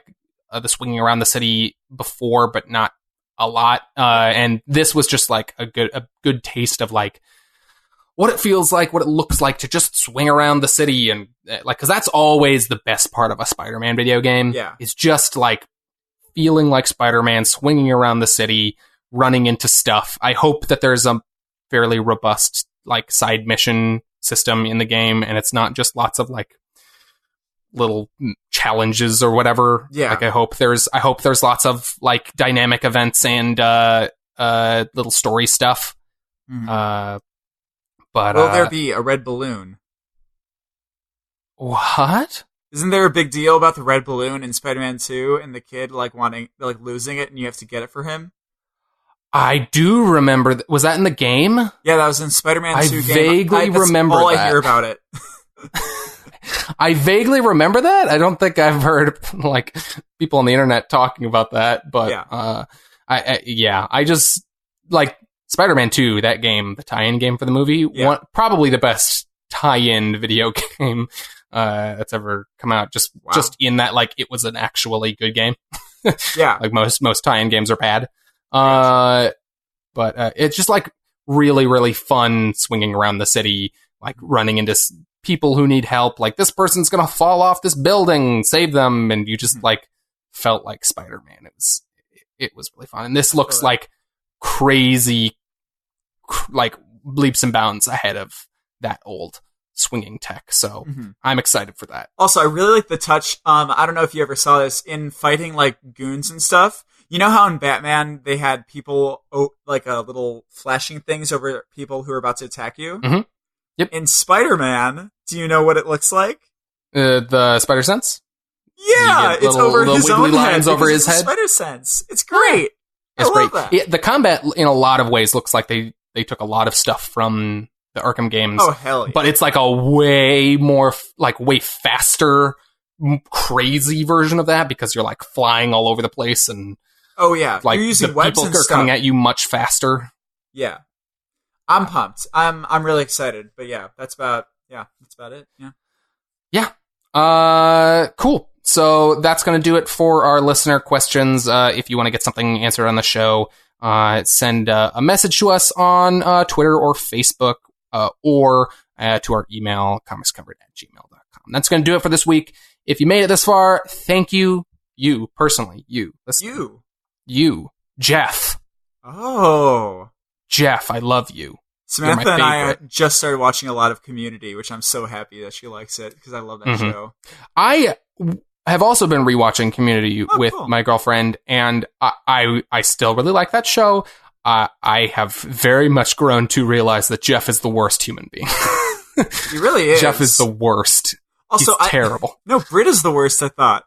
swinging around the city before, but not a lot. And this was just a good taste of what it feels like, what it looks like to just swing around the city, and because that's always the best part of a Spider-Man video game. Yeah, is just feeling like Spider-Man swinging around the city, running into stuff. I hope that there's a fairly robust side mission system in the game, and it's not just lots of little challenges or whatever. Yeah, I hope there's lots of dynamic events and little story stuff. But will there be a red balloon? What? Isn't there a big deal about the red balloon in Spider-Man 2 and the kid losing it and you have to get it for him? I do remember. Was that in the game? Yeah, that was in Spider-Man 2 I game. vaguely remember all that. I hear about it. I vaguely remember that. I don't think I've heard like people on the internet talking about that, but I just like Spider-Man 2, that game, the tie-in game for the movie, probably the best tie-in video game that's ever come out. Just in that, like, it was an actually good game. Yeah, like most tie-in games are bad. But it's just like really, really fun swinging around the city, like running into people who need help. Like, this person's gonna fall off this building, save them, and you just like felt like Spider-Man. It was really fun, and this looks like crazy, like leaps and bounds ahead of that old swinging tech. So I'm excited for that. Also, I really like the touch. I don't know if you ever saw this in fighting like goons and stuff. You know how in Batman they had people like little flashing things over people who are about to attack you? Mm-hmm. Yep. In Spider-Man, do you know what it looks like? The Spider Sense? Yeah, it's over his own lines head. Over his head. Spider Sense. It's great. It's I love great. that. The combat, in a lot of ways, looks like they took a lot of stuff from the Arkham games. Oh, hell yeah. But it's like a way more, like, way faster, crazy version of that, because you're like flying all over the place and oh yeah, like you're using the webs people and are stuff. coming at you much faster. Yeah, I'm pumped. I'm really excited. But yeah, that's about it. Yeah. Cool. So that's going to do it for our listener questions. If you want to get something answered on the show, send a message to us on Twitter or Facebook, or to our email, comicscovered@gmail.com. That's going to do it for this week. If you made it this far, thank you. You, personally. You. Listen. You. Jeff. Oh. Jeff, I love you. Samantha and I just started watching a lot of Community, which I'm so happy that she likes it, because I love that show. I have also been rewatching Community with my girlfriend, and I still really like that show. I have very much grown to realize that Jeff is the worst human being. He really is. Jeff is the worst. Also, he's terrible. No, Britt is the worst, I thought.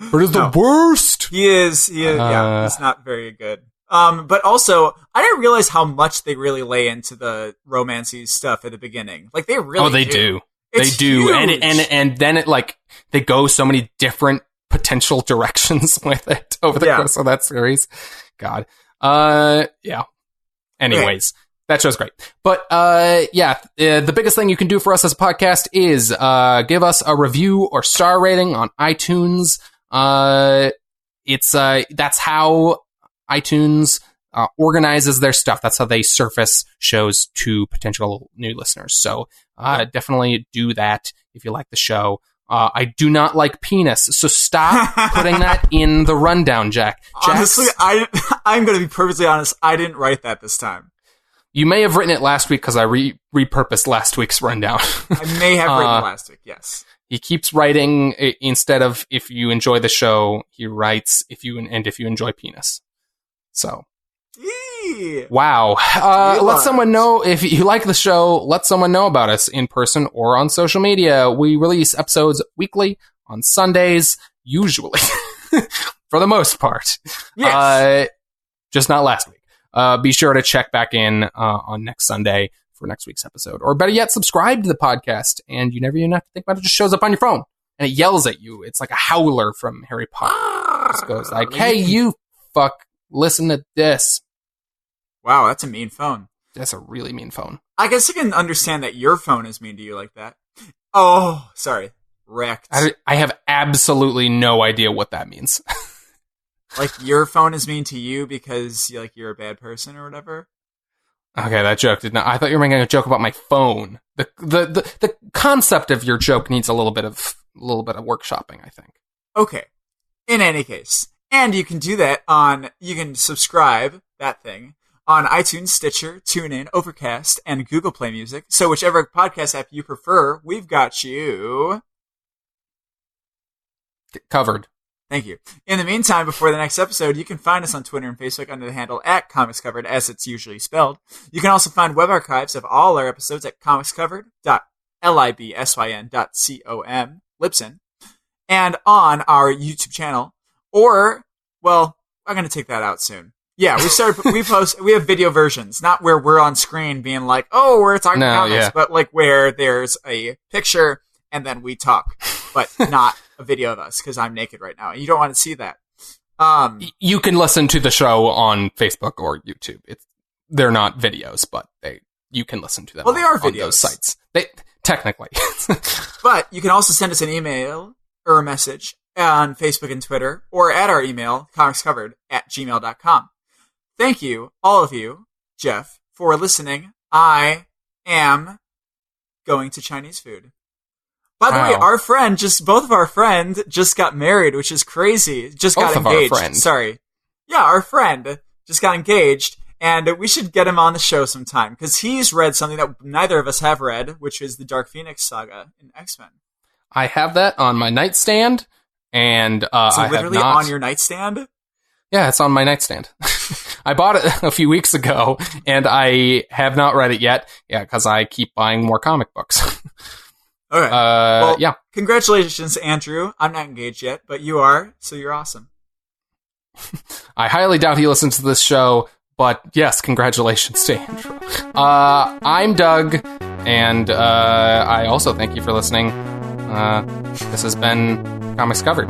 Britt is the worst. He is. Yeah, he's not very good. But also, I didn't realize how much they really lay into the romancy stuff at the beginning. Like, they really they do. It's they do. huge. And then it, like, they go so many different potential directions with it over the course of that series. God. Yeah. Anyways. Okay. That show's great. But, the biggest thing you can do for us as a podcast is, give us a review or star rating on iTunes. That's how iTunes, organizes their stuff. That's how they surface shows to potential new listeners. So, definitely do that if you like the show. I do not like penis, so stop putting that in the rundown, Jack. Honestly, I'm going to be perfectly honest. I didn't write that this time. You may have written it last week because I repurposed last week's rundown. I may have written last week, yes. He keeps writing, instead of if you enjoy the show, he writes if you enjoy penis. So. Eee. Wow. Let someone know if you like the show. Let someone know about us in person or on social media. We release episodes weekly on Sundays, usually, for the most part. Yes. Just not last week. Be sure to check back in on next Sunday for next week's episode. Or better yet, subscribe to the podcast, and you never even have to think about it. It just shows up on your phone, and it yells at you. It's like a howler from Harry Potter. It just goes like, hey, you fuck, listen to this. Wow, that's a mean phone. That's a really mean phone. I guess I can understand that your phone is mean to you like that. Oh, sorry. Wrecked. I have absolutely no idea what that means. Like, your phone is mean to you because you're a bad person or whatever? Okay, that joke did not. I thought you were making a joke about my phone. The concept of your joke needs a little bit of workshopping, I think. Okay. In any case, and you can do that you can subscribe, that thing, on iTunes, Stitcher, TuneIn, Overcast, and Google Play Music. So whichever podcast app you prefer, we've got you covered. Thank you. In the meantime, before the next episode, you can find us on Twitter and Facebook under the handle @comicscovered, as it's usually spelled. You can also find web archives of all our episodes at comicscovered.fm. libsyn.com, Libsyn, and on our YouTube channel. Or, well, I'm going to take that out soon. Yeah, we have video versions, not where we're on screen being like, oh, we're talking comics, but like where there's a picture and then we talk, but not a video of us because I'm naked right now and you don't want to see that. You can listen to the show on Facebook or YouTube. They're not videos, but you can listen to them. Well, they are videos. On those sites. Technically. But you can also send us an email or a message on Facebook and Twitter, or at our email, comicscovered@gmail.com. Thank you, all of you, Jeff, for listening. I am going to Chinese food. By the way, both of our friends just got married, which is crazy. Got engaged. Sorry. Yeah, our friend just got engaged, and we should get him on the show sometime, because he's read something that neither of us have read, which is the Dark Phoenix saga in X-Men. I have that on my nightstand, and so I literally have not... on your nightstand? Yeah, it's on my nightstand. I bought it a few weeks ago, and I have not read it yet. Yeah, because I keep buying more comic books. Okay. Well, yeah. Congratulations, Andrew. I'm not engaged yet, but you are, so you're awesome. I highly doubt he listens to this show, but yes, congratulations to Andrew. I'm Doug, and I also thank you for listening. This has been Comics Covered.